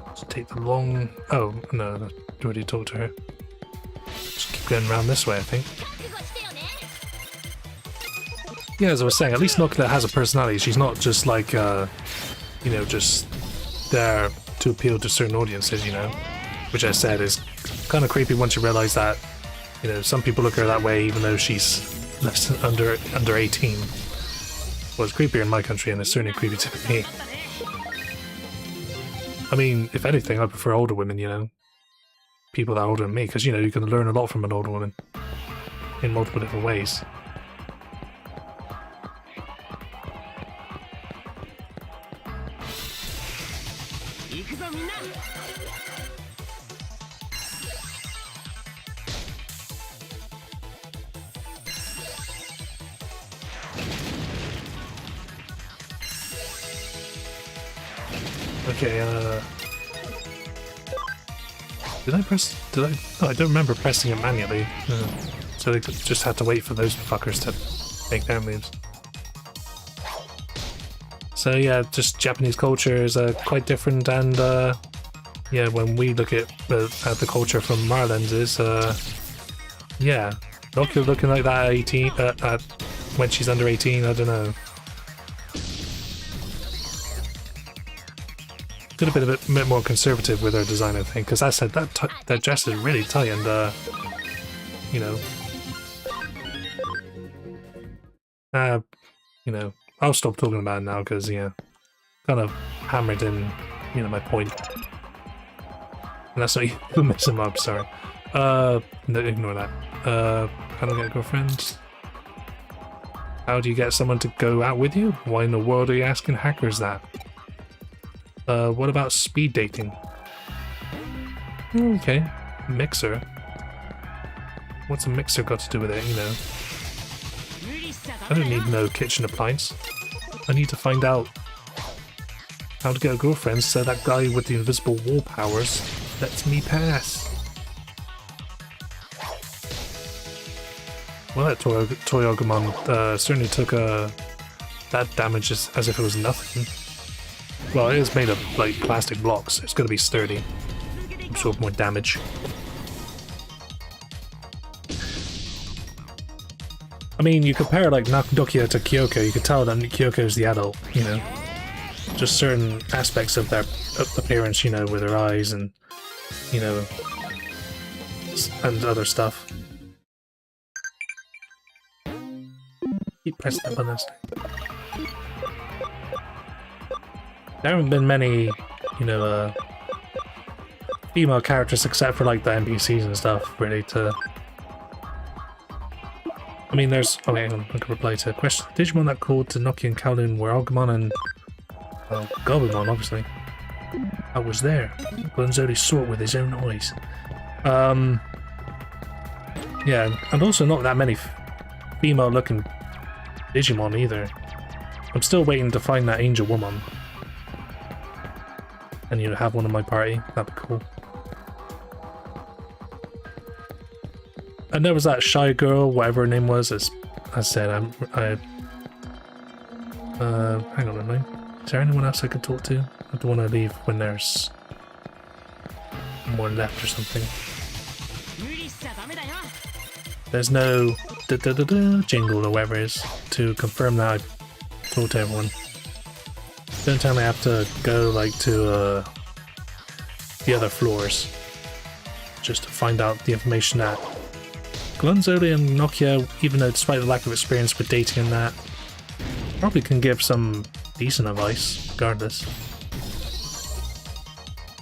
Just take the long... Oh, no, I already talked to her. Just keep going around this way, I think. Yeah, as I was saying, at least Nokia has a personality. She's not just like, you know, just there to appeal to certain audiences, you know? Which I said is kind of creepy once you realise that, you know, some people look at her that way even though she's less under 18. Well, it's creepier in my country and it's certainly creepy to me. I mean, if anything, I prefer older women, you know? People that are older than me, because, you know, you can learn a lot from an older woman. In multiple different ways. Okay, did I press... Did I... Oh, I don't remember pressing it manually. So they just had to wait for those fuckers to make their moves. So yeah, just Japanese culture is quite different, and yeah, when we look at the culture from our lenses, yeah, Nokia looking like that at 18, when she's under 18, I don't know. Could have been a bit more conservative with her design, I think, because I said that dress is really tight, and you know, I'll stop talking about it now because yeah, kind of hammered in, you know, my point, and that's not you messing them up. Sorry. No, ignore that. How do I get a girlfriend? How do you get someone to go out with you? Why in the world are you asking hackers that? What about speed dating? Okay, mixer. What's a mixer got to do with it, you know? I don't need no kitchen appliance. I need to find out how to get a girlfriend so that guy with the invisible wall powers lets me pass. Well, that Toyogumon certainly took that damage as if it was nothing. Well, it is made of, like, plastic blocks. It's gonna be sturdy. Absorb more damage. I mean, you compare, like, Nokia to Kyoko, you could tell that Kyoko is the adult, you know? Just certain aspects of their appearance, you know, with her eyes and, you know, and other stuff. Keep pressing that button. There haven't been many, you know, female characters except for like the NPCs and stuff, really, to... I mean, there's... Oh, hang on, I can reply to a question. Digimon that called to Nokia and Kowloon were Agumon and... Well, Gobumon, obviously. I was there. Gonzoli saw it with his own eyes. Yeah, and also not that many female-looking Digimon either. I'm still waiting to find that Angel Woman. and you have one in my party. That'd be cool. And there was that shy girl, whatever her name was. As I said, hang on a minute. Is there anyone else I could talk to? I don't want to leave when there's more left or something. There's no jingle or whatever it is to confirm that I've told to everyone. Don't tell me I have to go like to the other floors just to find out the information that Glunzoli and Nokia, even though despite the lack of experience with dating and that, probably can give some decent advice regardless.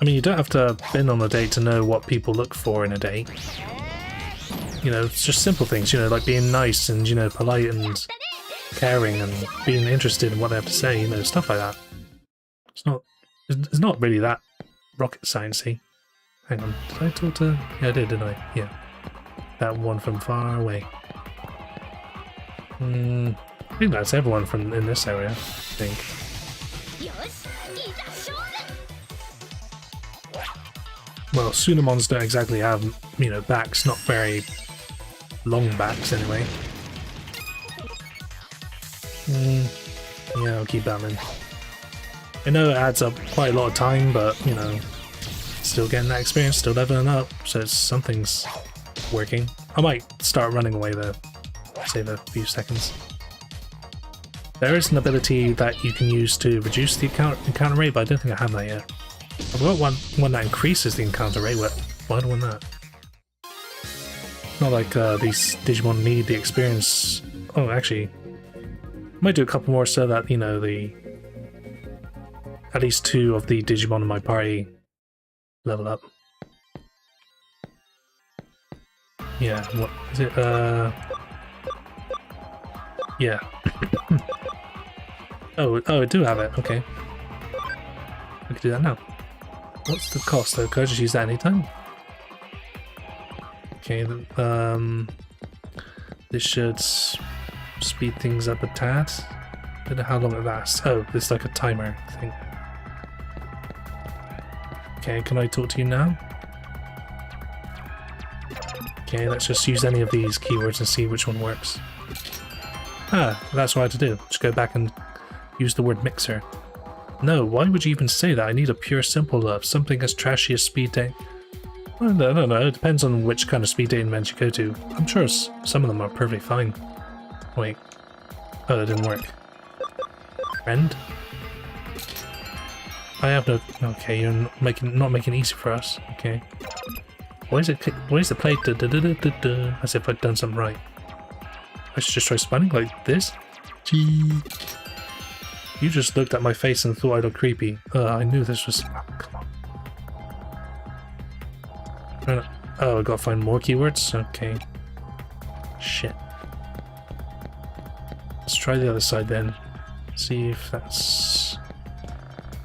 I mean, you don't have to have been on a date to know what people look for in a date. You know, it's just simple things, you know, like being nice and, you know, polite and caring and being interested in what they have to say, you know, stuff like that. It's not really that rocket sciencey. Hang on, did I talk to... Yeah, I did, didn't I? Yeah. That one from far away. I think that's everyone from in this area, I think. Well, Tsunamons don't exactly have, you know, backs, not very long backs anyway. Yeah, I'll keep battling. I know it adds up quite a lot of time, but, you know, still getting that experience, still leveling up, so something's working. I might start running away though, save a few seconds. There is an ability that you can use to reduce the encounter rate, but I don't think I have that yet. I've got one that increases the encounter rate. Why do I want that? Not like these Digimon need the experience. Oh, actually, I might do a couple more so that, you know, at least 2 of the Digimon in my party level up. Yeah, what is it? Yeah. Oh, I do have it. Okay, I can do that now. What's the cost though? Could I just use that anytime? Okay, this should speed things up a tad. Don't know how long it lasts. Oh, it's like a timer thing. Okay, can I talk to you now? Okay, let's just use any of these keywords and see which one works. Ah, that's what I had to do. Just go back and use the word mixer. No, why would you even say that? I need a pure simple love, something as trashy as speed dating. Well, no, it depends on which kind of speed dating event you go to. I'm sure some of them are perfectly fine. Wait. Oh, that didn't work. Friend? I have no... Okay, you're not making it easy for us. Okay. Why is it play as if I'd done something right? I should just try spinning like this? Gee. You just looked at my face and thought I looked creepy. I knew this was... Oh, come on. Oh, I gotta find more keywords? Okay. Shit. Let's try the other side then. See if that's...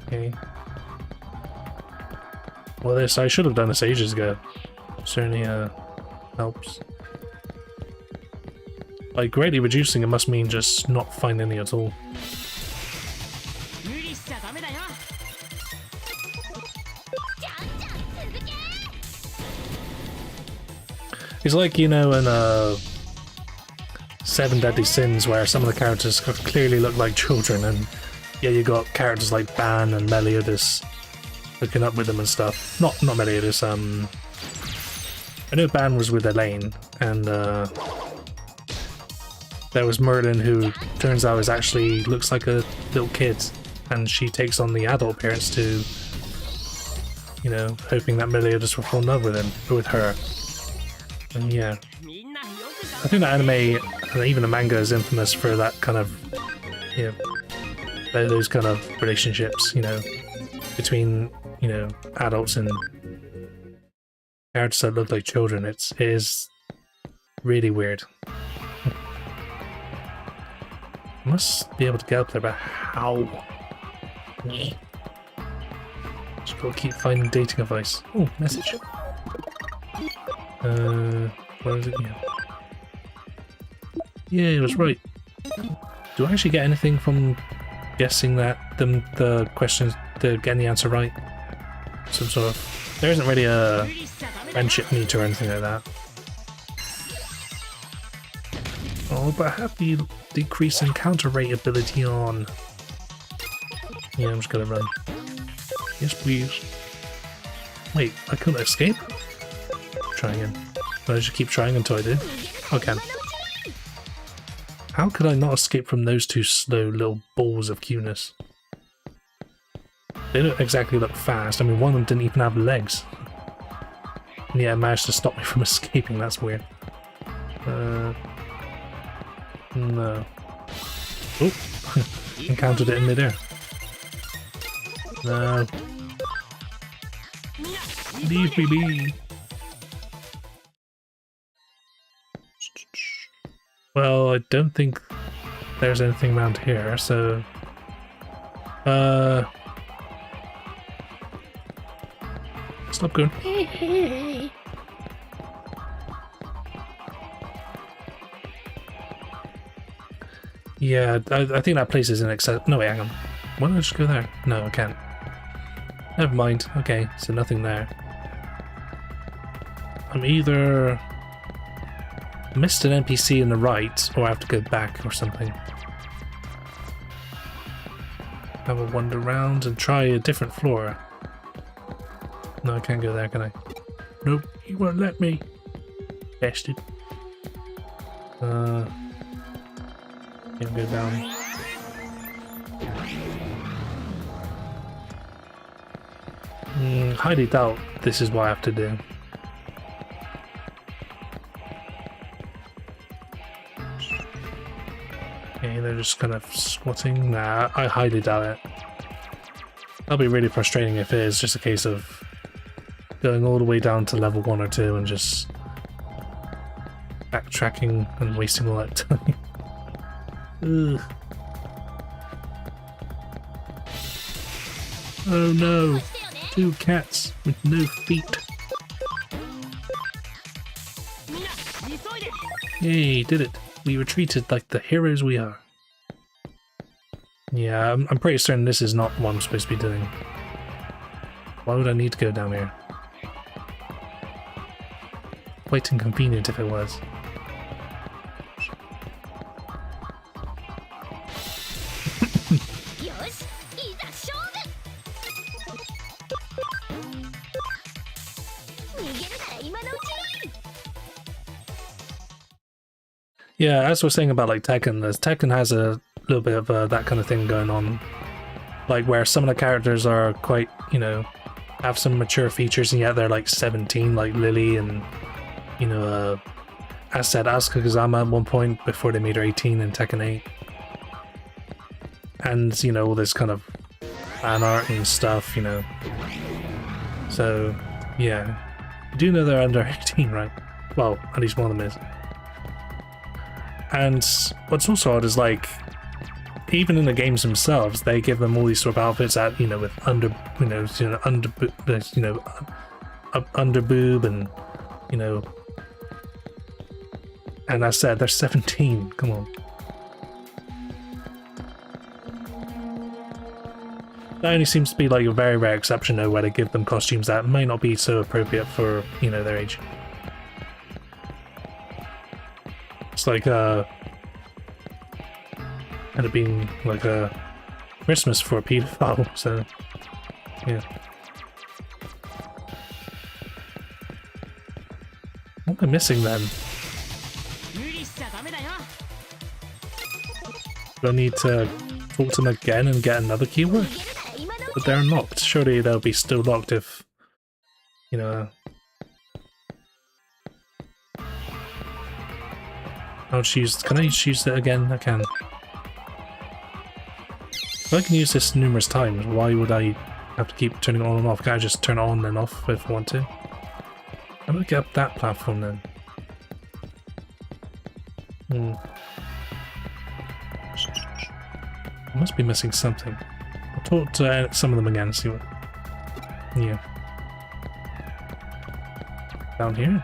Okay. Well, I should have done this ages ago. Certainly helps. By greatly reducing, it must mean just not find any at all. It's like, you know, in 7 Deadly Sins, where some of the characters clearly look like children, and yeah, you got characters like Ban and Meliodas hooking up with them and stuff. Not Meliodas, I know Ban was with Elaine, and there was Merlin, who turns out actually looks like a little kid, and she takes on the adult appearance to, you know, hoping that Meliodas will fall in love with him, or with her. And yeah, I think the anime and even the manga is infamous for that kind of, you know, those kind of relationships, you know, between, you know, adults and characters that look like children. It is really weird. I must be able to get up there, but how? Just gotta keep finding dating advice. Oh, message. Where is it? Yeah, it was right. Do I actually get anything from guessing that the questions, getting the answer right? some sort of... There isn't really a friendship meter or anything like that. Oh, but I have the decrease in counter rate ability on. Yeah, I'm just gonna run. Yes, please. Wait, I couldn't escape? Try again. But I just keep trying until I do. Okay. How could I not escape from those two slow little balls of cuteness? They don't exactly look fast. I mean, one of them didn't even have legs. And yeah, it managed to stop me from escaping. That's weird. No. Oh! Encountered it in midair. No. Leave me be. Well, I don't think there's anything around here, so... Stop going. Yeah, I think that place is inaccessible. No, wait, hang on. Why don't I just go there? No, I can't. Never mind. Okay, so nothing there. I'm either missed an NPC in the right, or I have to go back or something. Have a wander around and try a different floor. No, I can't go there, can I? Nope, you won't let me. Bastard. Can't go down. Highly doubt this is what I have to do. Okay, they're just kind of squatting. Nah, I highly doubt it. That'll be really frustrating if it is just a case of going all the way down to level 1 or 2 and just backtracking and wasting all that time. Ugh. Oh no! 2 cats with no feet. Yay, did it. We retreated like the heroes we are. Yeah, I'm pretty certain this is not what I'm supposed to be doing. Why would I need to go down here? Quite inconvenient if it was. Yeah, as we're saying about like Tekken, Tekken has a little bit of that kind of thing going on. Like where some of the characters are quite, you know, have some mature features and yet they're like 17, like Lily and, you know, as said, Asuka Kazama at one point before they made her 18 in Tekken 8. And, you know, all this kind of fan art and stuff, you know. So, yeah. You do know they're under 18, right? Well, at least one of them is. And what's also odd is, like, even in the games themselves, they give them all these sort of outfits that, you know, with under boob and, you know, and as I said, they're 17. Come on. That only seems to be like a very rare exception, though, where they give them costumes that may not be so appropriate for, you know, their age. It's like, kind of being like a Christmas for a pedophile, so, yeah. What am I missing then? Do I need to talk to them again and get another keyword? But they're unlocked. Surely they'll be still locked if, you know... I'll choose. Can I choose it again? I can. If I can use this numerous times, why would I have to keep turning it on and off? Can I just turn it on and off if I want to? How do I get up that platform then? I must be missing something. I'll talk to some of them again and see what... Yeah. Down here?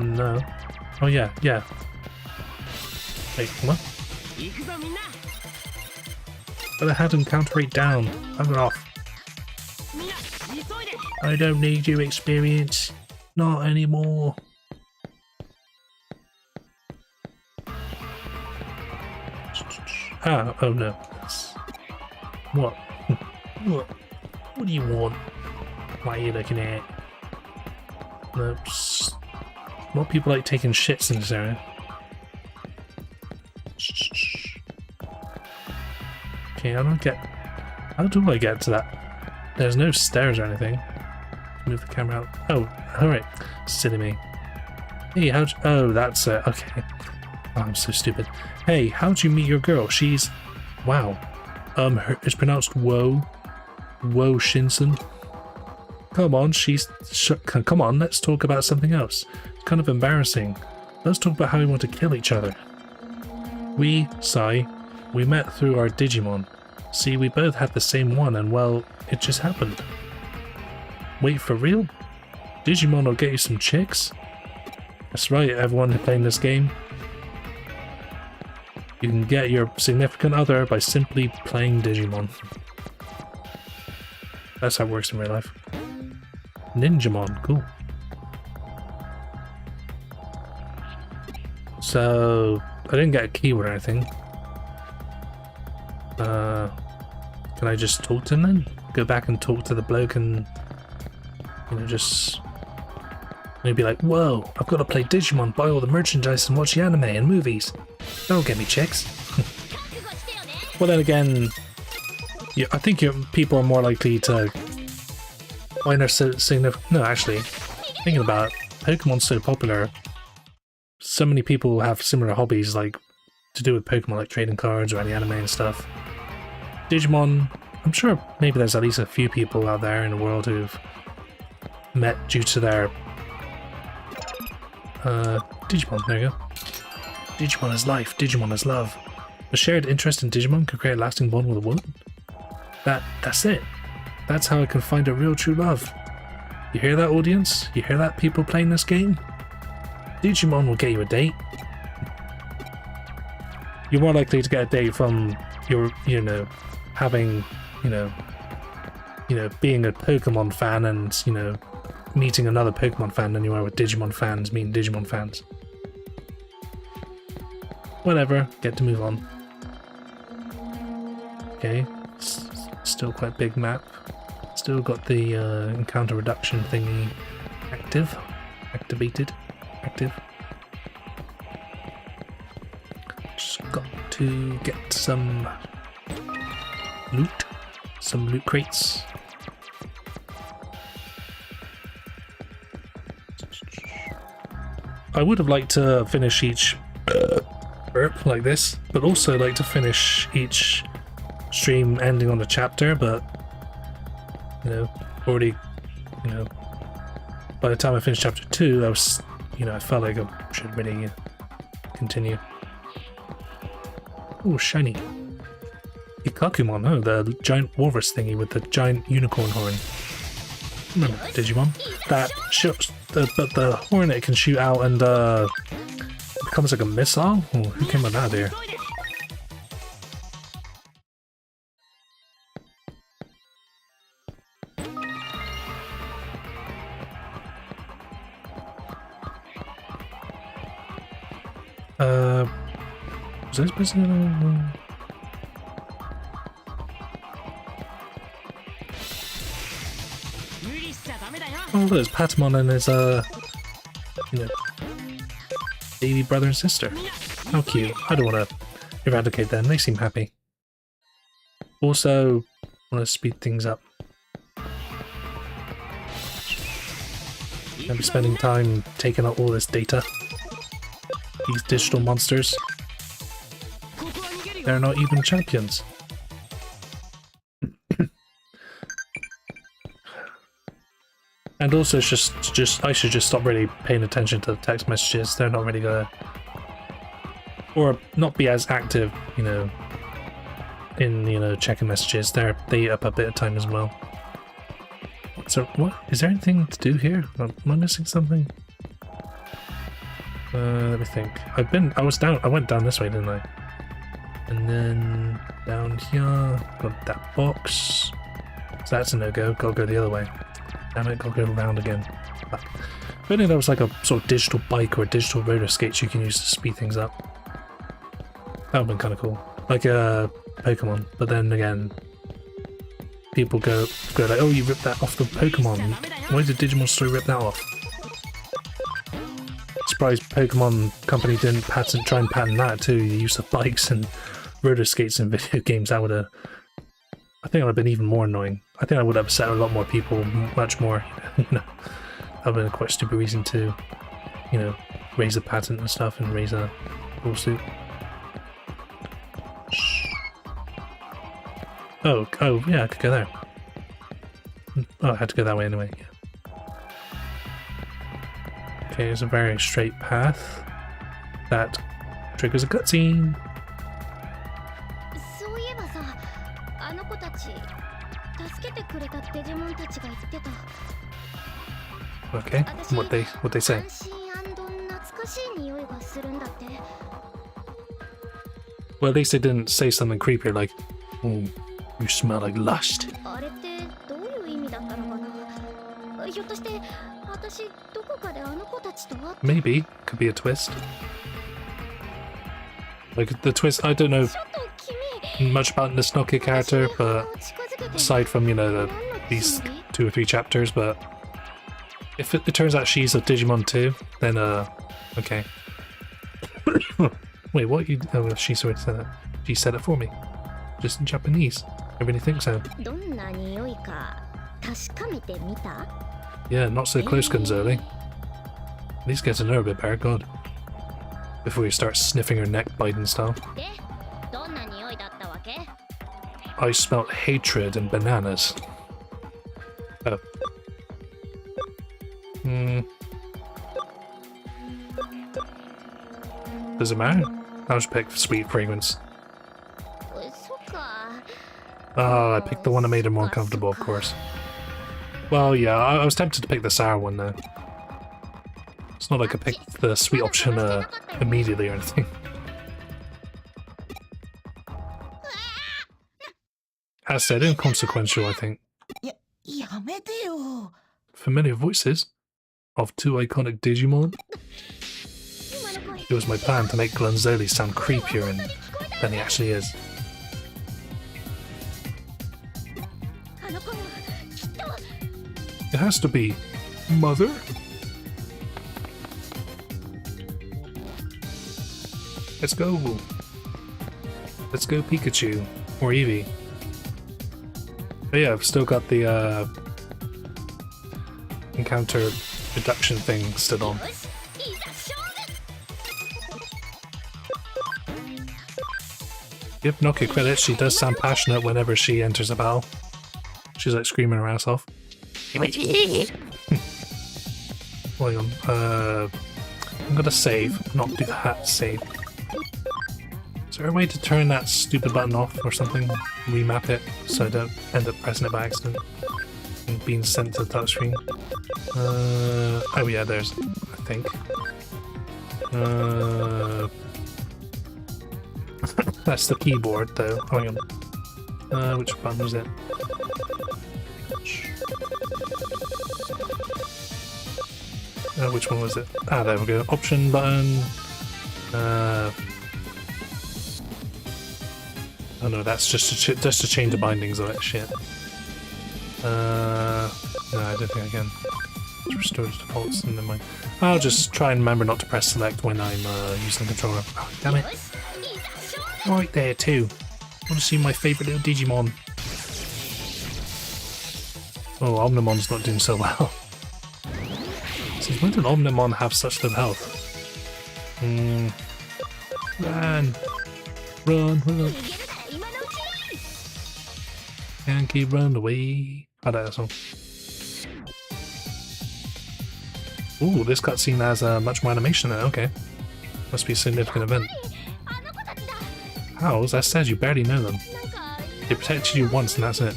No. Oh yeah, yeah. Wait, what? But I had him counter rate down. I'm off. I don't need your experience. Not anymore. Ah, oh no. What? What do you want? What are you looking at? Oops. More people like taking shits in this area. Okay, how do I get to that? There's no stairs or anything. Move the camera out. Oh, alright. Silly me. Hey, oh, that's it. Okay. Oh, I'm so stupid. Hey, how'd you meet your girl? She's... Wow. It's pronounced Woe. Woe Shinson. Come on, come on, let's talk about something else. It's kind of embarrassing. Let's talk about how we want to kill each other. We met through our Digimon. See, we both had the same one, and well, it just happened. Wait, for real? Digimon will get you some chicks? That's right, everyone playing this game. You can get your significant other by simply playing Digimon. That's how it works in real life. Ninjamon, cool. So, I didn't get a keyword or anything. Can I just talk to him then? Go back and talk to the bloke and, you know, just maybe like, whoa, I've got to play Digimon, buy all the merchandise and watch the anime and movies. That'll get me chicks. Well then again, yeah, I think people are more likely to find their significant. No, actually, thinking about it, Pokemon's so popular, so many people have similar hobbies like to do with Pokemon, like trading cards or any anime and stuff. Digimon, I'm sure maybe there's at least a few people out there in the world who've met due to their Digimon. There you go. Digimon is life, Digimon is love. A shared interest in Digimon can create a lasting bond with a woman. That's it. That's how I can find a real true love. You hear that, audience? You hear that, people playing this game? Digimon will get you a date. You're more likely to get a date from your, you know, having, you know, being a Pokemon fan and, you know, meeting another Pokemon fan than you are with Digimon fans meeting Digimon fans. Whatever, get to move on. Okay, still quite big map. Still got the encounter reduction thingy activated. Just got to get some loot crates. I would have liked to finish each burp like this, but also like to finish each stream ending on a chapter, but you know, already, you know, by the time I finished chapter 2, I was, you know, I felt like I should really continue. Oh, shiny. Ikakumon, oh, the giant walrus thingy with the giant unicorn horn. Remember Digimon? That shoots, but the horn it can shoot out and becomes like a missile? Oh, who came up with that idea? Was this person? Oh, there's Patamon and his, you know, baby brother and sister. How cute. I don't want to eradicate them. They seem happy. Also, want to speed things up. I'll be spending time taking out all this data. These digital monsters. They're not even champions. And also, it's just I should just stop really paying attention to the text messages. They're not really gonna, or not be as active, you know, in, you know, checking messages. They eat up a bit of time as well. So what is there anything to do here? Am I missing something? Let me think. I went down this way, didn't I? And then down here, got that box. So that's a no-go. Gotta go the other way. Damn it, gotta go around again. Fuck. If only there was like a sort of digital bike or digital roller skates you can use to speed things up. That would've been kinda cool. Like Pokemon, but then again, people go like, oh, you ripped that off the Pokemon. Why did Digimon Story rip that off? Surprised Pokemon company didn't try and patent that too, the use of bikes and roller skates in video games. That would've, I think it would have been even more annoying. I think I would have upset a lot more people, much more, you know. That would have been quite a stupid reason to, you know, raise a patent and stuff and raise a lawsuit. Oh, yeah, I could go there. Oh, I had to go that way anyway. Yeah. Okay, there's a very straight path that triggers a cutscene. Okay, what they say? Well, at least they didn't say something creepier like, "Oh, you smell like lust." Maybe could be a twist. Like the twist, I don't know much about the Snoke character, but aside from, you know, these 2 or 3 chapters, but if it turns out she's a Digimon too, then okay. Wait, what? You? Oh, she said that. She said it for me, just in Japanese. I really think so. Yeah, not so close, Gonzoli. At least get to know her a bit better, God. Before you start sniffing her neck Biden style. I smelt hatred and bananas. Oh. Does it matter? I'll just pick sweet fragrance. Oh, I picked the one that made her more comfortable, of course. Well, yeah, I was tempted to pick the sour one though. It's not like I picked the sweet option immediately or anything. As said, inconsequential, I think. Familiar voices of 2 iconic Digimon? It was my plan to make Gonzoli sound creepier than he actually is. It has to be Mother? Let's go. Let's go Pikachu. Or Eevee. But yeah, I've still got the encounter reduction thing still on. Give Nokia credit, she does sound passionate whenever she enters a battle. She's like screaming her ass off. Hold on, I'm gonna save, not do that save. Is there a way to turn that stupid button off or something? Remap it so I don't end up pressing it by accident and being sent to the touchscreen. Oh yeah, there's, I think. That's the keyboard though. Hang on. Which button was it? Which one was it? Ah, there we go. Option button. Oh no, that's just to change the bindings of it. Shit. No, I don't think I can. It's restored to defaults, and then mind. I'll just try and remember not to press select when I'm using the controller. Oh, damn it! Right there too. I want to see my favourite little Digimon. Oh, Omnimon's not doing so well. Since when did Omnimon have such little health? Run! Run! Run! Can't keep running away. I like that song. Ooh, this cutscene has much more animation in it. Okay. Must be a significant event. How? As I said, you barely know them. They protected you once and that's it.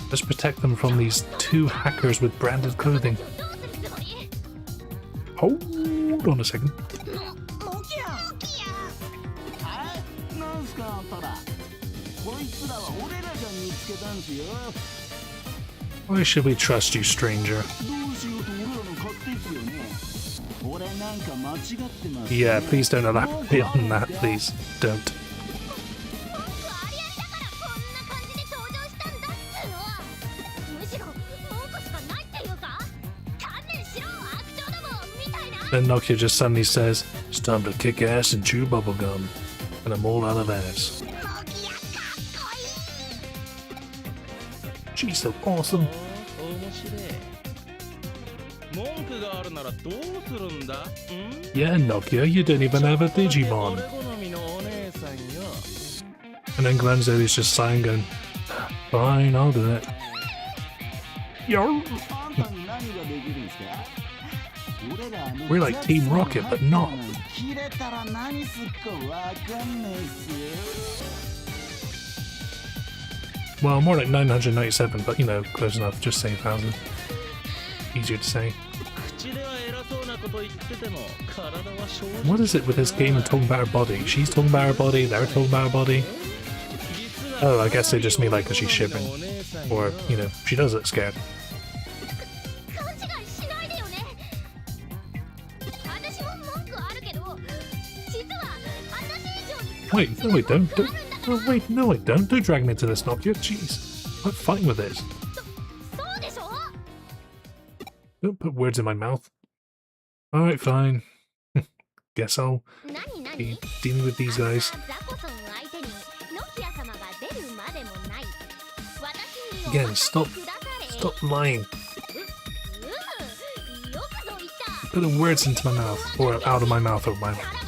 Let's protect them from these 2 hackers with branded clothing. Hold on a second. Why should we trust you, stranger? Yeah, please don't elaborate on that, please. Don't. Then Nokia just suddenly says, "It's time to kick ass and chew bubblegum." And I'm all out of ass. She's so awesome. Yeah, Nokia, you don't even have a Digimon. And then Glenzo's just sighing going, "Fine, I'll do it." Yo. We're like Team Rocket, but not. Well, more like 997, but you know, close enough. Just say 1,000. Easier to say. What is it with this game and talking about her body? She's talking about her body, they're talking about her body. Oh, I guess they just mean like because she's shivering. Or, you know, she does look scared. Wait, no I don't. Oh wait, no I don't. Don't drag me into this, Nokia. Jeez. I'm fighting with this. Don't put words in my mouth. Alright, fine. Guess I'll be dealing with these guys. Again, stop lying. Putting words into my mouth, or out of my mouth, or my mouth.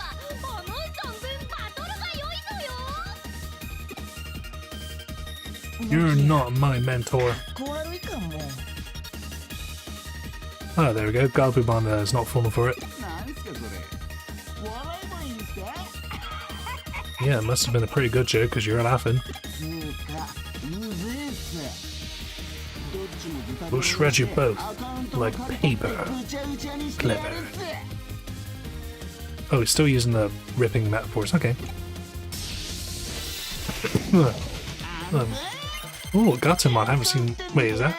You're not my mentor. Oh, there we go. Gabumon is not falling for it. Yeah, it must have been a pretty good joke because you're laughing. We'll shred you both like paper. Clever. Oh, he's still using the ripping metaphors. Okay. Oh, Gatomon. I haven't seen. Wait, is that?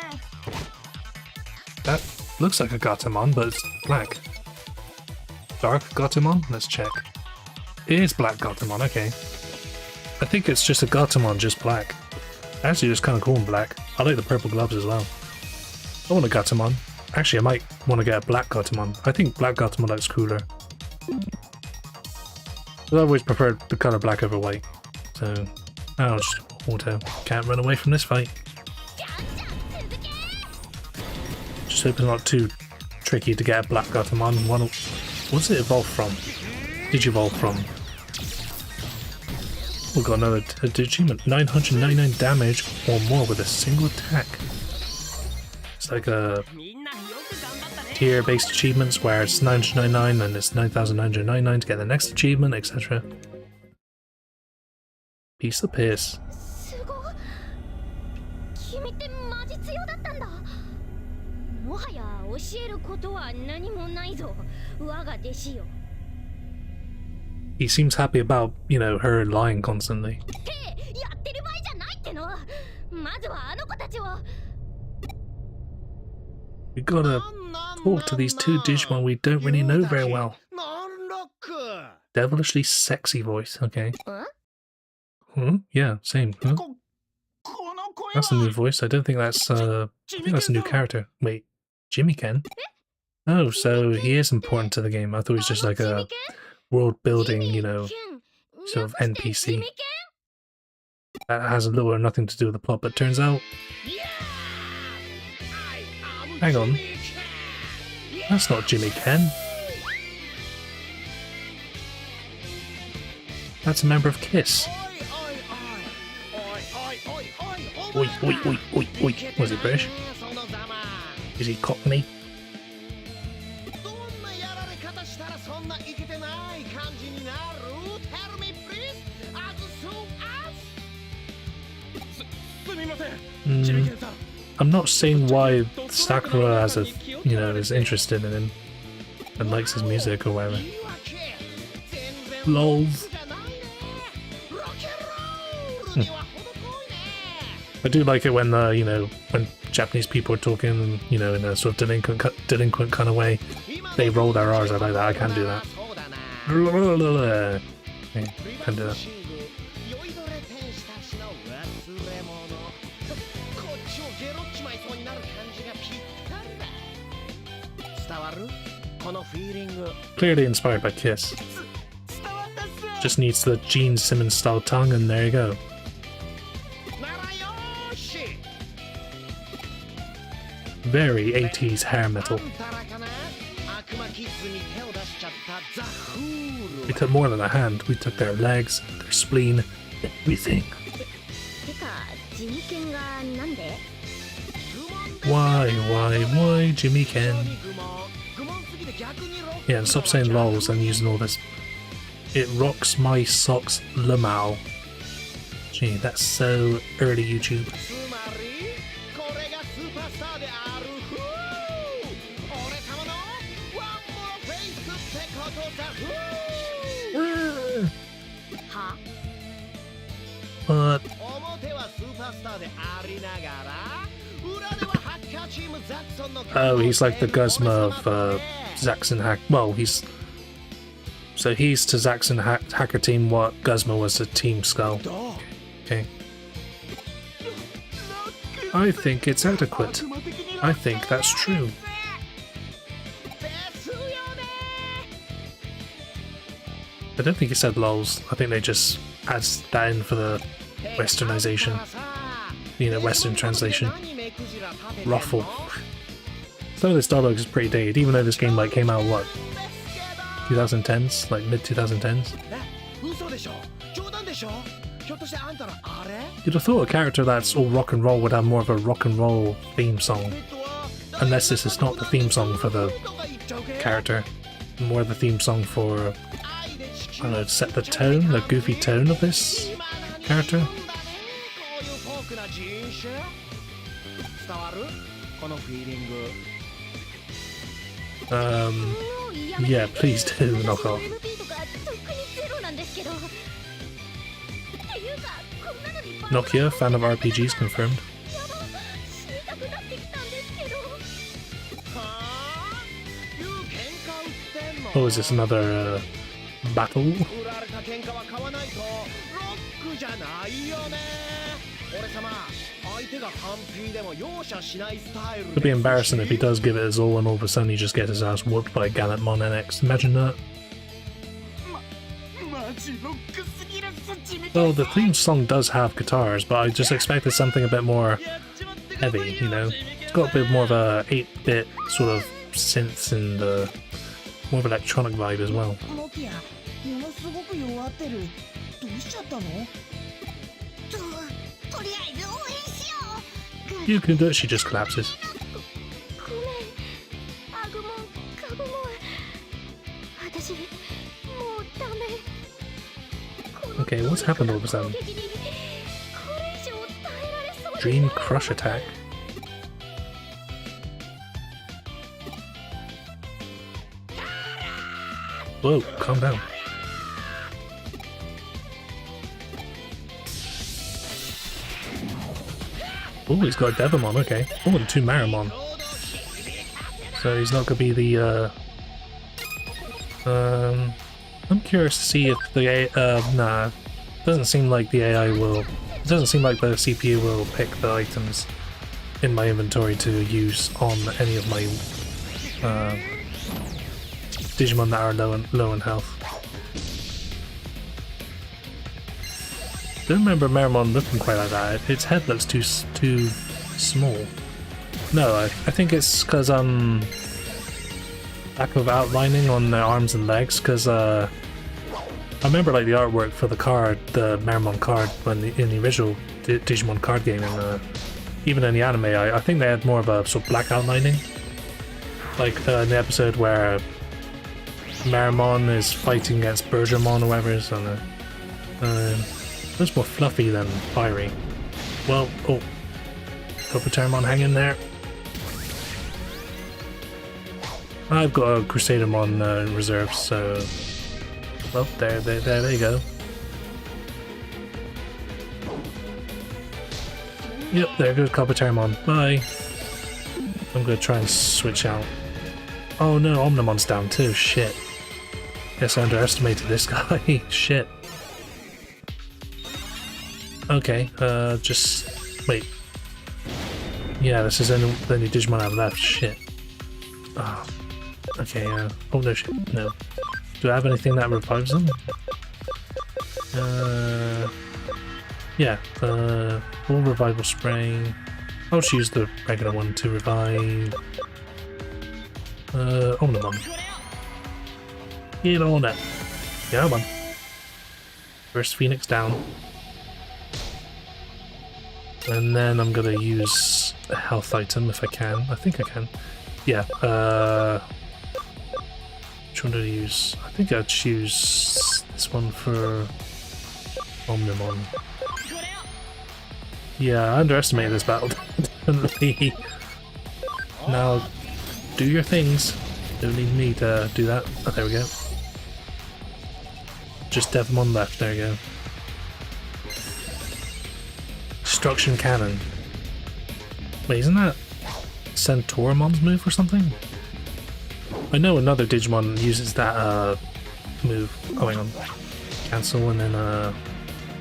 That looks like a Gatomon, but it's black. Dark Gatomon? Let's check. It is black Gatomon, okay. I think it's just a Gatomon, just black. Actually, it's kind of cool in black. I like the purple gloves as well. I want a Gatomon. Actually, I might want to get a black Gatomon. I think black Gatomon looks cooler. I've always preferred the colour black over white. So, I'll just auto. Can't run away from this fight. Just hope it's not too tricky to get a black Gatomon. What's it evolve from? Digivolve from? We've got another achievement. 999 damage or more with a single attack. It's like a tier-based achievements where it's 999 and it's 9,999 to get the next achievement, etc. Piece of piss. He seems happy about, you know, her lying constantly. We gotta talk to these two Digimon we don't really know very well. Devilishly sexy voice, okay. Hmm? Yeah, same. Huh? That's a new voice. I don't think that's I think that's a new character. Wait, Jimmy Ken? Oh, so he is important to the game. I thought he was just like a world building, you know, sort of NPC. That has little or nothing to do with the plot, but turns out... Hang on. That's not Jimmy Ken. That's a member of KISS. Oi, oi, oi, oi, oi. Was he British? Is he Cockney? I'm not seeing why Sakura has a, you know, is interested in him and likes his music or whatever. LOL. I do like it when when Japanese people are talking, in a sort of delinquent kind of way, they roll their R's. I like that. I can't do that. Okay, can't do that. Clearly inspired by Kiss. Just needs the Gene Simmons style tongue, and there you go. Very 80s hair metal. We took more than a hand, we took their legs, their spleen, everything. Why, Jimmy Ken? Yeah, and stop saying lols and using all this. It rocks my socks, Lamau. Gee, that's so early YouTube. But oh, he's like the Guzma of Zaxxon Hack. Well, he's to Zaxxon Hacker Team what Guzma was to Team Skull. Okay. I think it's adequate. I think that's true. I don't think he said lols. I think they just add that in for the westernization. Western translation. Ruffle. Some of this dialogue is pretty dated, even though this game came out what? 2010s? Like mid 2010s? You'd have thought a character that's all rock and roll would have more of a rock and roll theme song. Unless this is not the theme song for the character. More the theme song for, I don't know, set the tone, the goofy tone of this character. Yeah, please do knock off. Nokia, fan of RPGs, confirmed. Oh, is this another battle? It'd be embarrassing if he does give it his all and all of a sudden he just gets his ass whooped by Gallantmon NX. Imagine that. Well, the theme song does have guitars, but I just expected something a bit more heavy, It's got a bit more of a 8-bit sort of synths and more of an electronic vibe as well. You can do it, she just collapses. Okay, what's happened all of a sudden? Dream Crush Attack. Whoa, calm down. Oh, he's got a Devimon, okay. Oh, and 2 Marimon. So he's not gonna be the, I'm curious to see if the nah. Doesn't seem like the AI will... It doesn't seem like the CPU will pick the items in my inventory to use on any of my, Digimon that are low in health. Don't remember Marimon looking quite like that. Its head looks too small. No, I think it's because lack of outlining on their arms and legs. Because I remember the artwork for the card, the Marimon card, when in the original Digimon card game, and even in the anime, I think they had more of a sort of black outlining. Like in the episode where Marimon is fighting against Bergermon or whatever it is, and it's more fluffy than fiery. Well, oh, Kopatermon, hang in there. I've got a Crusadermon in reserve, so well, there you go. Yep, there goes Kabuterimon. Bye. I'm gonna try and switch out. Oh no, Omnimon's down too. Shit. Guess I underestimated this guy. Shit. Okay, just wait. Yeah, this is the only Digimon I have left. Shit. Oh. Okay, oh no shit, no. Do I have anything that revives them? Yeah, full revival spray. I'll just use the regular one to revive. Omnimon. Get on it. Come on. First Phoenix down. And then I'm gonna use a health item if I can. I think I can. Yeah, which one did I use? I think I'd choose this one for Omnimon. Yeah, I underestimated this battle, definitely. Now, do your things. Don't need me to do that. Oh, there we go. Just Devamon left, there you go. Destruction Cannon. Wait, isn't that Centauromon's move or something? I know another Digimon uses that move. Oh, hang on. Cancel and then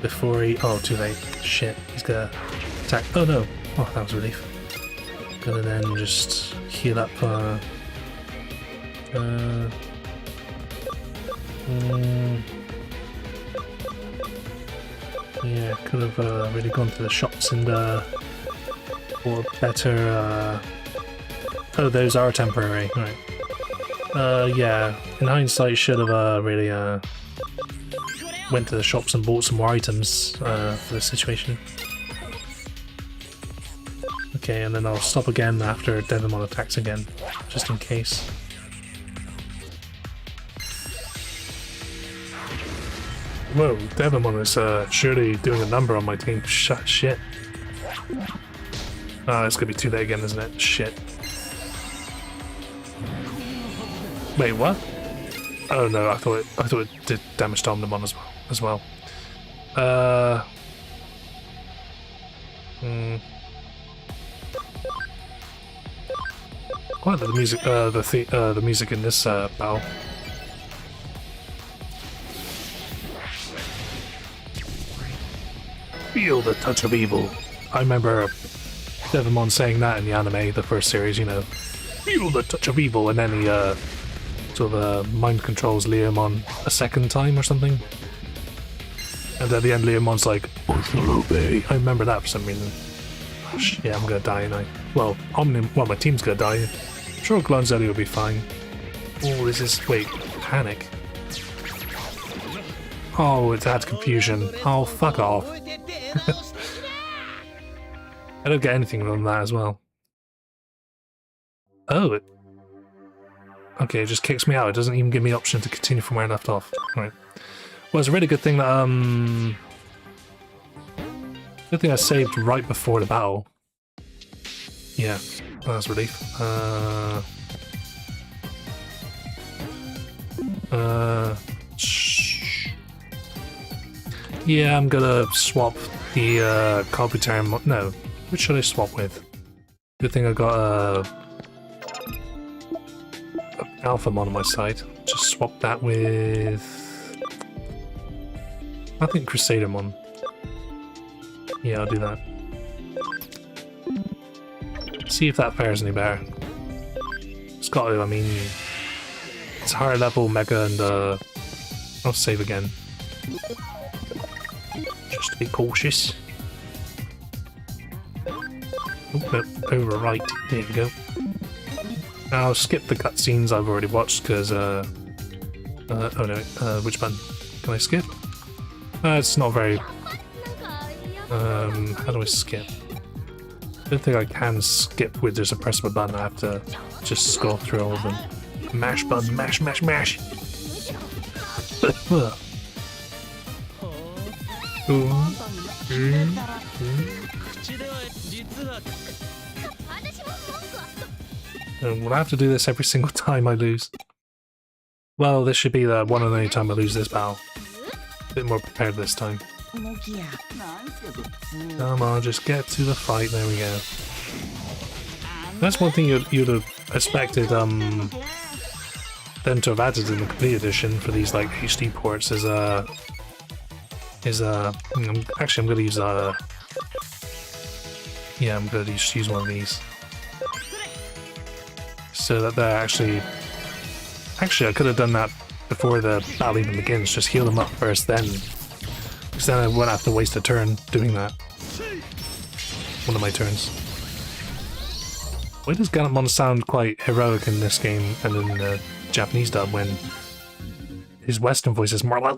before he... Oh, too late. Shit, he's gonna attack. Oh no! Oh, that was a relief. Gonna then just heal up yeah, could have really gone to the shops and or better oh, those are temporary, right. Yeah, in hindsight should have really went to the shops and bought some more items for this situation. Okay, and then I'll stop again after Devamon attacks again, just in case. Whoa, Devamon is surely doing a number on my team. Shit. Oh, it's gonna be too late again, isn't it? Shit. Wait, what? Oh no, I thought it did damage to Omnimon as well. Quite like the music, the music in this battle. Feel the touch of evil. I remember Devamon saying that in the anime, the first series, you know. Feel the touch of evil, and then he sort of mind controls Leomon a second time or something. And at the end Leomon's like, obey. I remember that for some reason. Oh, yeah, I'm gonna die now. Well, my team's gonna die. I'm sure Glanzelli will be fine. Oh, this is... wait, panic. Oh, it's had confusion. Oh, fuck off. I don't get anything from that as well. Oh, okay, it just kicks me out. It doesn't even give me the option to continue from where I left off. Right. Well, it's a really good thing that, good thing I saved right before the battle. Yeah, that's a relief. Yeah, I'm gonna swap the Kabuterimon. No, which should I swap with? Good thing I got Alphamon on my side. Just swap that with... I think Crusadermon. Yeah, I'll do that. See if that fares any better. It's got to, I mean... It's higher level, Mega, and I'll save again. Just to be cautious. Oh, no, overwrite. There you go. I'll skip the cutscenes I've already watched because, oh no, which button? Can I skip? It's not very... how do I skip? I don't think I can skip with just a press of a button. I have to just scroll through all of them. Mash button, mash, mash, mash! Will I have to do this every single time I lose? Well, this should be the one and only time I lose this battle. A bit more prepared this time. Come on, just get to the fight. There we go. That's one thing you'd have expected them to have added in the complete edition for these like HD ports is actually I'm gonna use yeah, I'm gonna use one of these so that they're actually I could have done that before the battle even begins. Just heal them up first, then, because then I wouldn't have to waste a turn doing that. One of my turns. Why does Ganamon sound quite heroic in this game and in the Japanese dub when his Western voice is more like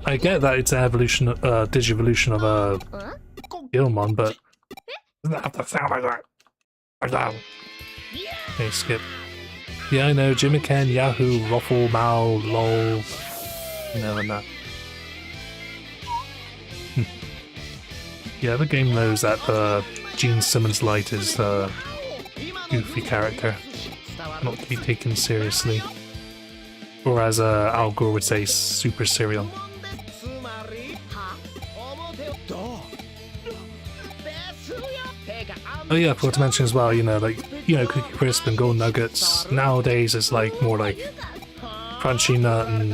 I get that it's an evolution, digivolution of Gilmon, but doesn't have to sound like that. Okay, skip. Yeah, I know, Jimmy Ken, Yahoo, Ruffle, Mao, LOL. Never that. Yeah, the game knows that Gene Simmons Light is a goofy character, not to be taken seriously. Or as Al Gore would say, super serial. Oh yeah, I forgot to mention as well, you know, like, you know, Cookie Crisp and Golden Nuggets, nowadays it's like more like Crunchy Nut and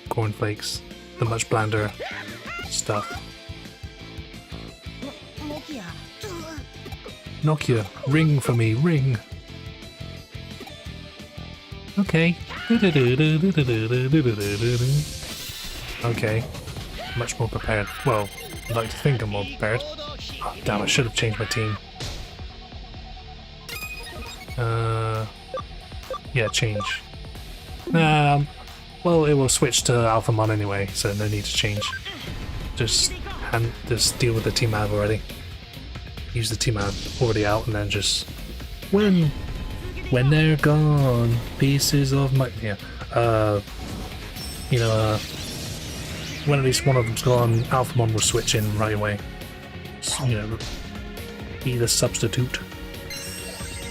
Corn Flakes, the much blander stuff. Nokia, ring for me, ring! Okay. Okay. Much more prepared. Well, I'd like to think I'm more prepared. Oh, damn, I should have changed my team. Yeah, change. Well, it will switch to Alphamon anyway, so no need to change. Just deal with the team I have already. Use the team I have already out, and then just when they're gone, pieces of my you know, when at least one of them's gone, Alphamon will switch in right away. So, you know, be the substitute.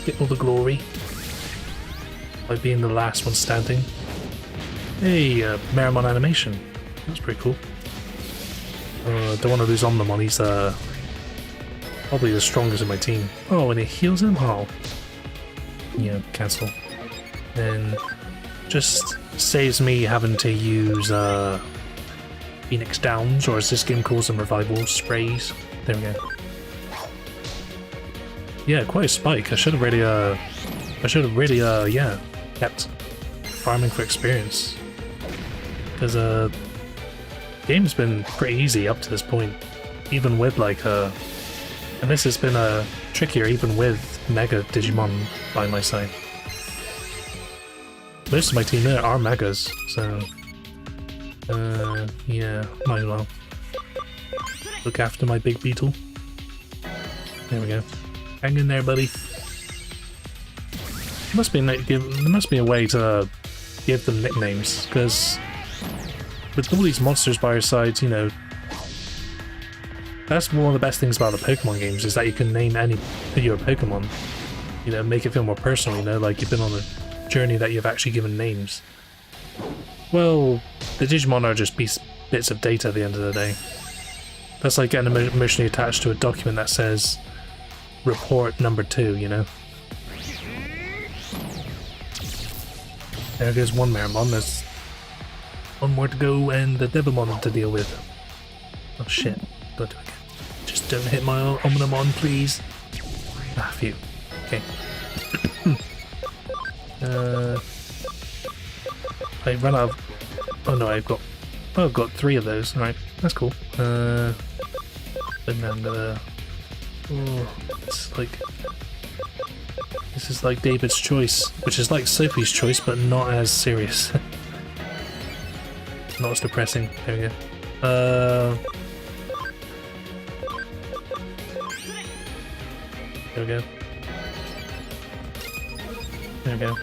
Get all the glory by being the last one standing. Hey, Meramon animation. That's pretty cool. Don't want to lose Omnimon. He's probably the strongest in my team. Oh, and it heals him? Oh. Yeah, cancel. Then just saves me having to use Phoenix Downs, or as this game calls them, revival sprays. There we go. Yeah, quite a spike. I should have really yeah, kept farming for experience. Because game's been pretty easy up to this point, even with like and this has been trickier even with Mega Digimon by my side. Most of my team there are Megas, so yeah, might as well look after my big beetle. There we go. Hang in there, buddy. There must be a way to give them nicknames, because with all these monsters by your side, you know, that's one of the best things about the Pokemon games, is that you can name any of your Pokemon. You know, make it feel more personal, you know, like you've been on a journey that you've actually given names. Well, the Digimon are just bits of data at the end of the day. That's like getting emotionally attached to a document that says report number 2, you know? There goes one Meramon, there's one more to go and the Devimon to deal with. Oh shit, don't do it again. Just don't hit my Omnimon, please. Ah, phew. Okay. I ran out of... Oh no, I've got 3 of those. Alright, that's cool. And then I'm gonna... Oh, it's like... This is like David's choice, which is like Sophie's choice, but not as serious. Not as depressing. There we go. There we go. There we go.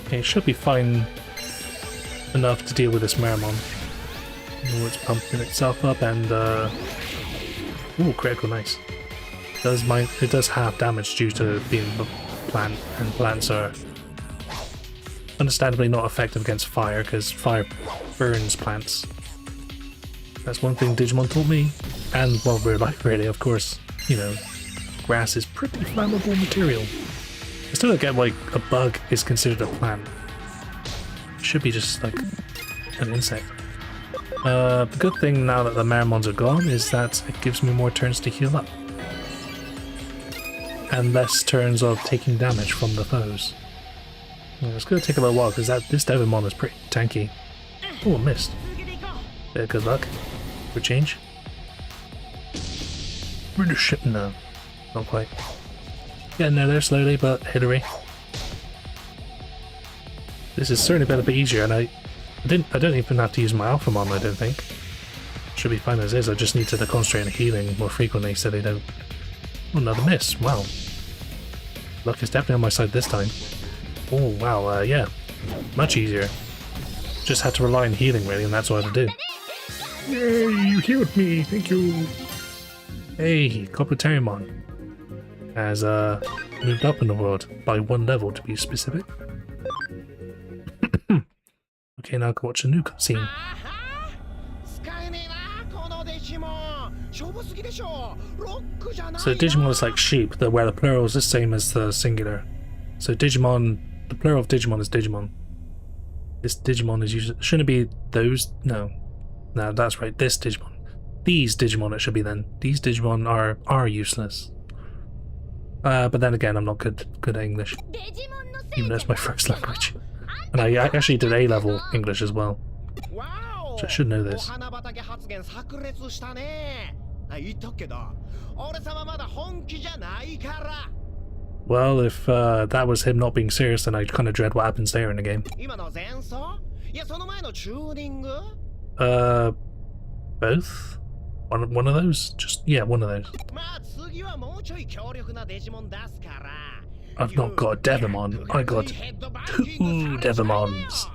Okay, it should be fine enough to deal with this Meramon. Oh, it's pumping itself up and ooh, critical, nice. It does half damage due to being a plant, and plants are understandably not effective against fire, because fire burns plants. That's one thing Digimon taught me. And, well, real life really, of course. You know, grass is pretty flammable material. I still don't get why a bug is considered a plant. It should be just like an insect. The good thing now that the Marimons are gone is that it gives me more turns to heal up. And less turns of taking damage from the foes. Well, it's going to take a little while because this Devimon is pretty tanky. Oh, missed. Bit of good luck. For change. British? No, not quite. Getting there slowly, but Hillary. This is certainly been a bit easier, and I don't even have to use my Alphamon, I don't think. Should be fine as is, I just need to concentrate on healing more frequently so they don't... Oh, another miss, wow. Luck is definitely on my side this time. Oh, wow, yeah. Much easier. Just had to rely on healing, really, and that's all I had to do. Yay, you healed me, thank you! Hey, Coppertarimon has moved up in the world by 1 level to be specific. Okay, now I can watch a new cutscene. So Digimon is like sheep, where the plural is the same as the singular. So Digimon, the plural of Digimon is Digimon. This Digimon is usually, shouldn't it be those? No, that's right, this Digimon. These Digimon it should be then. These Digimon are useless. But then again, I'm not good at English. Even though it's my first language. And I actually did A-level English as well. So I should know this. Well, if that was him not being serious, then I kind of dread what happens there in the game. Both? One of those? Yeah, one of those. I've not got a Devimon, I got 2 Devimons.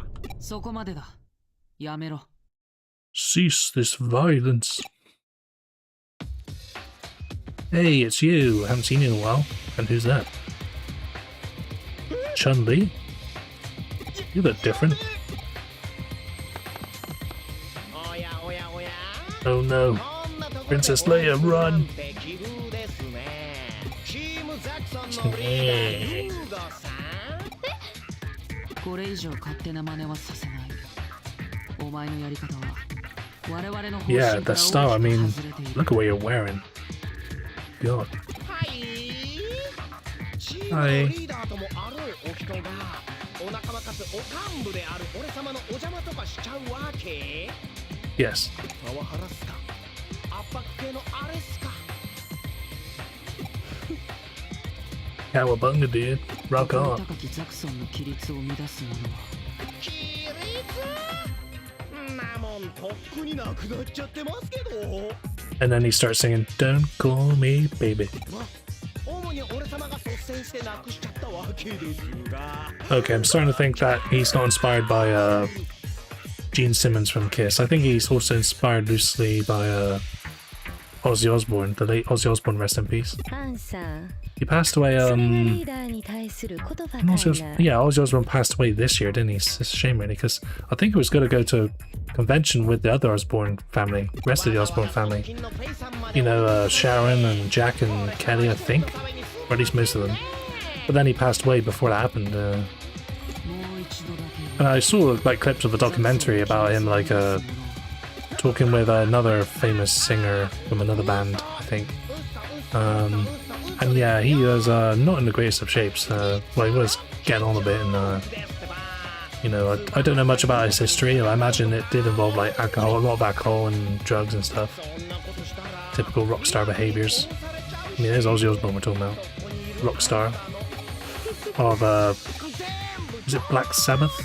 Cease this violence. Hey, it's you. I haven't seen you in a while. And who's that? Chun-Li? You look different. Oh no. Princess Leia, run! Yeah, that style, I mean, look at what you're wearing. God. Hi. Yes. Cowabunga, dude. Rock on. And then he starts singing, "Don't call me baby." Okay, I'm starting to think that he's not inspired by Gene Simmons from Kiss. I think he's also inspired loosely by Ozzy Osbourne, the late Ozzy Osbourne, rest in peace. He passed away, Ozzy Osbourne passed away this year, didn't he? It's a shame, really, because I think he was going to go to a convention with the other Osbourne family, rest of the Osbourne family. You know, Sharon and Jack and Kelly, I think, or at least most of them. But then he passed away before that happened. And I saw, like, clips of a documentary about him, like, talking with another famous singer from another band, I think. And yeah, he was not in the greatest of shapes. Well, he was getting on a bit, and you know, I don't know much about his history. I imagine it did involve like alcohol, a lot of alcohol and drugs and stuff. Typical rock star behaviors. I mean, there's Ozzy Osbourne we're talking about. Rock star of is it Black Sabbath?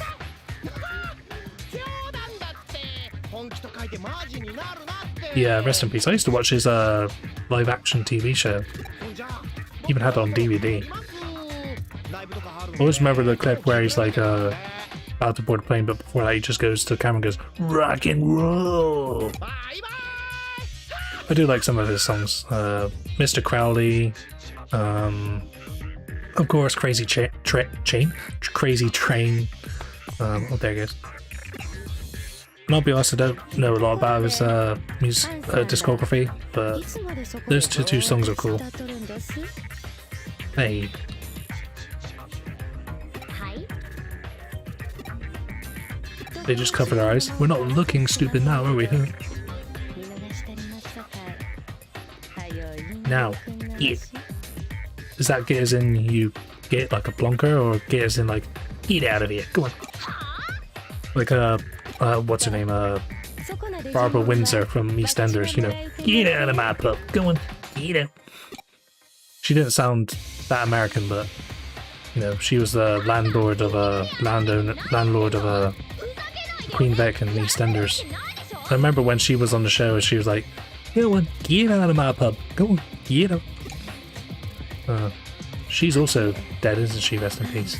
Yeah, rest in peace. I used to watch his live action TV show. Even had it on DVD. I always remember the clip where he's like about to board a plane, but before that he just goes to the camera and goes, "Rock and roll!" I do like some of his songs. Mr. Crowley, of course, Crazy Train, Oh, there he is. And I'll be honest, I don't know a lot about his discography, but those two songs are cool. Hey. They just cover their eyes. We're not looking stupid now, are we? Now, get. Does that get as in you get like a plonker, or get as in like, get out of here, go on. Like what's her name? Barbara Windsor from EastEnders, you know. Get out of my pub, go on, get out. She didn't sound that American, but you know, she was the landlord of a Queen Vic in EastEnders. I remember when she was on the show, she was like, go on, get out of my pub, go on, get out. She's also dead, isn't she? Rest in peace.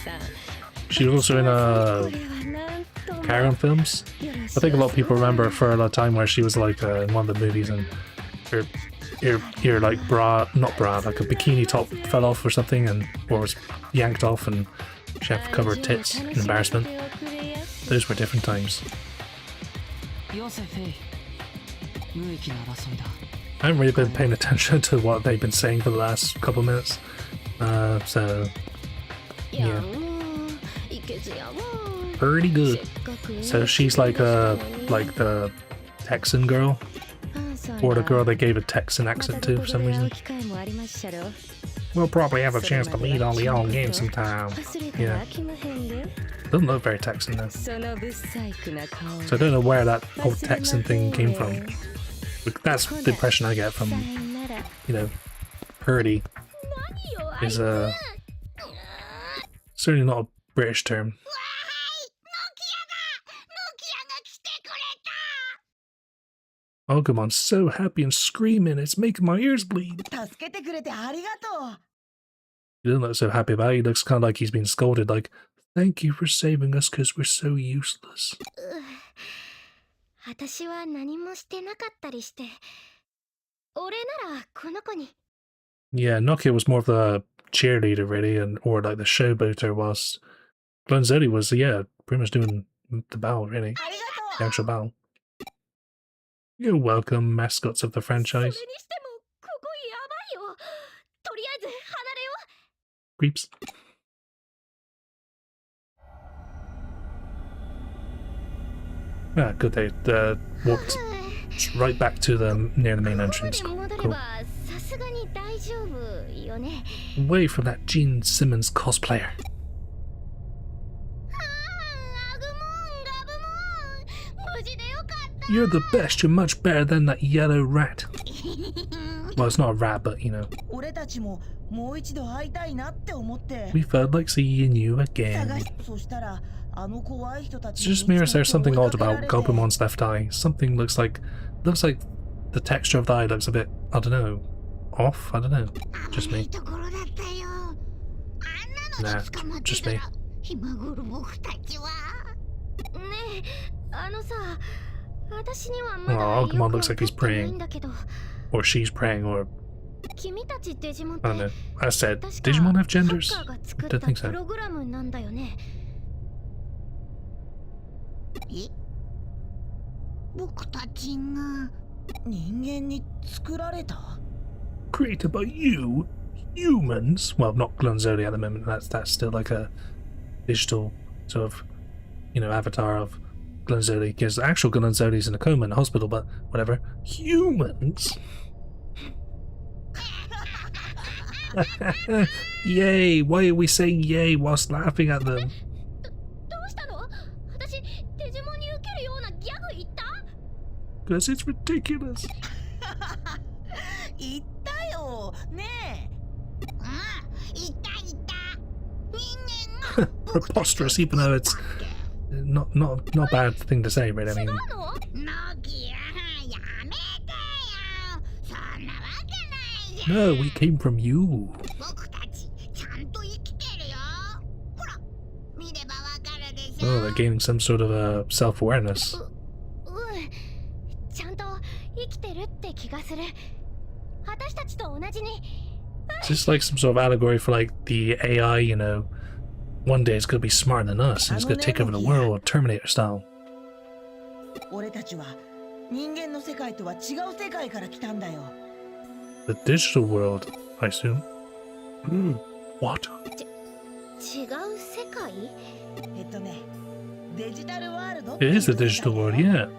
She's also in Karen films. I think a lot of people remember her for a time where she was like in one of the movies and her like like a bikini top fell off or something, or was yanked off, and she had to cover her tits in embarrassment. Those were different times. I haven't really been paying attention to what they've been saying for the last couple of minutes. So yeah, pretty good. So she's like the Texan girl, or the girl they gave a Texan accent to for some reason. We'll probably have a chance to meet on the old game sometime. Yeah. Doesn't look very Texan though. So I don't know where that whole Texan thing came from. That's the impression I get from, you know, Purdy. Is certainly not a British term. Agumon's so happy and screaming, it's making my ears bleed. He doesn't look so happy about it. He looks kind of like he's been scolded, like, thank you for saving us because we're so useless. Yeah, Nokia was more of the cheerleader, really, or like the showboater, whilst Glenzotti was, yeah, pretty much doing the battle, really. The actual battle. You're welcome, mascots of the franchise. Creeps. Ah, good, they walked right back to near the main entrance. Cool. Away from that Gene Simmons cosplayer. You're the best, you're much better than that yellow rat. Well, it's not a rat, but you know. We felt like seeing you again. It's just me, or is there something odd about Gopamon's left eye? Something looks like the texture of the eye looks a bit, I don't know, off? I don't know. Just me. Nah, just me. Oh, Agumon looks like he's praying. Or she's praying, or... I don't know. I said, Digimon have genders? I don't think so. Created by you? Humans? Well, not Glunzoli at the moment. That's still like a digital sort of, you know, avatar of Glunzoli, because the actual Glunzoli's in a coma in the hospital, but whatever. Humans? Yay! Why are we saying yay whilst laughing at them? Because it's ridiculous. Preposterous, even though it's not a bad thing to say, right? I mean, no, we came from you. Oh, they're gaining some sort of self-awareness. Is this like some sort of allegory for like the AI, you know, One day it's gonna be smarter than us and it's gonna take over the world, Terminator style. 俺たちは人間の世界とは違う世界から来たんだよ。The digital world, I assume. What? 違う世界？デジタルワールド。 It is the digital world, yeah.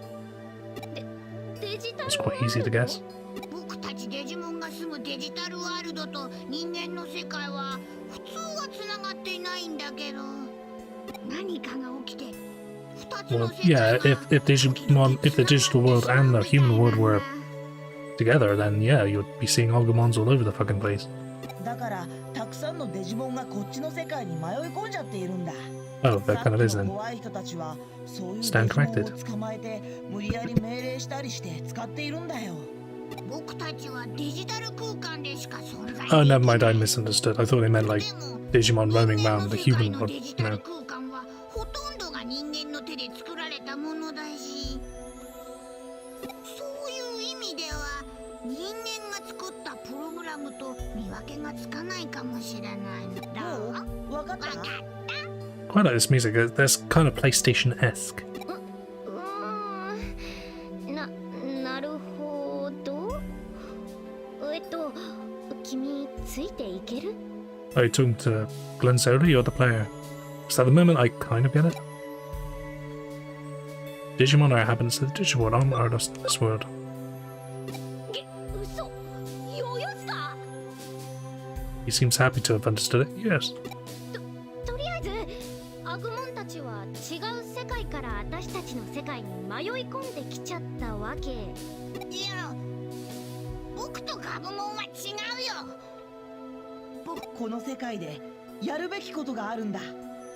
デジタル It's quite easy to guess. 僕たちデジモンが住むデジタルワールドと人間の世界は普通はつながっていないんだけど、何かが起きて2つの Well, 世界 yeah, が if the digital world and the human world were together, then yeah, you'd be seeing Agumons all over the fucking place. だからたくさんのデジモンがこっちの世界に迷い込んじゃっているんだ。 Oh, that kind of is then. 怖い人たちはそういうデジ Stand モン corrected. を捕まえて無理やり命令したりして使っているんだよ。僕たちはデジタル空間でしか存在できない。 Oh, never mind, I misunderstood. I thought they meant like でも Digimon roaming 人間 around の the 世界 human の world. デジタル No. 空間はほとんどが人間の手で作られたものだし、そういう意味では人間が作ったプログラムと見分けがつかないかもしれないんだ。わかった？ Quite like this music. That's kind of PlayStation-esque. なるほど。君ついていける？ Are you talking to Glenn Soley or the player? So at the moment, I kind of get it. Digimon are happens to the digital world, or this world. 嘘。ヨヨスだ。 He seems happy to have understood it. Yes. とりあえずアグモンたちは違う世界から私たちの世界に迷い込んできちゃったわけ。いや、僕とガブモンは違うよ。この世界でやるべきことがあるんだ。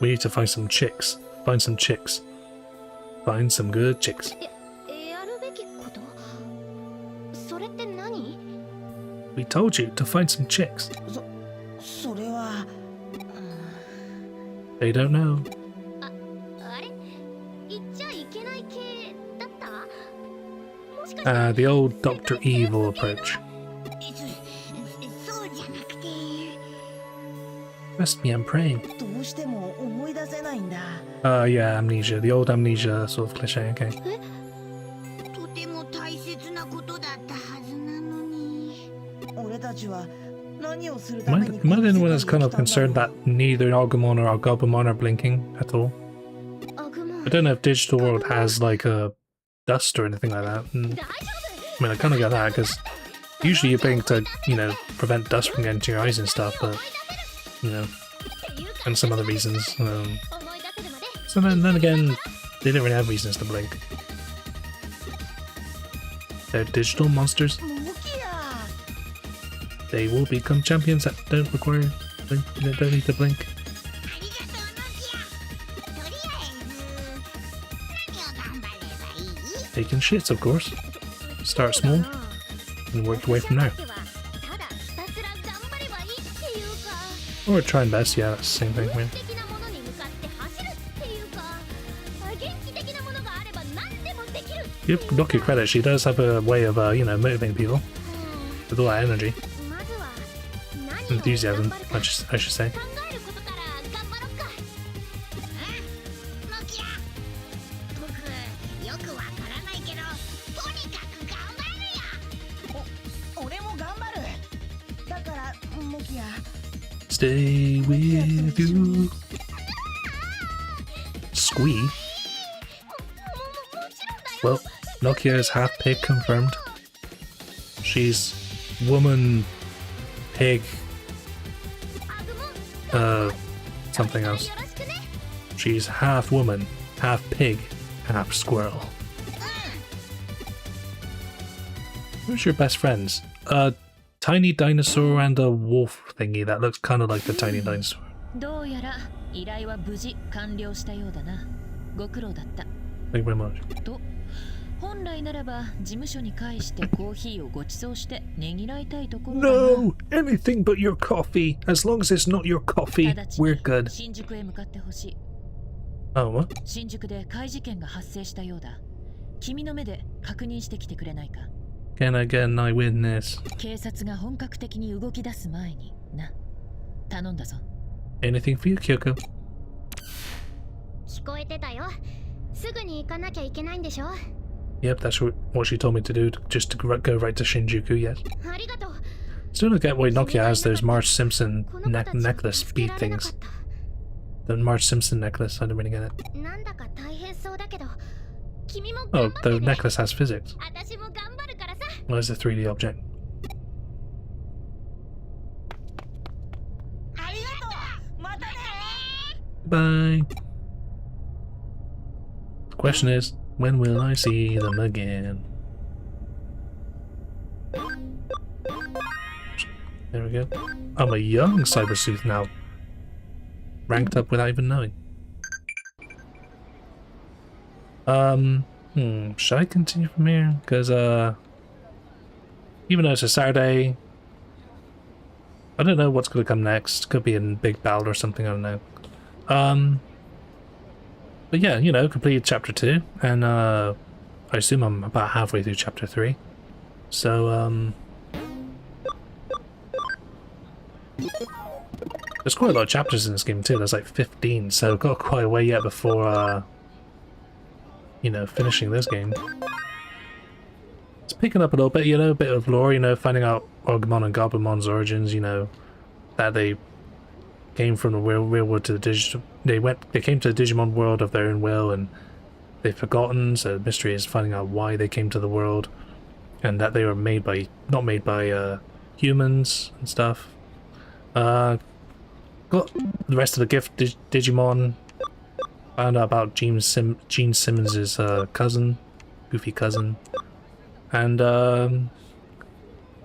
We need to find some chicks. Find some chicks. Find some good chicks. やるべきこと？それって何？ We told you to find some chicks. それは。They don't know. あれ？言っちゃいけない系だった？もしかして The old Dr. Evil approach. そうじゃなくて。Trust me, I'm praying. どうしても思い出せないんだ。 Yeah, amnesia. The old amnesia sort of cliche, okay. とても大切なことだったはずなのに。俺たちは何をするた Am め I, に am I the only one that's こ kind の of 世界に来たんだろ concerned う that neither Agumon or Agabumon are blinking at all? アグモン I don't know if Digital World has like a dust or anything like that. I mean, I kind of get that because usually you blink to, you know, prevent dust from getting to your eyes and stuff, but, you know, and some other reasons. So then again, they don't really have reasons to blink. They're digital monsters. モキヤ They will become champions that don't require blink, they don't need to blink. ありがとうノキア。とりあえず何を頑張ればいい？ Taking shits, of course. Start small and work your way from there. ただひたすら頑張ればいいっていうか Or try and best, yeah, that's the same thing. I 目 mean, 的なものに向かって走るっていうか元気的なものがあれば何でもできる give Doki credit, she does have a way of, you know, motivating people with all that energy. まずは何を Enthusiasm, 頑張るか I should say. 考えることから頑張ろうかノキア。僕よくわからないけどとにかく頑張るよ。俺も頑張る。だからモキヤ Stay with you. Squee? もちろんだよ Well, Nokia is half pig confirmed. She's woman, pig, アグモン something else. よろしくね She's half woman, half pig, half squirrel. Who's your best friends? A tiny dinosaur and a wolf thingy that looks kind of like the tiny dinosaur. どうやら依頼は無事完了したようだな。ご苦労だった。 Thank you very much. と、本来ならば事務所に返してコーヒーをご馳走してねぎらいたいところだな。 No! Anything but your coffee. As long as it's not your coffee, 直ち we're に good. 新宿へ向かってほしい。 Oh, what? 新宿で怪事件が発生したようだ。君の目で確認してきてくれないか。 Can I get an eyewitness? 警察が本格的に動き出す前にな。頼んだぞ。 Anything for you, Kyoko? 聞こえてたよ。すぐに行かなきゃいけないんでしょ。 Yep, that's what she told me to do, just to go right to Shinjuku, yes. ありがとう。 Still don't get why Nokia has those Marge Simpson necklace bead things. The Marge Simpson necklace, I don't really get it. なんだか大変そうだけど、君も Oh, 頑張って the ね。 necklace has physics. 私も頑張るからさ。 Well, it's a 3D object. ありがとう。またね。 Bye. The question is, when will I see them again? There we go. I'm a young Cyber Sleuth now. Ranked up without even knowing. Should I continue from here? Because, even though it's a Saturday, I don't know what's going to come next. Could be a big battle or something, I don't know. But yeah, you know, completed chapter 2, and I assume I'm about halfway through chapter 3. So, there's quite a lot of chapters in this game too. There's like 15, so I've got quite a way yet before, you know, finishing this game. It's picking up a little bit, you know, a bit of lore, you know, finding out Agumon and Gobumon's origins, you know, that they came from the real world to the digital. They came to the Digimon world of their own will, and they've forgotten. So the mystery is finding out why they came to the world, and that they were not made by humans and stuff. Got the rest of the gift Digimon. Found out about Gene Simmons' cousin, goofy cousin, and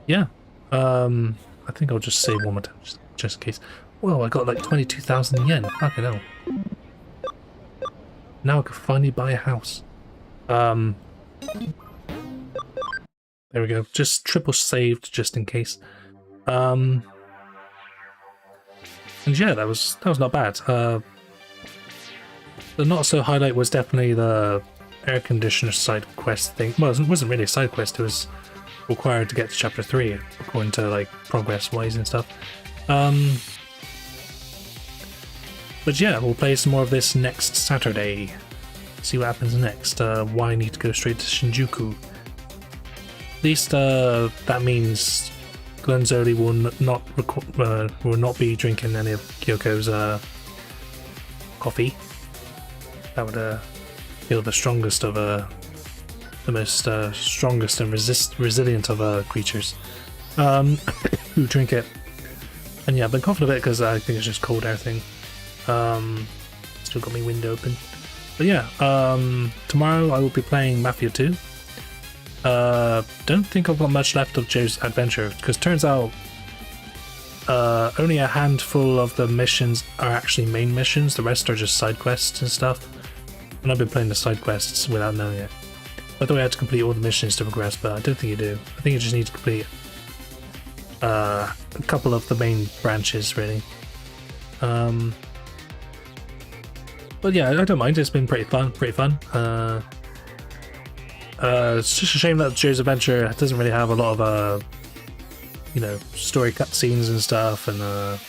yeah. I think I'll just save one more time just in case. Whoa, I got like 22,000 yen. Fucking hell. Now I can finally buy a house. There we go. Just triple saved just in case. And yeah, that was not bad. The not so highlight was definitely the air conditioner side quest thing. Well, it wasn't really a side quest. It was required to get to chapter 3 according to like progress wise and stuff. But yeah, we'll play some more of this next Saturday. See what happens next. Why I need to go straight to Shinjuku. At least that means Glenzoli will not be drinking any of Kyoko's coffee. That would feel the strongest of the most strongest and resilient of creatures who drink it. And yeah, I've been coughing a bit because I think it's just cold air thing. Still got my window open. But yeah, tomorrow I will be playing Mafia 2. Don't think I've got much left of Joe's adventure, because turns out only a handful of the missions are actually main missions, the rest are just side quests and stuff. And I've been playing the side quests without knowing it. I thought I had to complete all the missions to progress, but I don't think you do. I think you just need to complete a couple of the main branches, really. But yeah, I don't mind. It's been pretty fun. It's just a shame that Joe's Adventure doesn't really have a lot of you know, story cutscenes and stuff, and it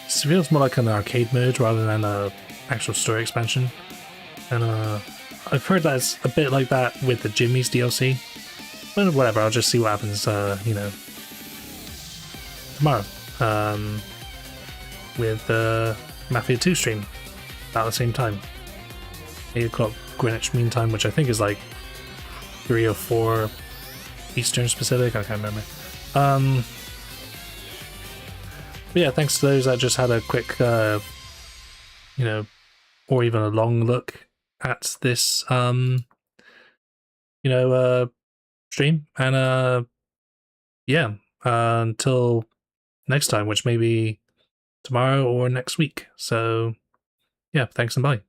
feels more like an arcade mode rather than a actual story expansion. And I've heard that it's a bit like that with the Jimmy's DLC. But whatever, I'll just see what happens. You know, tomorrow with the Mafia 2 stream about the same time, 8 o'clock Greenwich Mean Time, which I think is like 3 or 4 Eastern Pacific. I can't remember. But yeah, thanks to those that just had a quick, you know, or even a long look at this, you know, stream. And yeah, until next time, which may be tomorrow or next week. So yeah, thanks and bye.